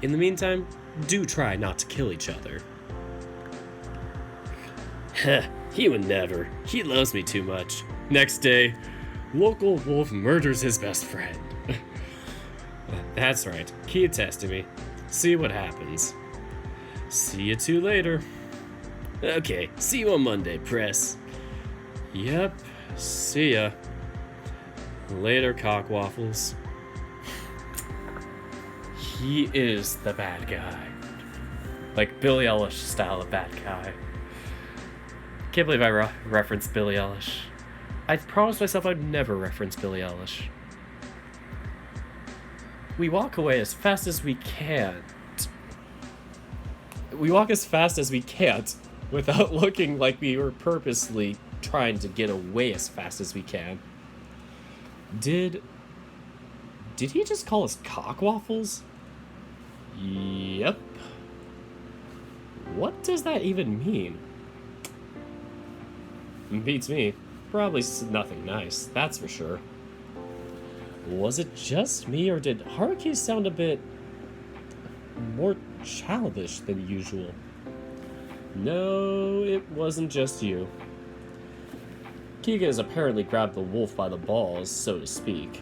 Speaker 1: In the meantime, do try not to kill each other.
Speaker 2: He would never. He loves me too much.
Speaker 1: Next day, local wolf murders his best friend. That's right, keep testing me. See what happens. See you two later.
Speaker 2: Okay, see you on Monday, Press.
Speaker 1: Yep, see ya. Later, cockwaffles. He is the bad guy. Like Billie Eilish style of bad guy. Can't believe I referenced Billie Eilish. I promised myself I'd never reference Billie Eilish. We walk away as fast as we can. We walk as fast as we can't without looking like we were purposely trying to get away as fast as we can. Did he just call us cockwaffles? Yep. What does that even mean? Beats me. Probably nothing nice, that's for sure. Was it just me, or did Haruki sound a bit more childish than usual? No, it wasn't just you. Kega has apparently grabbed the wolf by the balls, so to speak.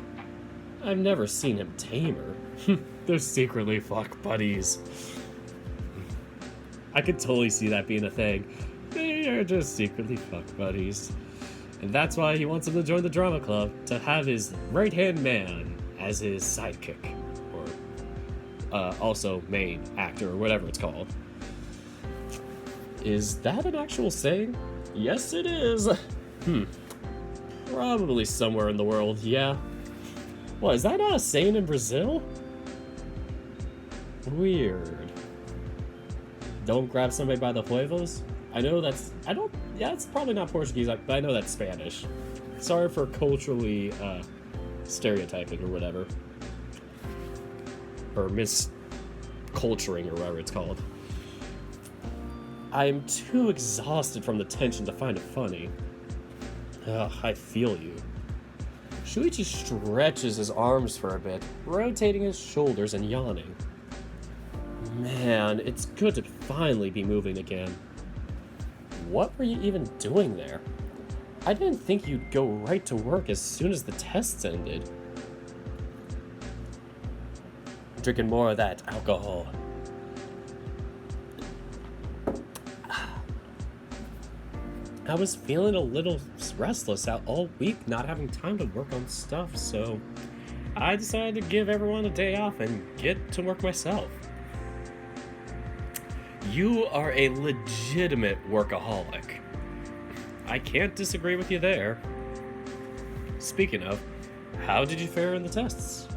Speaker 1: I've never seen him tame her. They're secretly fuck buddies. I could totally see that being a thing. They are just secretly fuck buddies. And that's why he wants him to join the drama club, to have his right-hand man as his sidekick. Or also main actor, or whatever it's called. Is that an actual saying? Yes, it is. Probably somewhere in the world, yeah. What, is that not a saying in Brazil? Weird. Don't grab somebody by the huevos? It's probably not Portuguese, but I know that's Spanish. Sorry for culturally stereotyping or whatever. Or misculturing or whatever it's called. I'm too exhausted from the tension to find it funny. Ugh, I feel you. Shuichi stretches his arms for a bit, rotating his shoulders and yawning. Man, it's good to finally be moving again. What were you even doing there? I didn't think you'd go right to work as soon as the tests ended. Drinking more of that alcohol. I was feeling a little restless out all week, not having time to work on stuff, so I decided to give everyone a day off and get to work myself. You are a legitimate workaholic. I can't disagree with you there. Speaking of, how did you fare in the tests?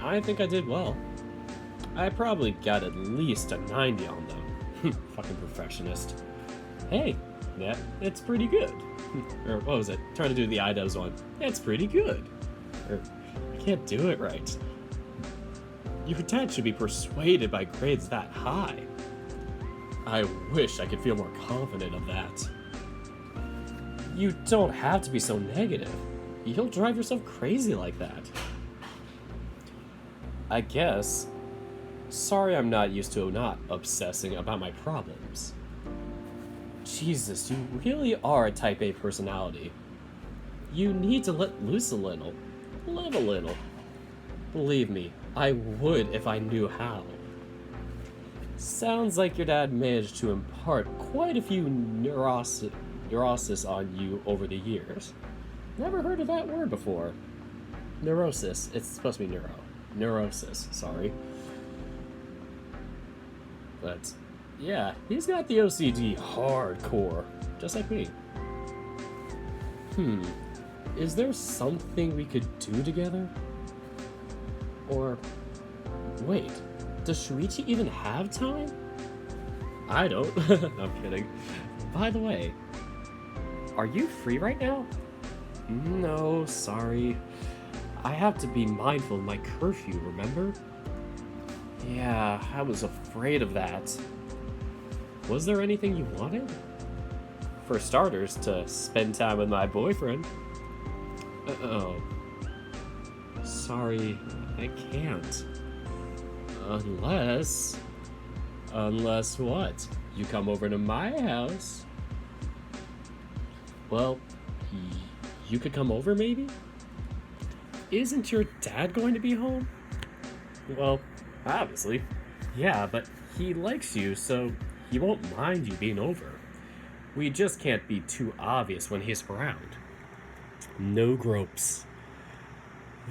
Speaker 1: I think I did well. I probably got at least a 90 on them. Fucking perfectionist. Hey, yeah, it's pretty good. Or what was it? Trying to do the iDubbbz one. It's pretty good. Or, I can't do it right. Your dad should be persuaded by grades that high. I wish I could feel more confident of that. You don't have to be so negative. You'll drive yourself crazy like that. I guess. Sorry I'm not used to not obsessing about my problems. Jesus, you really are a type A personality. You need to let loose a little. Live a little. Believe me, I would if I knew how. Sounds like your dad managed to impart quite a few neurosis on you over the years. Never heard of that word before. Neurosis. It's supposed to be neuro. Neurosis, sorry. But, yeah, he's got the OCD hardcore, just like me. Is there something we could do together? Or, wait, does Shuichi even have time? I don't. I'm kidding. By the way, are you free right now? No, sorry. I have to be mindful of my curfew, remember? Yeah, I was afraid of that. Was there anything you wanted? For starters, to spend time with my boyfriend. Uh-oh. Sorry, I can't. Unless what? You come over to my house? Well, you could come over maybe? Isn't your dad going to be home? Well, obviously. Yeah, but he likes you, so he won't mind you being over. We just can't be too obvious when he's around. No gropes.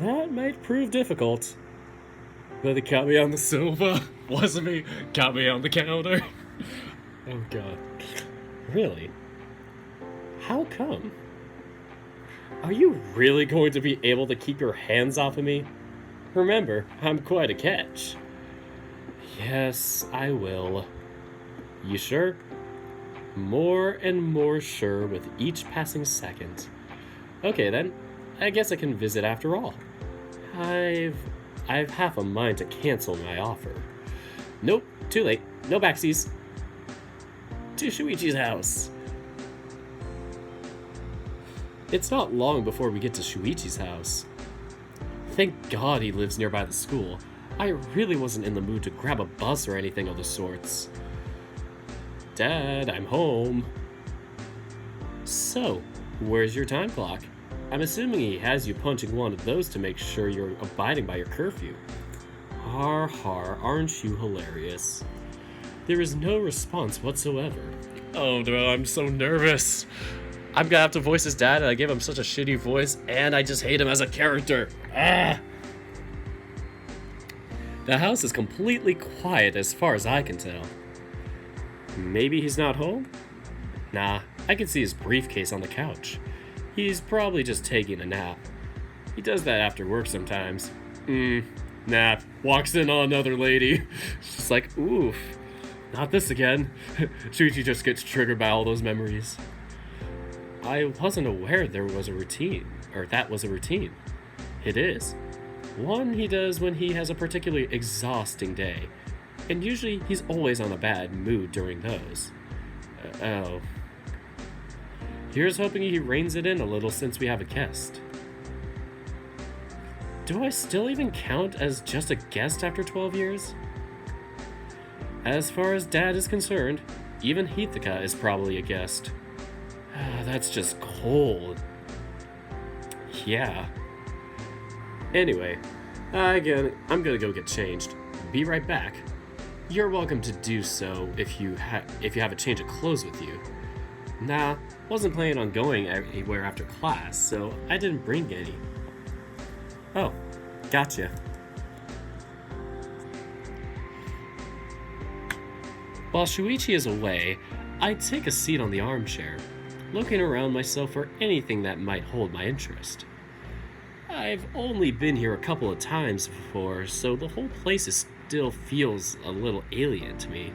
Speaker 1: That might prove difficult. But they caught me on the sofa. Wasn't me. Caught me on the counter. Oh god. Really? How come? Are you really going to be able to keep your hands off of me? Remember, I'm quite a catch. Yes, I will. You sure? More and more sure with each passing second. Okay then, I guess I can visit after all. I've half a mind to cancel my offer. Nope, too late. No backsies. To Shuichi's house. It's not long before we get to Shuichi's house. Thank God he lives nearby the school. I really wasn't in the mood to grab a bus or anything of the sorts. Dad, I'm home. So, where's your time clock? I'm assuming he has you punching one of those to make sure you're abiding by your curfew. Har har, aren't you hilarious? There is no response whatsoever. Oh no, I'm so nervous. I'm gonna have to voice his dad, and I gave him such a shitty voice, and I just hate him as a character. Ah! The house is completely quiet as far as I can tell. Maybe he's not home? Nah, I can see his briefcase on the couch. He's probably just taking a nap. He does that after work sometimes. Nah, walks in on another lady. She's like, oof, not this again. Shuichi just gets triggered by all those memories. I wasn't aware there was a routine, or that was a routine. It is. One he does when he has a particularly exhausting day, and usually he's always on a bad mood during those. Oh. Here's hoping he reins it in a little since we have a guest. Do I still even count as just a guest after 12 years? As far as Dad is concerned, even Hithaka is probably a guest. That's just cold. Yeah. Anyway, again, I'm gonna go get changed. Be right back. You're welcome to do so if you have a change of clothes with you. Nah, wasn't planning on going anywhere after class, so I didn't bring any. Oh, gotcha. While Shuichi is away, I take a seat on the armchair, looking around myself for anything that might hold my interest. I've only been here a couple of times before, so the whole place still feels a little alien to me.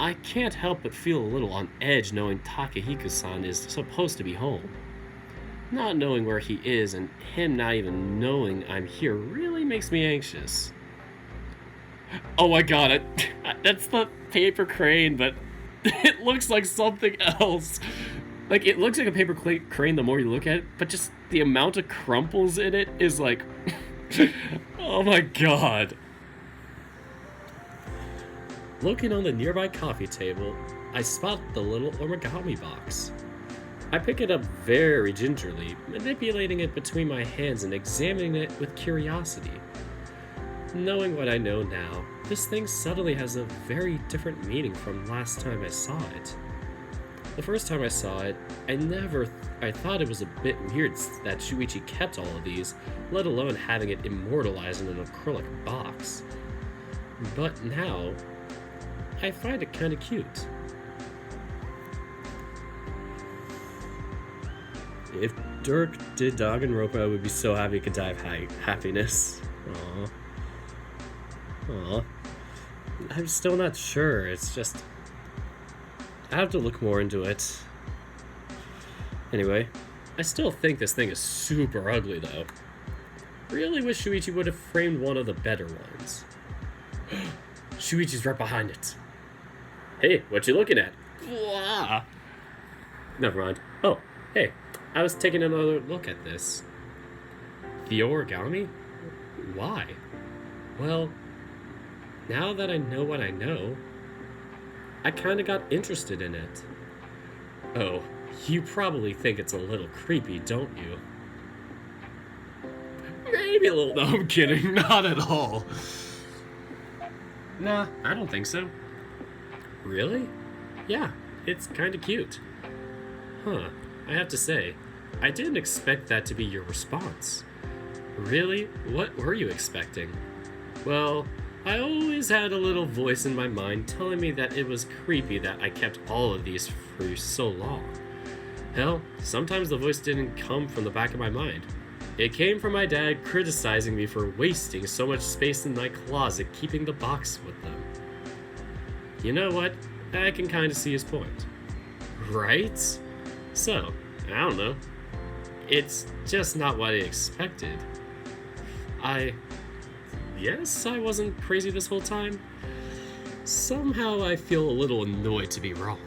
Speaker 1: I can't help but feel a little on edge knowing Takehiko-san is supposed to be home. Not knowing where he is and him not even knowing I'm here really makes me anxious. Oh my god, that's the paper crane, but it looks like something else. Like, it looks like a paper crane the more you look at it, but just the amount of crumples in it is like... oh my god. Looking on the nearby coffee table, I spot the little origami box. I pick it up very gingerly, manipulating it between my hands and examining it with curiosity. Knowing what I know now, this thing suddenly has a very different meaning from last time I saw it. The first time I saw it, I thought it was a bit weird that Shuichi kept all of these, let alone having it immortalized in an acrylic box. But now, I find it kinda cute. If Dirk did Danganronpa, I would be so happy he could die of happiness. Aww. Aww. I'm still not sure, it's just... I have to look more into it. Anyway, I still think this thing is super ugly though. Really wish Shuichi would have framed one of the better ones. Shuichi's right behind it. Hey, what you looking at? Blah. Never mind. Oh, hey, I was taking another look at this. The origami? Why? Well, now that I know what I know, I kinda got interested in it. Oh, you probably think it's a little creepy, don't you? Maybe a little. No, I'm kidding. Not at all. Nah, I don't think so. Really? Yeah, it's kinda cute. Huh, I have to say, I didn't expect that to be your response. Really? What were you expecting? Well, I always had a little voice in my mind telling me that it was creepy that I kept all of these for so long. Hell, sometimes the voice didn't come from the back of my mind. It came from my dad criticizing me for wasting so much space in my closet keeping the box with them. You know what? I can kind of see his point. Right? So, I don't know. It's just not what I expected. Yes, I wasn't crazy this whole time. Somehow I feel a little annoyed to be wrong.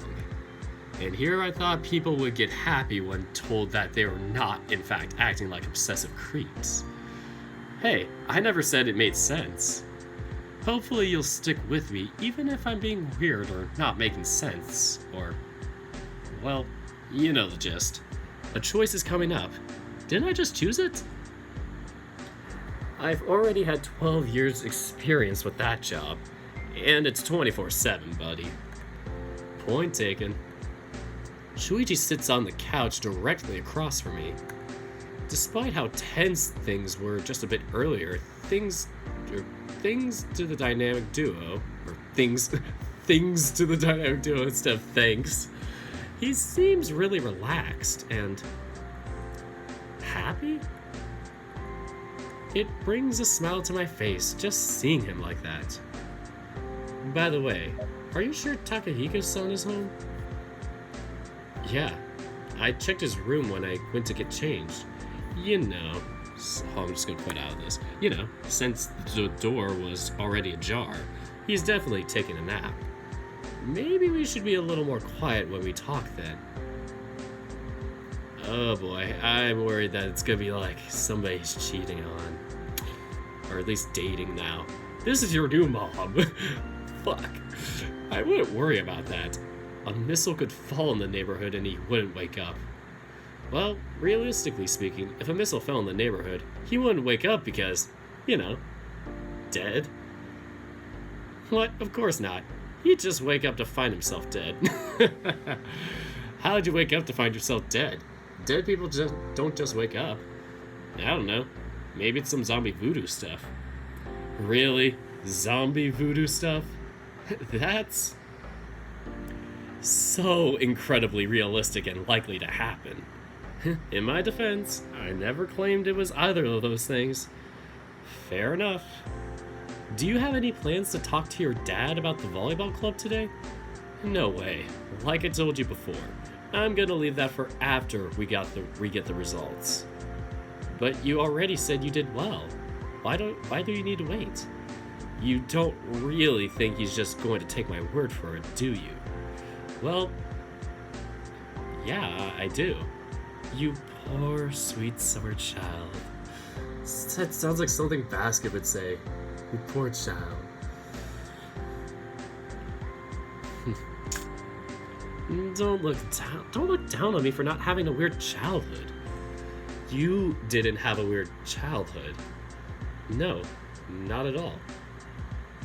Speaker 1: And here I thought people would get happy when told that they were not, in fact, acting like obsessive creeps. Hey, I never said it made sense. Hopefully you'll stick with me even if I'm being weird or not making sense, or... well, you know the gist. A choice is coming up. Didn't I just choose it? I've already had 12 years experience with that job, and it's 24/7, buddy. Point taken. Shuichi sits on the couch directly across from me. Despite how tense things were just a bit earlier, things to the dynamic duo, or things to the dynamic duo instead of thanks. He seems really relaxed and happy? It brings a smile to my face just seeing him like that. By the way, are you sure Takahiko-san is home? Yeah, I checked his room when I went to get changed. You know, I'm just gonna put out this. You know, since the door was already ajar, he's definitely taking a nap. Maybe we should be a little more quiet when we talk then. Oh boy, I'm worried that it's gonna be like somebody's cheating on. Or at least dating now. This is your new mom. Fuck. I wouldn't worry about that. A missile could fall in the neighborhood and he wouldn't wake up. Well, realistically speaking, if a missile fell in the neighborhood, he wouldn't wake up because, you know, dead. What? Of course not. He'd just wake up to find himself dead. How'd you wake up to find yourself dead? Dead people just don't just wake up. I don't know. Maybe it's some zombie voodoo stuff. Really? Zombie voodoo stuff? That's so incredibly realistic and likely to happen. In my defense, I never claimed it was either of those things. Fair enough. Do you have any plans to talk to your dad about the volleyball club today? No way. Like I told you before, I'm gonna leave that for after we get the results. But you already said you did well. Why do you need to wait? You don't really think he's just going to take my word for it, do you? Well, yeah, I do. You poor, sweet summer child. That sounds like something Basket would say. You poor child. Don't look down on me for not having a weird childhood. You didn't have a weird childhood. No, not at all.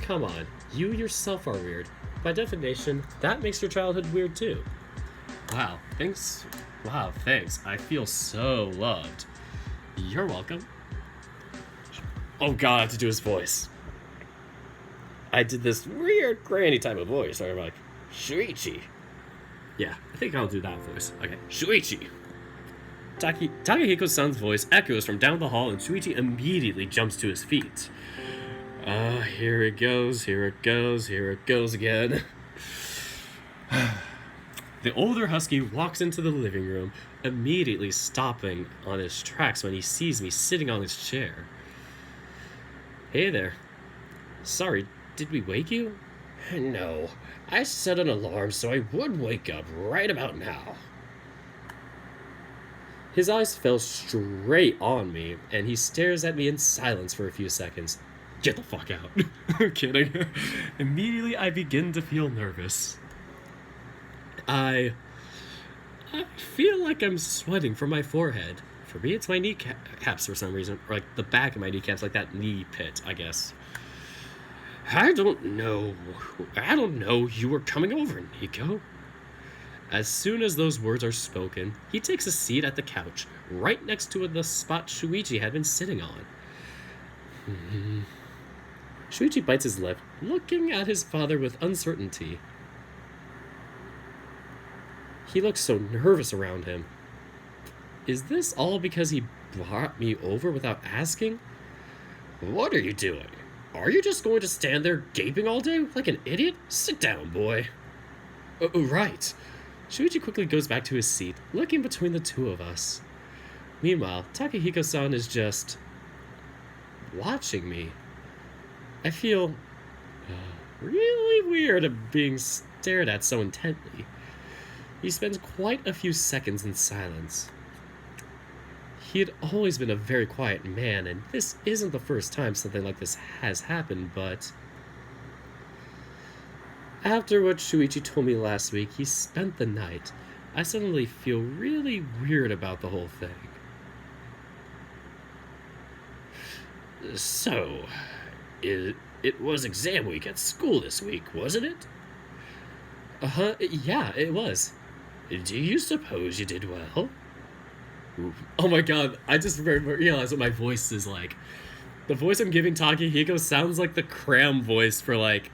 Speaker 1: Come on, you yourself are weird. By definition, that makes your childhood weird too. Wow, thanks. Wow, thanks. I feel so loved. You're welcome. Oh god, I have to do his voice. I did this weird granny type of voice where I'm like, Shuichi. Yeah, I think I'll do that voice. Okay, Shuichi. Takahiko-san's voice echoes from down the hall and Shuichi immediately jumps to his feet. Here it goes, here it goes, here it goes again. The older husky walks into the living room, immediately stopping on his tracks when he sees me sitting on his chair. Hey there. Sorry, did we wake you?
Speaker 2: No, I set an alarm so I would wake up right about now.
Speaker 1: His eyes fell straight on me, and he stares at me in silence for a few seconds. Get the fuck out. I'm kidding. Immediately, I begin to feel nervous. I feel like I'm sweating from my forehead. For me, it's my kneecaps for some reason. Or like the back of my kneecaps, like that knee pit, I guess.
Speaker 2: I don't know you were coming over, Nico.
Speaker 1: As soon as those words are spoken, he takes a seat at the couch, right next to the spot Shuichi had been sitting on. Shuichi bites his lip, looking at his father with uncertainty. He looks so nervous around him. Is this all because he brought me over without asking?
Speaker 2: What are you doing? Are you just going to stand there gaping all day like an idiot? Sit down, boy.
Speaker 1: Right. Shuichi quickly goes back to his seat, looking between the two of us. Meanwhile, Takahiko-san is just watching me. I feel really weird at being stared at so intently. He spends quite a few seconds in silence. He had always been a very quiet man, and this isn't the first time something like this has happened, but after what Shuichi told me last week, he spent the night. I suddenly feel really weird about the whole thing.
Speaker 2: So, it was exam week at school this week, wasn't it?
Speaker 1: Yeah, it was.
Speaker 2: Do you suppose you did well?
Speaker 1: Oh my god, I just realized what my voice is like. The voice I'm giving Takahiko sounds like the cram voice for like...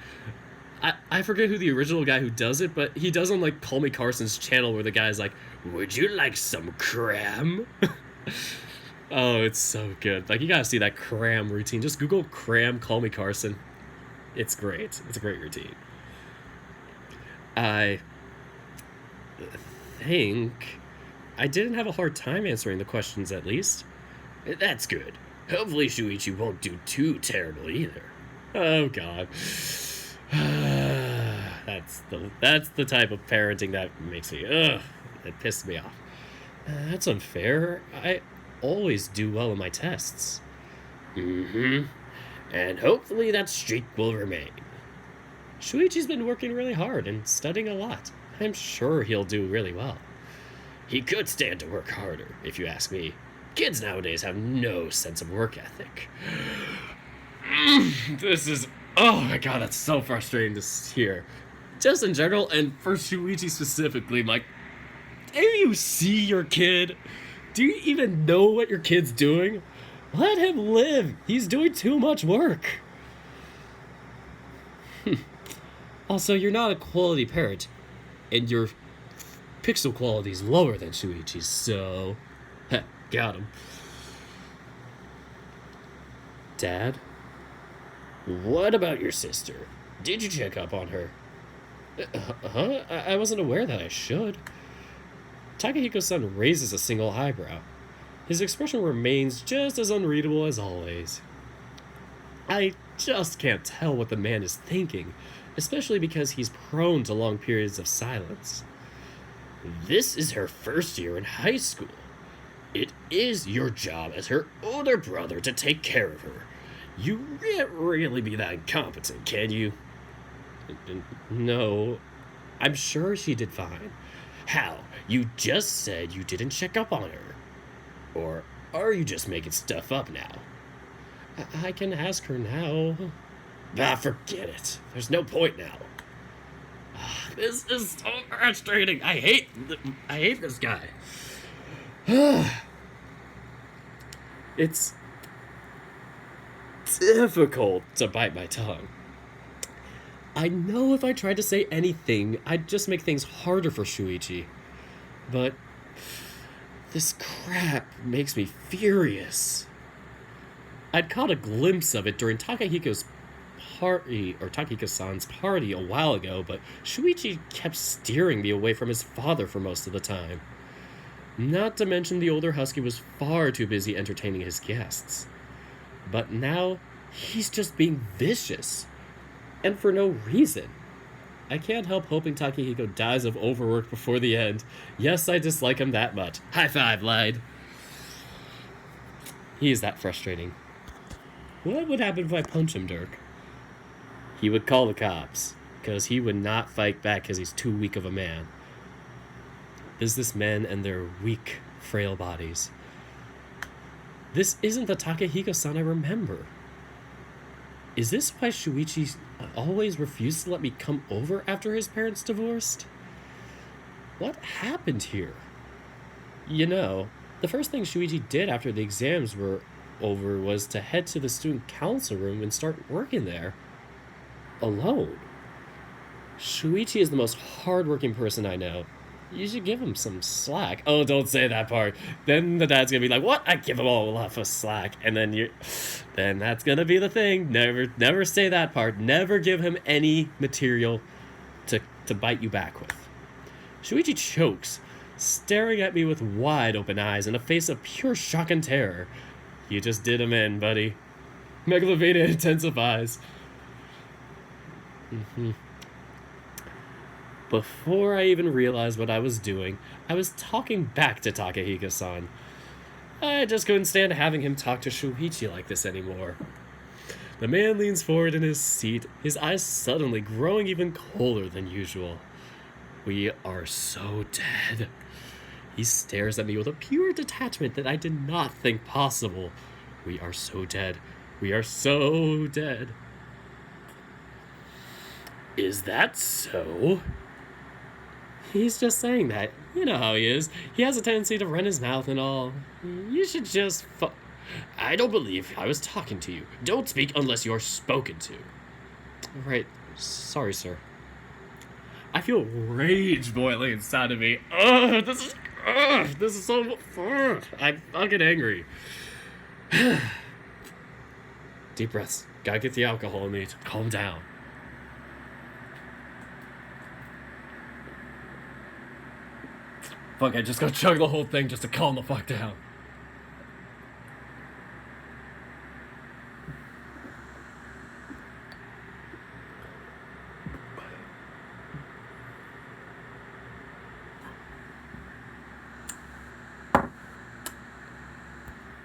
Speaker 1: I forget who the original guy who does it, but he does on like Call Me Carson's channel where the guy's like, would you like some cram? Oh, it's so good. Like, you gotta see that cram routine. Just Google cram, call me Carson. It's great. It's a great routine. I think I didn't have a hard time answering the questions, at least.
Speaker 2: That's good. Hopefully Shuichi won't do too terrible either.
Speaker 1: Oh, God. That's the type of parenting that makes me, it pisses me off. That's unfair. I always do well in my tests.
Speaker 2: Mm-hmm. And hopefully that streak will remain.
Speaker 1: Shuichi's been working really hard and studying a lot. I'm sure he'll do really well.
Speaker 2: He could stand to work harder, if you ask me. Kids nowadays have no sense of work ethic.
Speaker 1: This is... Oh my god, that's so frustrating to hear. Just in general, and for Shuichi specifically, like... Do you see your kid? Do you even know what your kid's doing? Let him live! He's doing too much work! Also, you're not a quality parent, and your pixel quality is lower than Shuichi's, so... Heh, got him. Dad?
Speaker 2: What about your sister? Did you check up on her?
Speaker 1: Huh? I wasn't aware that I should. Takahiko-san raises a single eyebrow. His expression remains just as unreadable as always. I just can't tell what the man is thinking, especially because he's prone to long periods of silence.
Speaker 2: This is her first year in high school. It is your job as her older brother to take care of her. You can't really be that incompetent, can you?
Speaker 1: No, I'm sure she did fine.
Speaker 2: How? You just said you didn't check up on her. Or are you just making stuff up now?
Speaker 1: I can ask her now.
Speaker 2: Forget it. There's no point now. This is so frustrating. I hate this guy.
Speaker 1: It's difficult to bite my tongue. I know if I tried to say anything, I'd just make things harder for Shuichi. But this crap makes me furious. I'd caught a glimpse of it during Takahiko's party, or Takahiko-san's party a while ago, but Shuichi kept steering me away from his father for most of the time. Not to mention the older husky was far too busy entertaining his guests. But now, he's just being vicious. And for no reason. I can't help hoping Takahiko dies of overwork before the end. Yes, I dislike him that much. High five, lad. He is that frustrating. What would happen if I punch him, Dirk? He would call the cops, because he would not fight back because he's too weak of a man. Businessmen and their weak, frail bodies. This isn't the Takahiko-san I remember. Is this why Shuichi always refused to let me come over after his parents divorced? What happened here? You know, the first thing Shuichi did after the exams were over was to head to the student council room and start working there. Alone. Shuichi is the most hardworking person I know. You should give him some slack. Oh, don't say that part. Then the dad's gonna be like, what? I give him all a lot of slack. And then then that's gonna be the thing. Never say that part. Never give him any material to bite you back with. Shuichi chokes, staring at me with wide open eyes and a face of pure shock and terror. You just did him in, buddy. Megalovania intensifies. Before I even realized what I was doing, I was talking back to Takahiko-san. I just couldn't stand having him talk to Shuichi like this anymore. The man leans forward in his seat, his eyes suddenly growing even colder than usual. We are so dead. He stares at me with a pure detachment that I did not think possible. We are so dead. We are so dead.
Speaker 2: Is that so?
Speaker 1: He's just saying that. You know how he is. He has a tendency to run his mouth and all. You should just
Speaker 2: I don't believe I was talking to you. Don't speak unless you're spoken to.
Speaker 1: Right. Sorry, sir. I feel rage boiling inside of me. Ugh, this is This is so... I'm fucking angry. Deep breaths. Gotta get the alcohol in me to calm down. Fuck, I just gotta chug the whole thing just to calm the fuck down.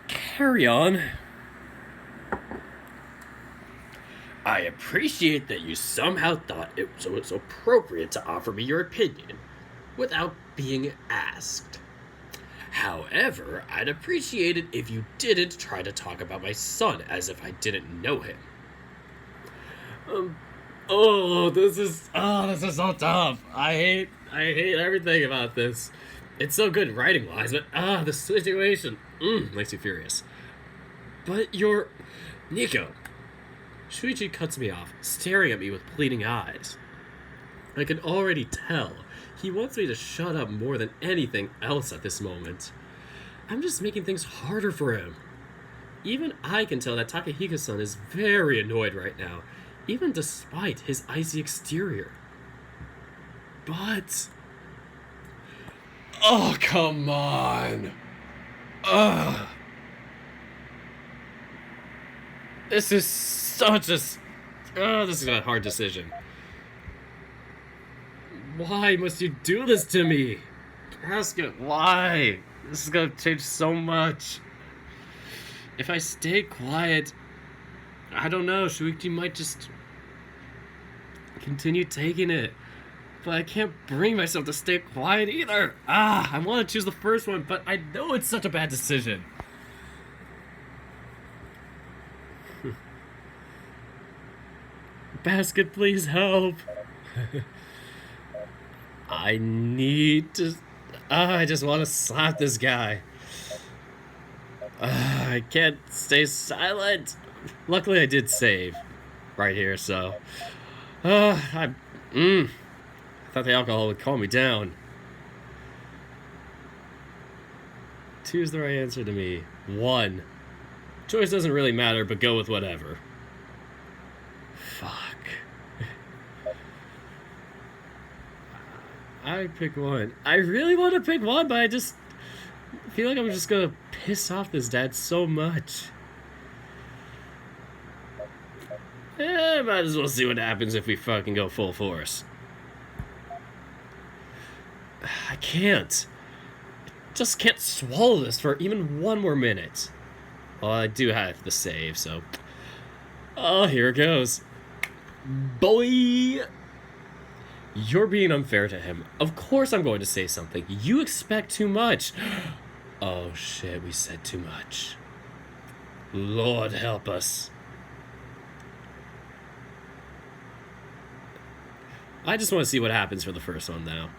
Speaker 1: Carry on.
Speaker 2: I appreciate that you somehow thought it was appropriate to offer me your opinion without being asked. However, I'd appreciate it if you didn't try to talk about my son as if I didn't know him.
Speaker 1: This is so tough. I hate everything about this. It's so good writing wise, but the situation makes me furious. But you're Nico. Shuichi cuts me off, staring at me with pleading eyes. I can already tell he wants me to shut up more than anything else at this moment. I'm just making things harder for him. Even I can tell that Takahiko-san is very annoyed right now, even despite his icy exterior. But... oh, come on! Ugh! This is such a... this is a hard decision. Why must you do this to me? Ask it, why? This is gonna change so much. If I stay quiet, I don't know, Shuichi might just continue taking it. But I can't bring myself to stay quiet either. I want to choose the first one, but I know it's such a bad decision. Basket, please help. I need to... I just want to slap this guy. I can't stay silent. Luckily, I did save right here, so... I thought the alcohol would calm me down. 2's the right answer to me. 1. Choice doesn't really matter, but go with whatever. Fuck. I pick 1. I really want to pick 1, but I just feel like I'm just gonna piss off this dad so much. Might as well see what happens if we fucking go full force. I can't. I just can't swallow this for even 1 more minute. Well, I do have the save, so... oh, here it goes. Boy! You're being unfair to him. Of course I'm going to say something. You expect too much. Oh shit, we said too much. Lord help us. I just want to see what happens for the first one now.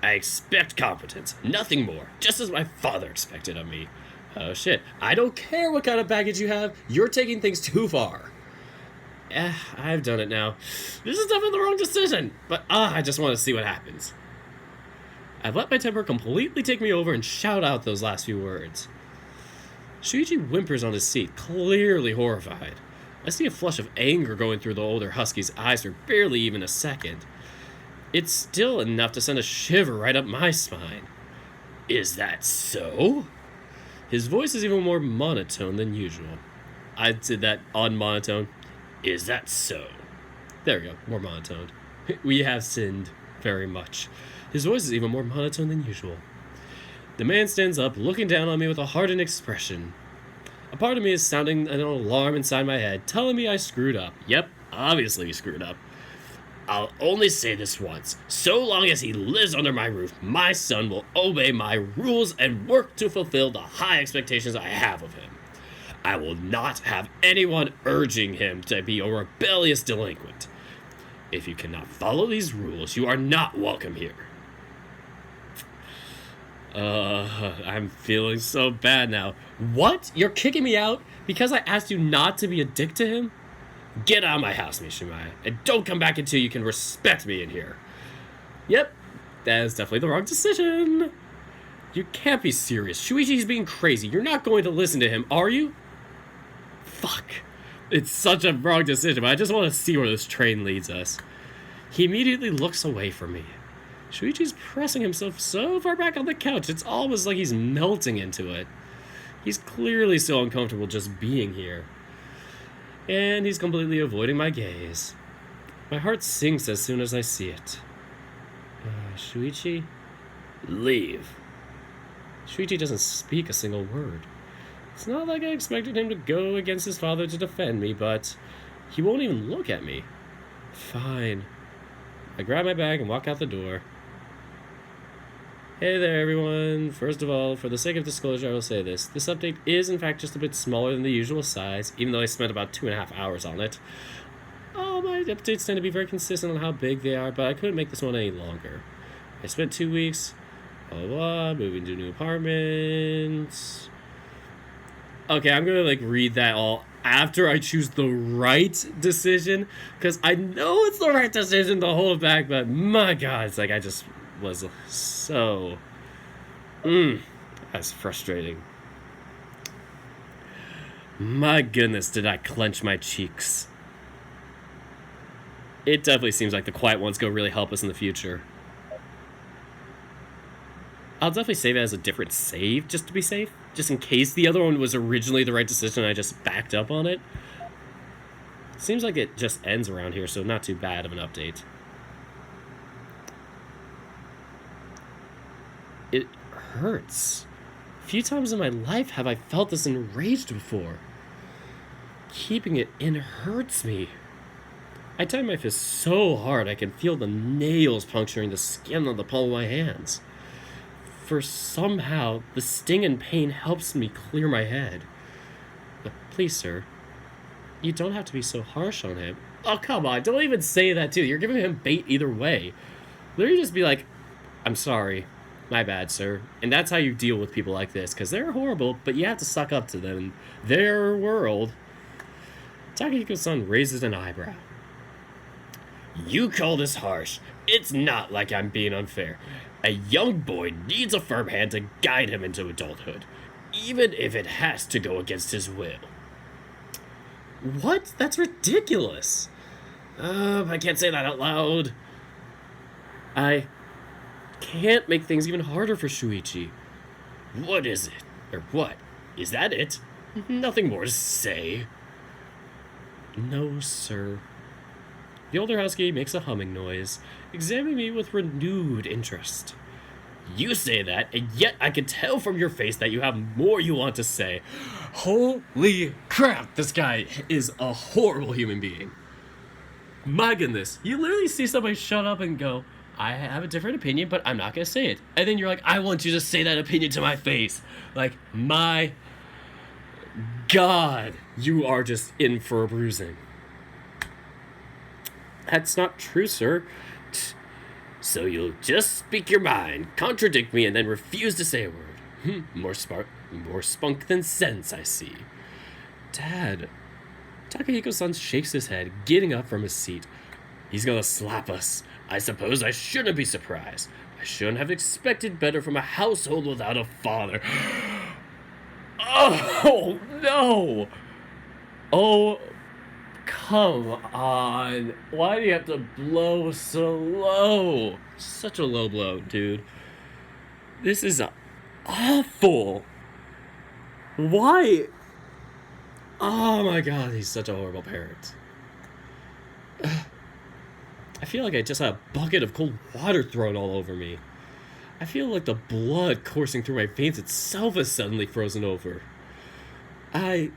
Speaker 1: I expect competence, nothing more, just as my father expected of me. Oh shit, I don't care what kind of baggage you have, you're taking things too far. I've done it now. This is definitely the wrong decision, but I just want to see what happens. I've let my temper completely take me over and shout out those last few words. Shuichi whimpers on his seat, clearly horrified. I see a flush of anger going through the older husky's eyes for barely even a second. It's still enough to send a shiver right up my spine. Is that so? His voice is even more monotone than usual. I did that odd monotone. Is that so? There we go, more monotone. We have sinned very much. His voice is even more monotone than usual. The man stands up, looking down on me with a hardened expression. A part of me is sounding an alarm inside my head, telling me I screwed up. Yep, obviously we screwed up. I'll only say this once. So long as he lives under my roof, my son will obey my rules and work to fulfill the high expectations I have of him. I will not have anyone urging him to be a rebellious delinquent. If you cannot follow these rules, you are not welcome here. I'm feeling so bad now. What? You're kicking me out because I asked you not to be a dick to him? Get out of my house, Mishima, and don't come back until you can respect me in here. Yep, that is definitely the wrong decision. You can't be serious. Shuichi's being crazy. You're not going to listen to him, are you? Fuck. It's such a wrong decision, but I just want to see where this train leads us. He immediately looks away from me. Shuichi's pressing himself so far back on the couch, it's almost like he's melting into it. He's clearly so uncomfortable just being here. And he's completely avoiding my gaze. My heart sinks as soon as I see it. Shuichi?
Speaker 2: Leave.
Speaker 1: Shuichi doesn't speak a single word. It's not like I expected him to go against his father to defend me, but he won't even look at me. Fine. I grab my bag and walk out the door. Hey there, everyone. First of all, for the sake of disclosure, I will say this. This update is, in fact, just a bit smaller than the usual size, even though I spent about 2.5 hours on it. All my updates tend to be very consistent on how big they are, but I couldn't make this one any longer. I spent 2 weeks, blah, blah, blah, moving to a new apartment. Okay, I'm gonna, read that all after I choose the right decision, because I know it's the right decision to hold back, but my god, it's I just was so... that's frustrating. My goodness, did I clench my cheeks. It definitely seems like the quiet one's gonna really help us in the future. I'll definitely save it as a different save, just to be safe. Just in case the other one was originally the right decision and I just backed up on it. Seems like it just ends around here, so not too bad of an update. It hurts. A few times in my life have I felt this enraged before. Keeping it in hurts me. I tie my fist so hard I can feel the nails puncturing the skin on the palm of my hands. For somehow, the sting and pain helps me clear my head. But please, sir, you don't have to be so harsh on him. Oh, come on, don't even say that, too. You're giving him bait either way. Literally just be like, I'm sorry. My bad, sir. And that's how you deal with people like this, because they're horrible, but you have to suck up to them in their world. Takahiko-san raises an eyebrow.
Speaker 2: You call this harsh? It's not like I'm being unfair. A young boy needs a firm hand to guide him into adulthood, even if it has to go against his will.
Speaker 1: What? That's ridiculous.
Speaker 2: I can't say that out loud.
Speaker 1: I can't make things even harder for Shuichi.
Speaker 2: What is it? Or what? Is that it? Nothing more to say.
Speaker 1: No, sir. The older husky makes a humming noise, examining me with renewed interest.
Speaker 2: You say that, and yet I can tell from your face that you have more you want to say.
Speaker 1: Holy crap, this guy is a horrible human being. My goodness, you literally see somebody shut up and go, I have a different opinion, but I'm not going to say it. And then you're like, I want you to say that opinion to my face. Like, my God, you are just in for a bruising. That's not true, sir.
Speaker 2: So you'll just speak your mind, contradict me, and then refuse to say a word. More spunk than sense, I see.
Speaker 1: Dad. Takahiko-san shakes his head, getting up from his seat.
Speaker 2: He's gonna slap us. I suppose I shouldn't be surprised. I shouldn't have expected better from a household without a father.
Speaker 1: Oh, no! Oh, come on. Why do you have to blow so low? Such a low blow, dude. This is awful. Why? Oh my god, he's such a horrible parent. I feel like I just had a bucket of cold water thrown all over me. I feel like the blood coursing through my veins itself is suddenly frozen over. I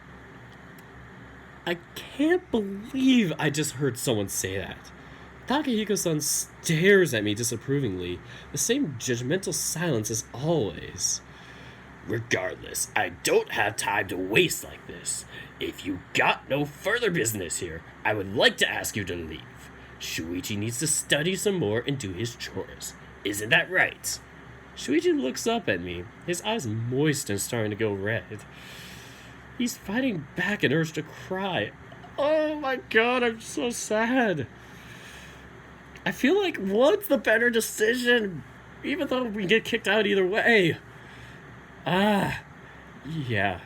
Speaker 1: can't believe I just heard someone say that. Takahiko-san stares at me disapprovingly, the same judgmental silence as always.
Speaker 2: Regardless, I don't have time to waste like this. If you got no further business here, I would like to ask you to leave. Shuichi needs to study some more and do his chores. Isn't that right?
Speaker 1: Shuichi looks up at me, his eyes moist and starting to go red. He's fighting back an urge to cry. Oh my god, I'm so sad. I feel like what's the better decision? Even though we get kicked out either way.
Speaker 2: Yeah.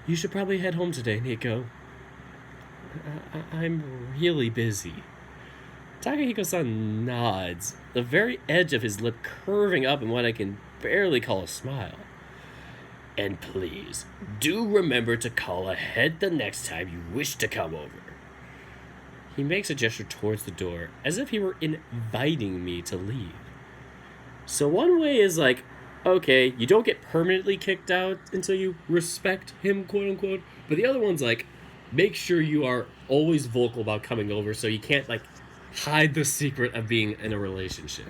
Speaker 2: You should probably head home today, Nico. I'm really busy. Takahiko-san nods, the very edge of his lip curving up in what I can barely call a smile. And please, do remember to call ahead the next time you wish to come over. He makes a gesture towards the door, as if he were inviting me to leave. So one way is like, okay, you don't get permanently kicked out until you respect him, quote unquote. But the other one's like, make sure you are always vocal about coming over so you can't, like, hide the secret of being in a relationship.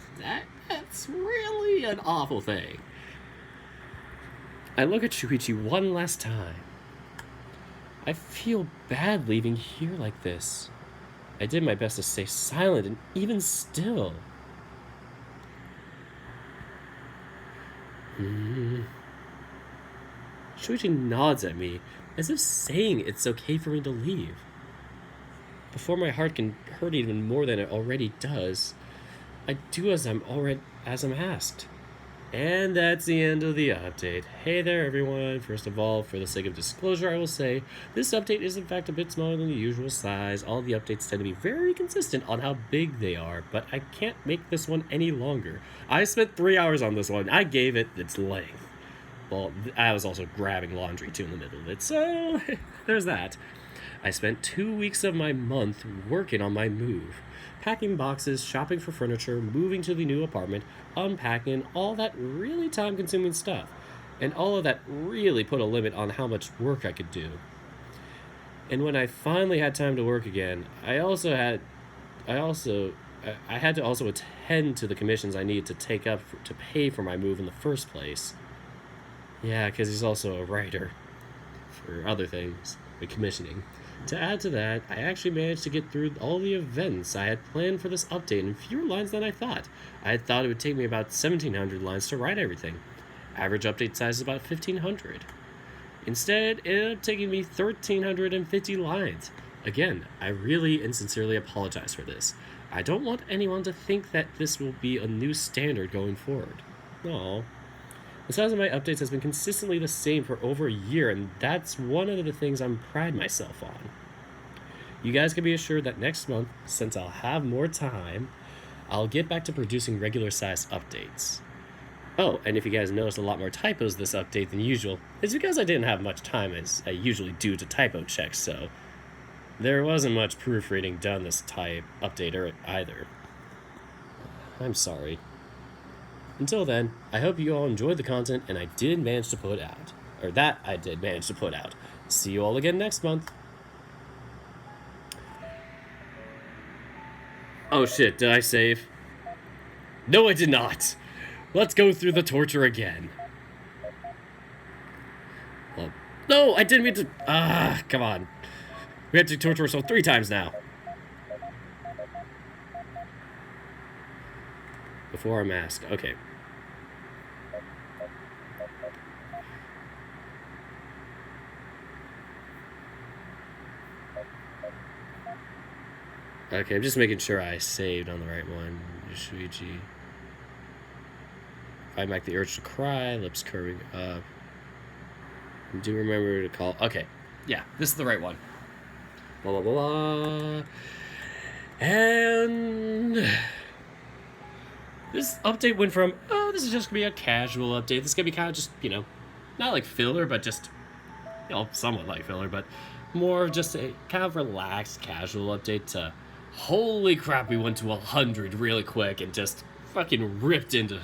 Speaker 2: That's really an awful thing. I look at Shuichi one last time. I feel bad leaving here like this. I did my best to stay silent, and even still. Shuichi nods at me, as if saying it's okay for me to leave. Before my heart can hurt even more than it already does, I do as I'm asked. And that's the end of the update. Hey there, everyone. First of all, for the sake of disclosure, I will say this update is in fact a bit smaller than the usual size. All the updates tend to be very consistent on how big they are, but I can't make this one any longer. I spent 3 hours on this one. I gave it its length. Well, I was also grabbing laundry too in the middle of it, so there's that. I spent 2 weeks of my month working on my move. Packing boxes, shopping for furniture, moving to the new apartment, unpacking, all that really time-consuming stuff. And all of that really put a limit on how much work I could do. And when I finally had time to work again, I had to also attend to the commissions I needed to take up to pay for my move in the first place. Yeah, because he's also a writer for other things, like commissioning. To add to that, I actually managed to get through all the events I had planned for this update in fewer lines than I thought. I had thought it would take me about 1,700 lines to write everything. Average update size is about 1,500. Instead, it ended up taking me 1,350 lines. Again, I really and sincerely apologize for this. I don't want anyone to think that this will be a new standard going forward. No. The size of my updates has been consistently the same for over a year, and that's one of the things I pride myself on. You guys can be assured that next month, since I'll have more time, I'll get back to producing regular-sized updates. Oh, and if you guys noticed a lot more typos this update than usual, it's because I didn't have much time as I usually do to typo checks, so there wasn't much proofreading done this update either. I'm sorry. Until then, I hope you all enjoyed the content I did manage to put out. See you all again next month. Oh shit, did I save? No, I did not. Let's go through the torture again. Well, no, I didn't mean to... come on. We have to torture ourselves 3 times now. Before our mask. Okay. Okay, I'm just making sure I saved on the right one. Shuichi. I might the urge to cry, lips curving up. Do remember to call. Okay. Yeah, this is the right one. Blah, blah, blah, blah. And this update went from, oh, this is just going to be a casual update. This is going to be kind of just, not like filler, but just, somewhat like filler, but more of just a kind of relaxed, casual update to, holy crap, we went to 100 really quick and just fucking ripped into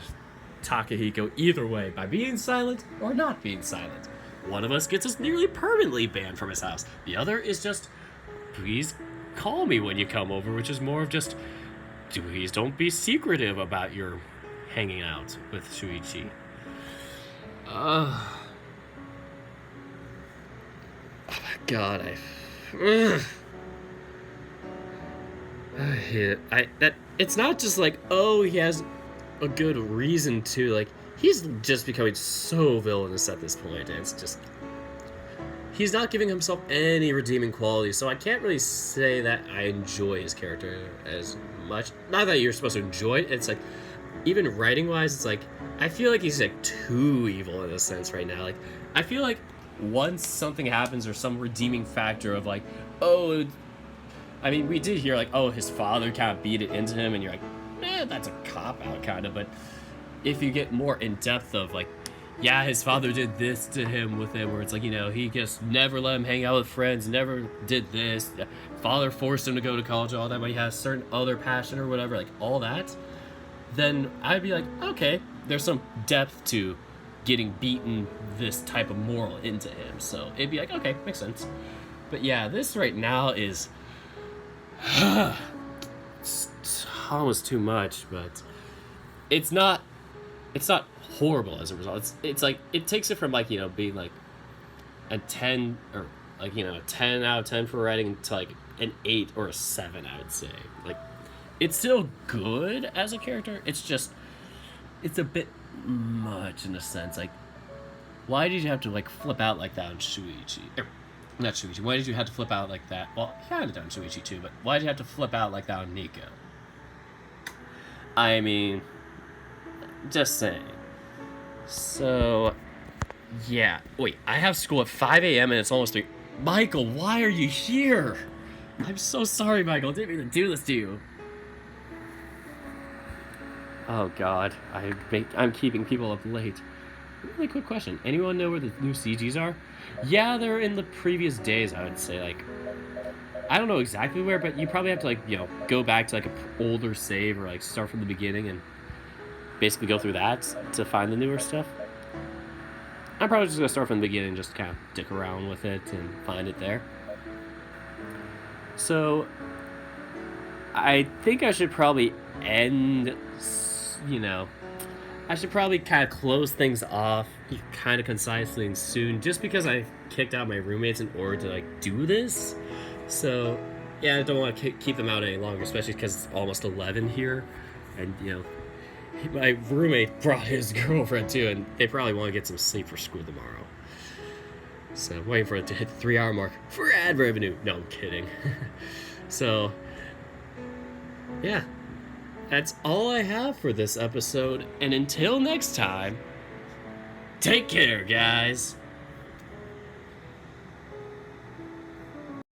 Speaker 2: Takahiko either way by being silent or not being silent. One of us gets us nearly permanently banned from his house. The other is just, please call me when you come over, which is more of just, please don't be secretive about your hanging out with Shuichi. Oh my god, I hate it. It's not just like, oh, he has a good reason to, like, he's just becoming so villainous at this point, and it's just, he's not giving himself any redeeming qualities, so I can't really say that I enjoy his character as much. Not that you're supposed to enjoy it, it's like,
Speaker 1: even writing-wise, it's like, I feel like he's like too evil in a sense right now. Like, I feel like once something happens or some redeeming factor of like, oh, I mean, we did hear like, oh, his father kind of beat it into him, and you're like, that's a cop-out kind of, but if you get more in depth of like, yeah, his father did this to him with it, where it's like, he just never let him hang out with friends, never did this. Father forced him to go to college, all that, but he has certain other passion or whatever, like all that. Then I'd be like, okay, there's some depth to getting beaten this type of moral into him. So it'd be like, okay, makes sense. But yeah, this right now is it's almost too much, but it's not horrible as a result. It's like it takes it from like, being like a 10 or like, a 10 out of 10 for writing to like an 8 or a 7, I would say. Like, it's still good as a character. It's just, it's a bit much in a sense. Like, why did you have to like flip out like that on Shuichi? Not Shuichi. Why did you have to flip out like that? Well, he kind of done Shuichi too, but why did you have to flip out like that on Nico? I mean, just saying. So, yeah. Wait, I have school at 5 a.m. and it's almost 3. Michael, why are you here? I'm so sorry, Michael. I didn't mean to do this to you. Oh, God. I'm keeping people up late. Really quick question. Anyone know where the new CGs are? Yeah, they're in the previous days, I would say. Like, I don't know exactly where, but you probably have to, like, go back to, like, an older save or, like, start from the beginning and basically go through that to find the newer stuff. I'm probably just going to start from the beginning and just kind of dick around with it and find it there. So, I think I should probably end, I should probably kind of close things off kind of concisely and soon, just because I kicked out my roommates in order to, like, do this. So, yeah, I don't want to keep them out any longer, especially because it's almost 11 here. And, my roommate brought his girlfriend too, and they probably want to get some sleep for school tomorrow. So I'm waiting for it to hit the 3-hour mark for ad revenue. No, I'm kidding. So, yeah, that's all I have for this episode. And until next time, take care, guys.